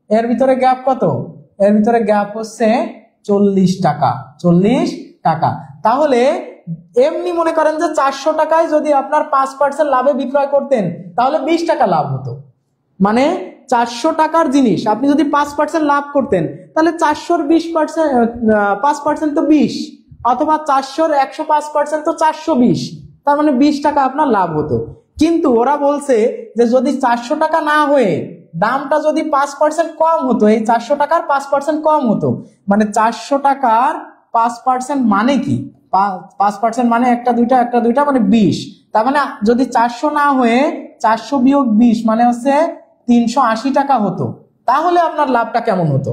এর ভিতরে গ্যাপ কত? এর ভিতরে গ্যাপ হচ্ছে 40 টাকা, 40 টাকা। তাহলে এমনি মনে করেন যে 400 টাকায় যদি আপনার 5% লাভে বিক্রয় করতেন, তাহলে 20 টাকা লাভ হতো। মানে 400 টাকার জিনিস আপনি যদি 5% লাভ করতেন, তাহলে 400-র 5% তো 20, অথবা 400-র 105% তো 420, তার মানে 20 টাকা আপনার লাভ হতো। কিন্তু ওরা বলছে যে যদি 400 টাকা না হয়ে দামটা যদি 5% কম হতো, এই 400 টাকার 5% কম হতো, মানে 400 টাকার 5% মানে কি? 5% মানে একটা দুইটা মানে 20। তার মানে যদি 400 না হয়ে 400 বিয়োগ 20 মানে হচ্ছে 380 টাকা হতো, তাহলে আপনার লাভটা কেমন হতো?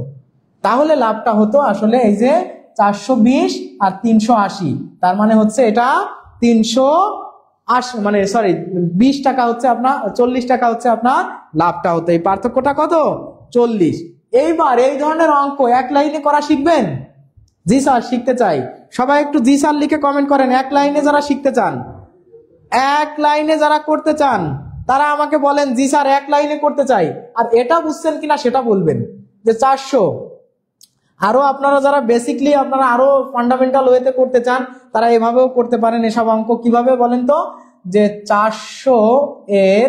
তাহলে লাভটা হতো আসলে এই যে 420 আর 380, তার মানে হচ্ছে এটা 380, মানে সরি 20 টাকা হচ্ছে আপনার, 40 টাকা হচ্ছে আপনার লাভটা হতো। এই পার্থক্যটা কত? 40। এইবার এই ধরনের অঙ্ক এক লাইনে করা শিখবেন? জি স্যার শিখতে চাই। সবাই একটু জি স্যার লিখে কমেন্ট করেন। এক লাইনে যারা শিখতে চান, এক লাইনে যারা করতে চান, তারা আমাকে বলেন জি স্যার এক লাইনে করতে চাই। আর এটা বুঝছেন কিনা সেটা বলবেন যে 400। আরো আপনারা যারা বেসিকলি আপনারা আরো ফান্ডামেন্টাল ওয়েতে করতে চান, তারা এভাবেও করতে পারেন এসব অঙ্ক। কিভাবে বলেন তো? যে 400 এর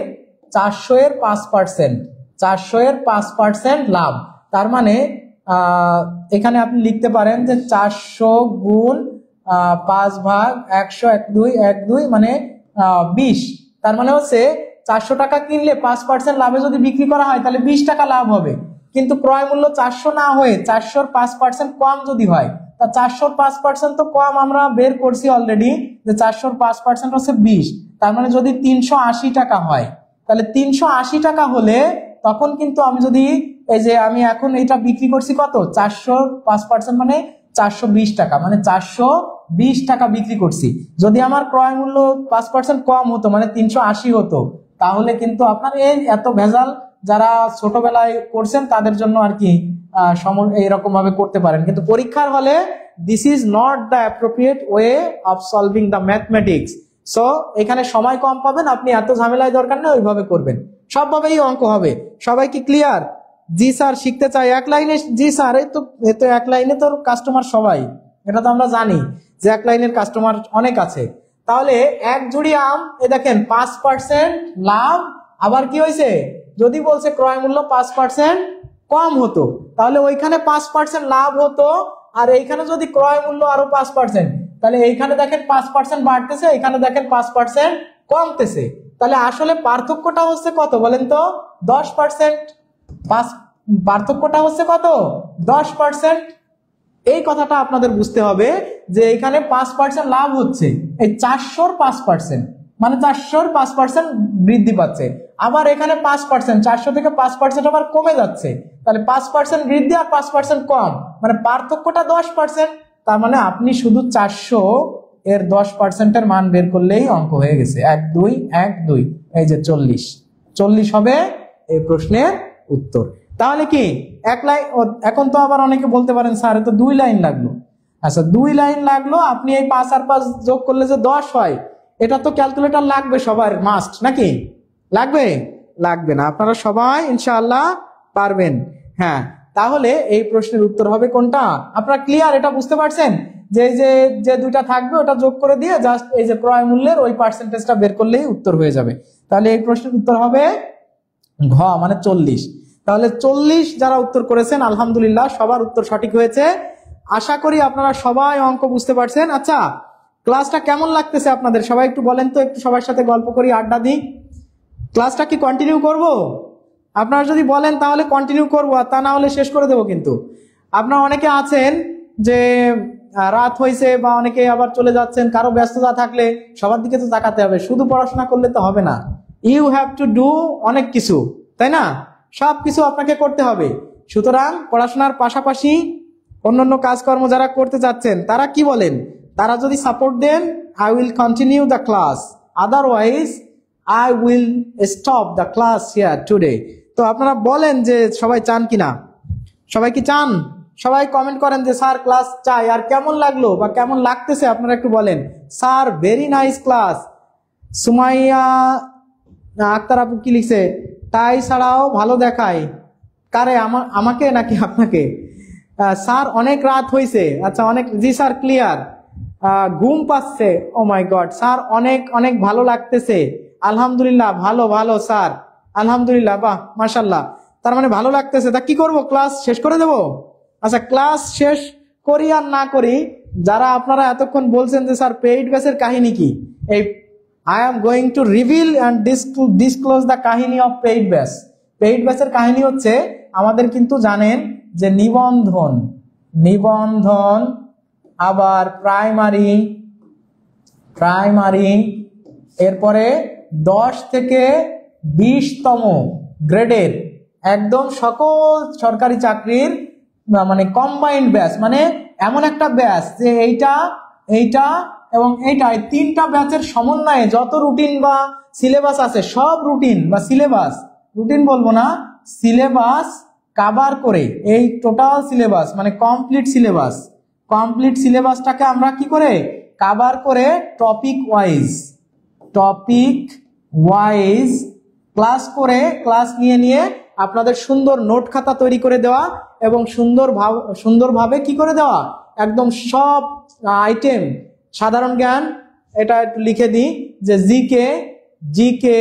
5%, 400 এর 5% লাভ, তার মানে এখানে আপনি লিখতে পারেন যে 400 গুণ 5 ভাগ 100 1 2 মানে 20। তার মানে হচ্ছে 400 টাকা কিনলে 5% লাভে যদি বিক্রি করা হয় তাহলে 20 টাকা লাভ হবে। কিন্তু ক্রয় মূল্য 400 না হয়ে 400 5% কম যদি হয়, তা 400 5% তো কম আমরা বের করছি অলরেডি, যে 400 5% হচ্ছে 20। তার মানে যদি 380 টাকা হয়, তাহলে 380 টাকা হলে তখন কিন্তু আমি যদি এই যে আমি এখন এটা বিক্রি করছি কত, 400 5% মানে 420 টাকা, মানে 420 টাকা বিক্রি করছি। যদি আমার ক্রয় মূল্য 5% কম হতো মানে 380 হতো, তাহলে কিন্তু আপনার এই এত ভেজাল যারা ছোটবেলায় করছেন তাদের জন্য আর কি এইরকম ভাবে করতে পারেন। কিন্তু পরীক্ষার হলে this is not the appropriate way of solving the mathematics. So এখানে সময় কম পাবেন, আপনি এত ঝামেলায় দরকার নেই, ওইভাবে করবেন, সবভাবেই অঙ্ক হবে। সবাই কি ক্লিয়ার? জি স্যার শিখতে চাই এক লাইনে। জি স্যার এই তো এক লাইনে তোর কাস্টমার সবাই, এটা তো আমরা জানি যে এক লাইনের কাস্টমার অনেক আছে। তাহলে এক ঝুড়ি আম, এ দেখেন 5% লাভ, আবার কি হয়েছে, যদি বলছে ক্রয় মূল্য 5% কম হতো তাহলে ওইখানে 5% লাভ হতো, আর এইখানে যদি ক্রয় মূল্য আরো 5%, তাহলে এইখানে দেখেন 5% বাড়তেছে, এখানে দেখেন 5% কমতেছে। তাহলে আসলে পার্থক্যটা হচ্ছে কত বলেন তো? 10%। পার্থক্যটা হচ্ছে কত? 10%। এই কথাটা আপনাদের বুঝতে হবে যে এখানে 5% লাভ হচ্ছে, এই 400 5% মানে 400 5% বৃদ্ধি পাচ্ছে, আবার এখানে 5% 400 থেকে 5% আবার কমে যাচ্ছে। তাহলে 5% বৃদ্ধি আর 5% কম, মানে পার্থক্যটা 10%। তার মানে আপনি শুধু 400 এর 10% এর মান বের করলেই অঙ্ক হয়ে গেছে। 1 2 1 2, এই যে 40 হবে এই প্রশ্নের উত্তর। তাহলে কি এক লাইন? এখন তো আবার অনেকে বলতে পারেন স্যার তো 2 লাইন লাগলো। আচ্ছা 2 লাইন লাগলো, আপনি এই 5 আর 5 যোগ করলে যে 10 হয়, এটা তো ক্যালকুলেটর লাগবে সবার মাস্ট, নাকি লাগবে? লাগবে না, আপনারা সবাই ইনশাআল্লাহ পারবেন। হ্যাঁ, তাহলে এই প্রশ্নের উত্তর হবে কোনটা? আপনারা ক্লিয়ার? এটা বুঝতে পারছেন যে যে দুইটা থাকবে ওটা যোগ করে দিয়ে জাস্ট এই যে ক্রয় মূল্যের ওই পার্সেন্টেজটা বের করলেই উত্তর হয়ে যাবে। তাহলে এই প্রশ্নের উত্তর হবে ঘ মানে 40। তাহলে 40 যারা উত্তর করেছেন আলহামদুলিল্লাহ, সবার উত্তর সঠিক হয়েছে। আশা করি আপনারা সবাই অঙ্ক বুঝতে পারছেন। আচ্ছা ক্লাসটা কেমন লাগতেছে আপনাদের? সবাই একটু বলেন তো, একটু সবার সাথে গল্প করি, আড্ডা দিই। ক্লাসটা কি কন্টিনিউ করব? আপনারা যদি বলেন তাহলে কন্টিনিউ করবো, আর তা না হলে শেষ করে দেবো। কিন্তু আপনারা অনেকে আছেন যে রাত হয়েছে বা অনেকে আবার চলে যাচ্ছেন, কারো ব্যস্ততা থাকলে সবার দিকে তো তাকাতে হবে, শুধু পড়াশোনা করলে তো হবে না। ইউ হ্যাভ টু ডু অনেক কিছু, তাই না? সব কিছু আপনাকে করতে হবে। সুতরাং পড়াশোনার পাশাপাশি অন্যান্য কাজকর্ম যারা করতে যাচ্ছেন তারা কি বলেন, তারা যদি সাপোর্ট দেন, I will continue the class, otherwise I will stop the class here today. তো আপনারা বলেন যে সবাই চান কিনা? সবাই কি চান? সবাই কমেন্ট করেন যে স্যার ক্লাস চাই। আর কেমন লাগলো বা কেমন লাগতেছে আপনারা একটু বলেন। Sir very nice class. Sumaiya Akter আপু কি লিখছে? তাই ছাড়াও ভালো দেখায়। কারে? আমাকে নাকি আপনাকে? স্যার অনেক রাত হয়েছে। আচ্ছা অনেক, জি স্যার ক্লিয়ার। ঘুম পাচ্ছে। ও মাই গড স্যার, অনেক অনেক ভালো লাগতেছে। আলহামদুলিল্লাহ, ভালো ভালো স্যার, আলহামদুলিল্লাহ, বাহ মাশাল্লাহ। তার মানে ভালো লাগতেছে। তা কি করব, ক্লাস শেষ করে দেব? আচ্ছা ক্লাস শেষ করি আর না করি, যারা আপনারা এতক্ষণ বলছেন যে স্যার পেইড ব্যাচের কাহিনী কি, এই I am going to reveal and disclose the কাহিনী of পেইড ব্যাচ। পেইড ব্যাচের কাহিনী হচ্ছে, আমাদের কিন্তু জানেন যে নিবন্ধন আবার প্রাইমারি এরপরে 10 থেকে 20তম গ্রেডের একদম সকল সরকারি চাকরির মানে কম্বাইন্ড ব্যাচ, মানে এমন একটা ব্যাচ যে এইটা এবং এইটা, এই 3টা ব্যাচের সমন্বয়ে যত রুটিন বা সিলেবাস আছে, সব রুটিন বা সিলেবাস, রুটিন বলবো না, সিলেবাস কভার করে, এই টোটাল সিলেবাস মানে কমপ্লিট সিলেবাসটাকে আমরা কি করে কভার করে টপিক ওয়াইজ ক্লাস নিয়ে আপনাদের সুন্দর নোট খাতা তৈরি করে দেওয়া এবং সুন্দরভাবে কি করে দেওয়া, একদম সব আইটেম, সাধারণ জ্ঞান এটা একটু লিখে দিই যে জিকে,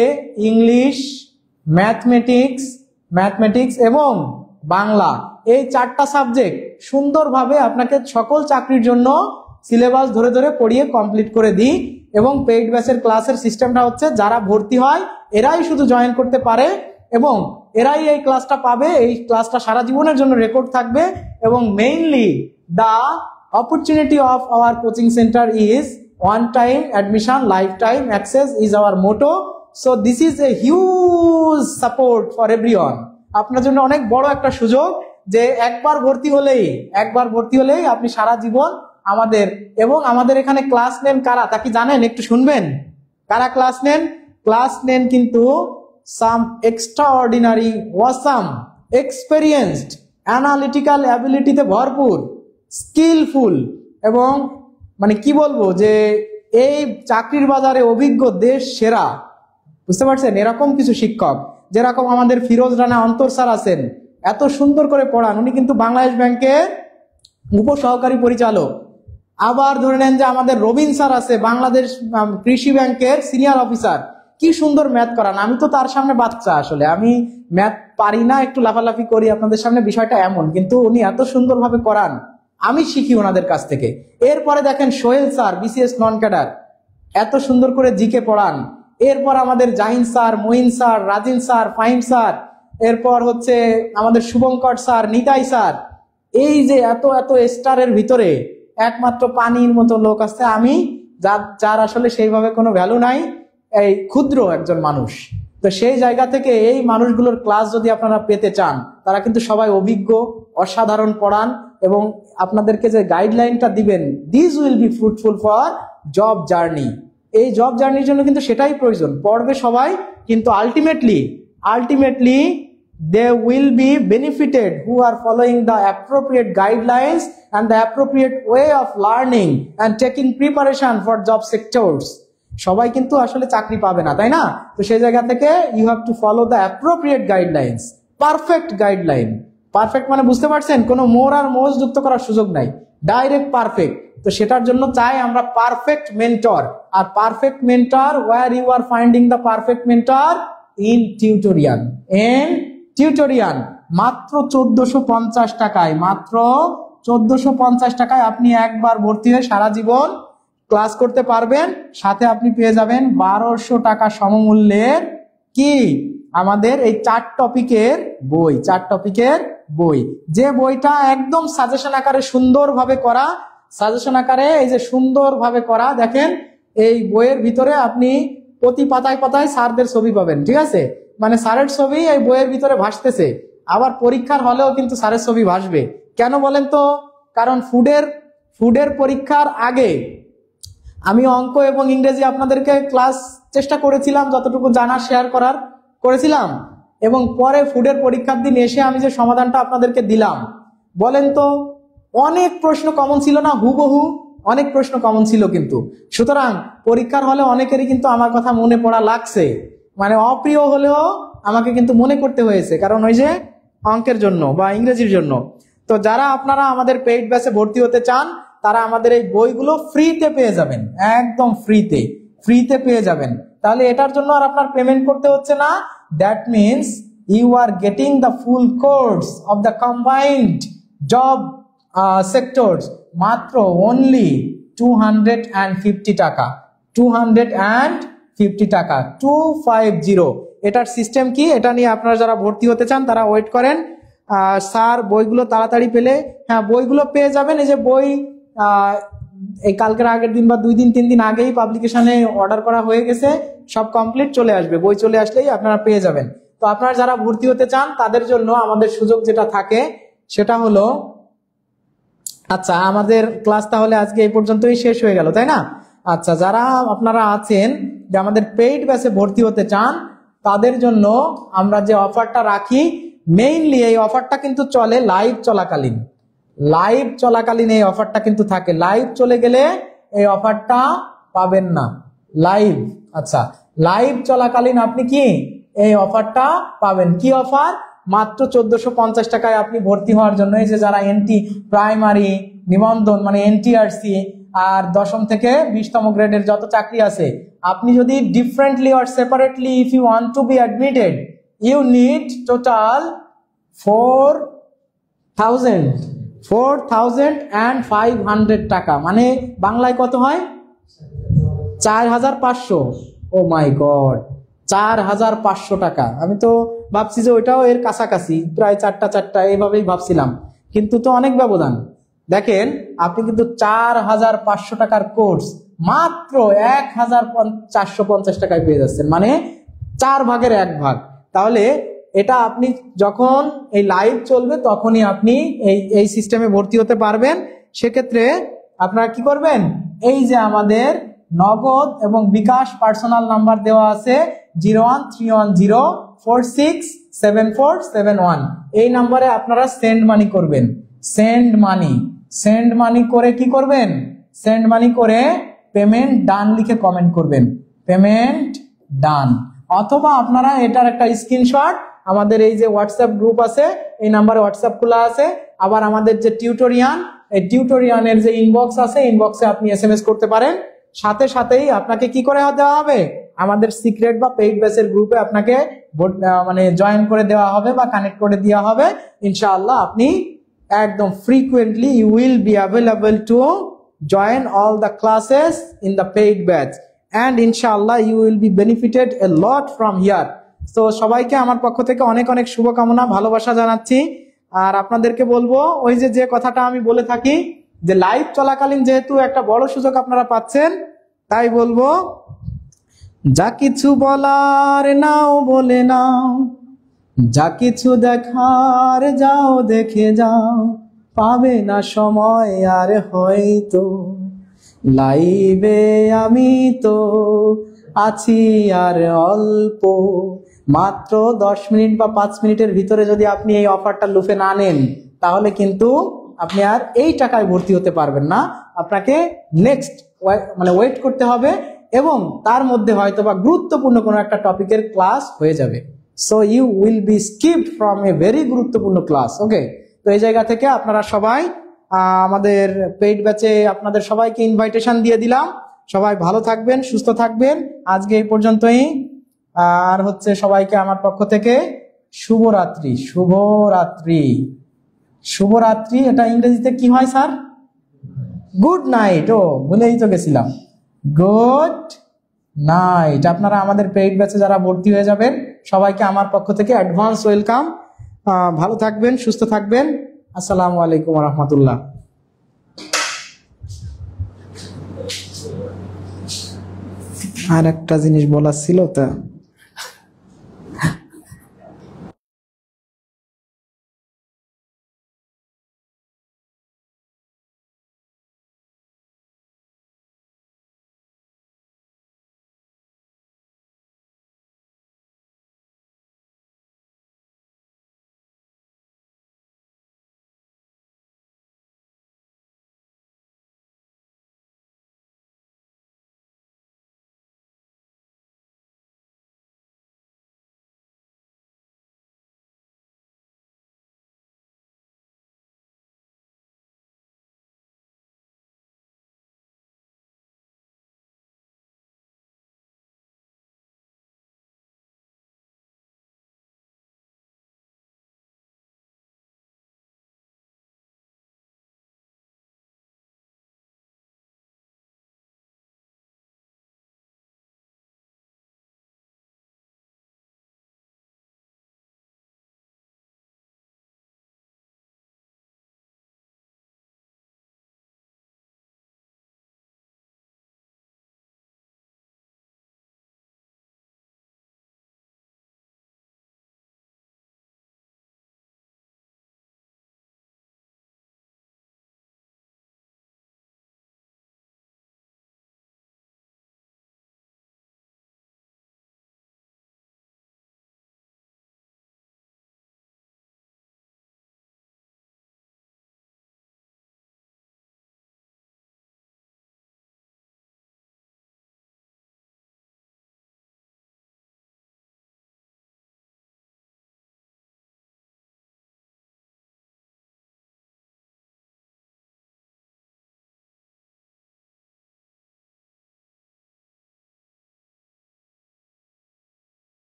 ইংলিশ, ম্যাথমেটিক্স এবং বাংলা, এই 4টা সাবজেক্ট সুন্দরভাবে আপনাকে সকল চাকরির জন্য সিলেবাস ধরে ধরে পড়িয়ে কমপ্লিট করে দিই। এবং পেইড ব্যাচের ক্লাসের সিস্টেমটা হচ্ছে যারা ভর্তি হয় এরাই শুধু জয়েন করতে পারে এবং এরাই এই ক্লাসটা পাবে। এই ক্লাসটা সারা জীবনের জন্য রেকর্ড থাকবে এবং mainly the opportunity of our coaching centre is one time admission, life time access is our Moto. So this is a huge support for everyone. আপনার জন্য অনেক বড় একটা সুযোগ যে একবার ভর্তি হলেই আপনি সারা জীবন আমাদের, এবং আমাদের এখানে ক্লাস নেন কারা তা কি জানেন? একটু শুনবেন কারা ক্লাস নেন। ক্লাস নেন কিন্তু সাম এক্সট্রাঅর্ডিনারি, ওয়াসাম, এক্সপেরিয়েন্সড, অ্যানালিটিক্যাল অ্যাবিলিটিতে ভরপুর, স্কিলফুল এবং মানে কি বলবো যে এই চাকরির বাজারে অভিজ্ঞ দেশ সেরা, বুঝতে পারছেন? এরকম কিছু শিক্ষক, যেরকম আমাদের ফিরোজ রানা অন্তর স্যার আছেন, এত সুন্দর করে পড়ান। উনি কিন্তু বাংলাদেশ ব্যাংকের উপসহকারী পরিচালক। আবার ধরে নেন যে আমাদের রবিন স্যার আছে, বাংলাদেশ কৃষি ব্যাংকের সিনিয়র অফিসার, কি সুন্দর ম্যাথ করান। আমি তো তার সামনে বাচ্চা, আসলে আমি ম্যাথ পারি না, একটু লাফালাফি করি আপনাদের সামনে, বিষয়টা এমন, কিন্তু উনি এত সুন্দরভাবে করান, আমি শিখি ওনাদের কাছ থেকে। এরপরে দেখেন Sohel sir, BCS non cadre, এত সুন্দর করে জিকে পড়ান। এরপর আমাদের Zahin sir, Moin sir, Rajin sir, Fahim sir, এরপর হচ্ছে আমাদের শুভঙ্কর স্যার, নিতাই স্যার। এই যে এত এত স্টারের ভিতরে একমাত্র পানির মতো লোক আছে আমি, যার আসলে সেইভাবে কোনো ভ্যালু নাই, এই ক্ষুদ্র একজন মানুষ। তো সেই জায়গা থেকে এই মানুষগুলোর ক্লাস যদি আপনারা পেতে চান, তারা কিন্তু সবাই অভিজ্ঞ, অসাধারণ পড়ান এবং আপনাদেরকে যে গাইডলাইনটা দিবেন, this will be fruitful for job journey. এই জব জার্নির জন্য কিন্তু সেটাই প্রয়োজন, পড়বে সবাই, কিন্তু ultimately they will be benefited who are following the appropriate guidelines and the appropriate way of learning and taking preparation for job sectors. সবাই কিন্তু আসলে চাকরি পাবে না, তাই না? তো সেই জায়গা থেকে you have to follow the appropriate guidelines, perfect guideline। Perfect মানে বুঝতে পারছেন, কোনো মোর আর মোজ যুক্ত করার সুযোগ নাই, ডাইরেক্ট পারফেক্ট। তো সেটার জন্য চাই আমরা পারফেক্ট মেন্টর। আর perfect mentor, where you are finding the perfect mentor? in tutorial. মাত্র 1450 টাকায়, মাত্র 1450 টাকায় আপনি একবার ভর্তি হয়ে সারা জীবন ক্লাস করতে পারবেন। সাথে আপনি পেয়ে যাবেন 1200 টাকা সমমূল্যের কি আমাদের এই 4 টপিকের বই, যে বইটা একদম সাজেশন আকারে সুন্দরভাবে করা, এই যে সুন্দরভাবে করা দেখেন, এই বইয়ের ভিতরে আপনি প্রতি পাতায় পাতায় স্যারদের ছবি পাবেন, ঠিক আছে? মানে স্যারের ছবি এই বইয়ের ভিতরে ভাসতেছে। আবার পরীক্ষার হলেও কিন্তু স্যারের ছবি ভাসবে। কেন বলেন তো? কারণ ফুডের পরীক্ষার আগে আমি অঙ্ক এবং ইংরেজি আপনাদেরকে ক্লাস চেষ্টা করেছিলাম, যতটুকু জানার শেয়ার করেছিলাম, এবং পরে ফুডের পরীক্ষার দিন এসে আমি যে সমাধানটা আপনাদেরকে দিলাম, বলেন তো অনেক প্রশ্ন কমন ছিল না? হুবহু অনেক প্রশ্ন কমন ছিল। কিন্তু সুতরাং পরীক্ষার হলে অনেকেরই কিন্তু আমার কথা মনে পড়া লাগছে, মানে অপ্রিয় হলেও আমাকে কিন্তু মনে করতে হয়েছে, কারণ ওই যে অঙ্কের জন্য বা ইংরেজির জন্য। তো যারা আপনারা আমাদের পেইড ব্যাচে ভর্তি হতে চান, তারা আমাদের এই বইগুলো ফ্রিতে পেয়ে যাবেন, একদম ফ্রিতে পেয়ে যাবেন। তাহলে এটার জন্য আর আপনার পেমেন্ট করতে হচ্ছে না। That means you are getting the full course of the combined job sectors মাত্র অনলি 250 টাকা, 250। এটার সিস্টেম কি, এটা নিয়ে আপনারা যারা ভর্তি হতে চান তারা ওয়েট করেন। স্যার বইগুলো তাড়াতাড়ি পেলে, হ্যাঁ বইগুলো পেয়ে যাবেন। এই যে বই এই কালকের আগের দিন বা 2 দিন 3 দিন আগেই পাবলিকেশনে অর্ডার করা হয়ে গেছে, সব কমপ্লিট, চলে আসবে। বই চলে আসলেই আপনারা পেয়ে যাবেন। তো আপনারা যারা ভর্তি হতে চান তাদের জন্য আমাদের সুযোগ যেটা থাকে সেটা হলো, আচ্ছা আমাদের ক্লাস তাহলে আজকে এই পর্যন্তই শেষ হয়ে গেল, তাই না? আচ্ছা, যারা আপনারা আছেন যে আমাদের পেইড ব্যাচে ভর্তি হতে চান, তাদের জন্য আমরা যে অফারটা রাখি, মেইনলি এই অফারটা কিন্তু চলে লাইভ চলাকালীন এই অফারটা কিন্তু থাকে। লাইভ চলে গেলে এই অফারটা পাবেন না। আচ্ছা, লাইভ চলাকালীন আপনি কি এই অফারটা পাবেন। কি অফার? মাত্র 1450 টাকায় আপনি ভর্তি হওয়ার জন্য, এই যে যারা এনটি প্রাইমারি নিবন্ধন মানে এনটিআরসি আর 10ম থেকে 20তম গ্রেডের যত চাকরি আছে, আপনি যদি differently or separately if you want to be admitted, you need total 4,500 টাকা, মানে বাংলায় কত হয়? 4,500। ও মাই গড, 4,500 টাকা। আমি তো ভাবছি যে ওইটাও এর কাছাকাছি, প্রায় চারটা এইভাবেই ভাবছিলাম, কিন্তু তো অনেক ব্যবধান। দেখেন, আপনি কিন্তু 4,500 টাকার কোর্স মাত্র 1,450 টাকায় পেয়ে যাচ্ছেন, মানে 4 ভাগের 1 ভাগ। তাহলে এটা আপনি যখন এই লাইভ চলবে তখনই আপনি এই সিস্টেমে ভর্তি হতে পারবেন। সেক্ষেত্রে আপনারা কি করবেন, এই যে আমাদের নগদ এবং বিকাশ পার্সোনাল নাম্বার দেওয়া আছে 0131046747 এই নাম্বারে আপনারা সেন্ড মানি করবেন। সেন্ড মানি করে কি করবেন, সেন্ড মানি করে পেমেন্ট ডান লিখে কমেন্ট করবেন, পেমেন্ট ডান। অথবা আপনারা এটার একটা স্ক্রিনশট আমাদের এই যে হোয়াটসঅ্যাপ গ্রুপ আছে, এই নাম্বারে হোয়াটসঅ্যাপ খোলা আছে, আবার আমাদের যে টিউটোরিয়াল, এই টিউটোরিয়ালের যে ইনবক্স আছে, ইনবক্সে আপনি এসএমএস করতে পারেন। সাথে সাথেই আপনাকে কি করে দেওয়া হবে, আমাদের সিক্রেট বা পেইড ব্যাচের গ্রুপে আপনাকে মানে জয়েন করে দেওয়া হবে বা কানেক্ট করে দেওয়া হবে। ইনশাআল্লাহ আপনি একদম frequently you will be available to join all the classes in the paid batch, and inshallah you will be benefited a lot from here. তো সবাইকে আমার পক্ষ থেকে অনেক অনেক শুভকামনা, ভালোবাসা জানাচ্ছি। আর আপনাদেরকে বলবো, ওই যে কথাটা আমি বলে থাকি যে লাইভ চলাকালীন যেহেতু একটা বড় সুযোগ আপনারা পাচ্ছেন, তাই বলবো যা কিছু বলার নাও বলে নাও, যা কিছু দেখার যাও দেখে যাও, পাবে না সময় আর হয়তো লাইভে আমি তো আছি আর অল্প। মাত্র 10 মিনিট বা 5 মিনিটের ভিতরে যদি আপনি এই অফারটা লুফে না নেন, তাহলে কিন্তু আপনি আর এই টাকায় ভর্তি হতে পারবেন না। আপনাকে নেক্সট মানে ওয়েট করতে হবে, এবং তার মধ্যে হয়তো বা গুরুত্বপূর্ণ কোনো একটা টপিকের ক্লাস হয়ে যাবে। So you will be skipped from a very গুরুত্বপূর্ণ ক্লাস। ওকে, তো এই জায়গা থেকে আপনারা সবাই আমাদের পেইড ব্যাচে আপনাদের সবাইকে ইনভাইটেশন দিয়ে দিলাম। সবাই ভালো থাকবেন, সুস্থ থাকবেন। আজকে এই পর্যন্তই। আর সবাইকে আমার পক্ষ থেকে শুভরাত্রি। শুভরাত্রি এটা ইংরেজিতে কি হয় স্যার? Good night. ও ভুলেই তো গেছিলাম, গুড নাইট। আপনারা আমাদের পেইড ব্যাচে যারা ভর্তি হয়ে যাবেন, সবাইকে আমার পক্ষ থেকে অ্যাডভান্স ওয়েলকাম। ভালো থাকবেন, সুস্থ থাকবেন। আসসালামু আলাইকুম ওয়া রাহমাতুল্লাহ। আর একটা জিনিস বলার ছিল তা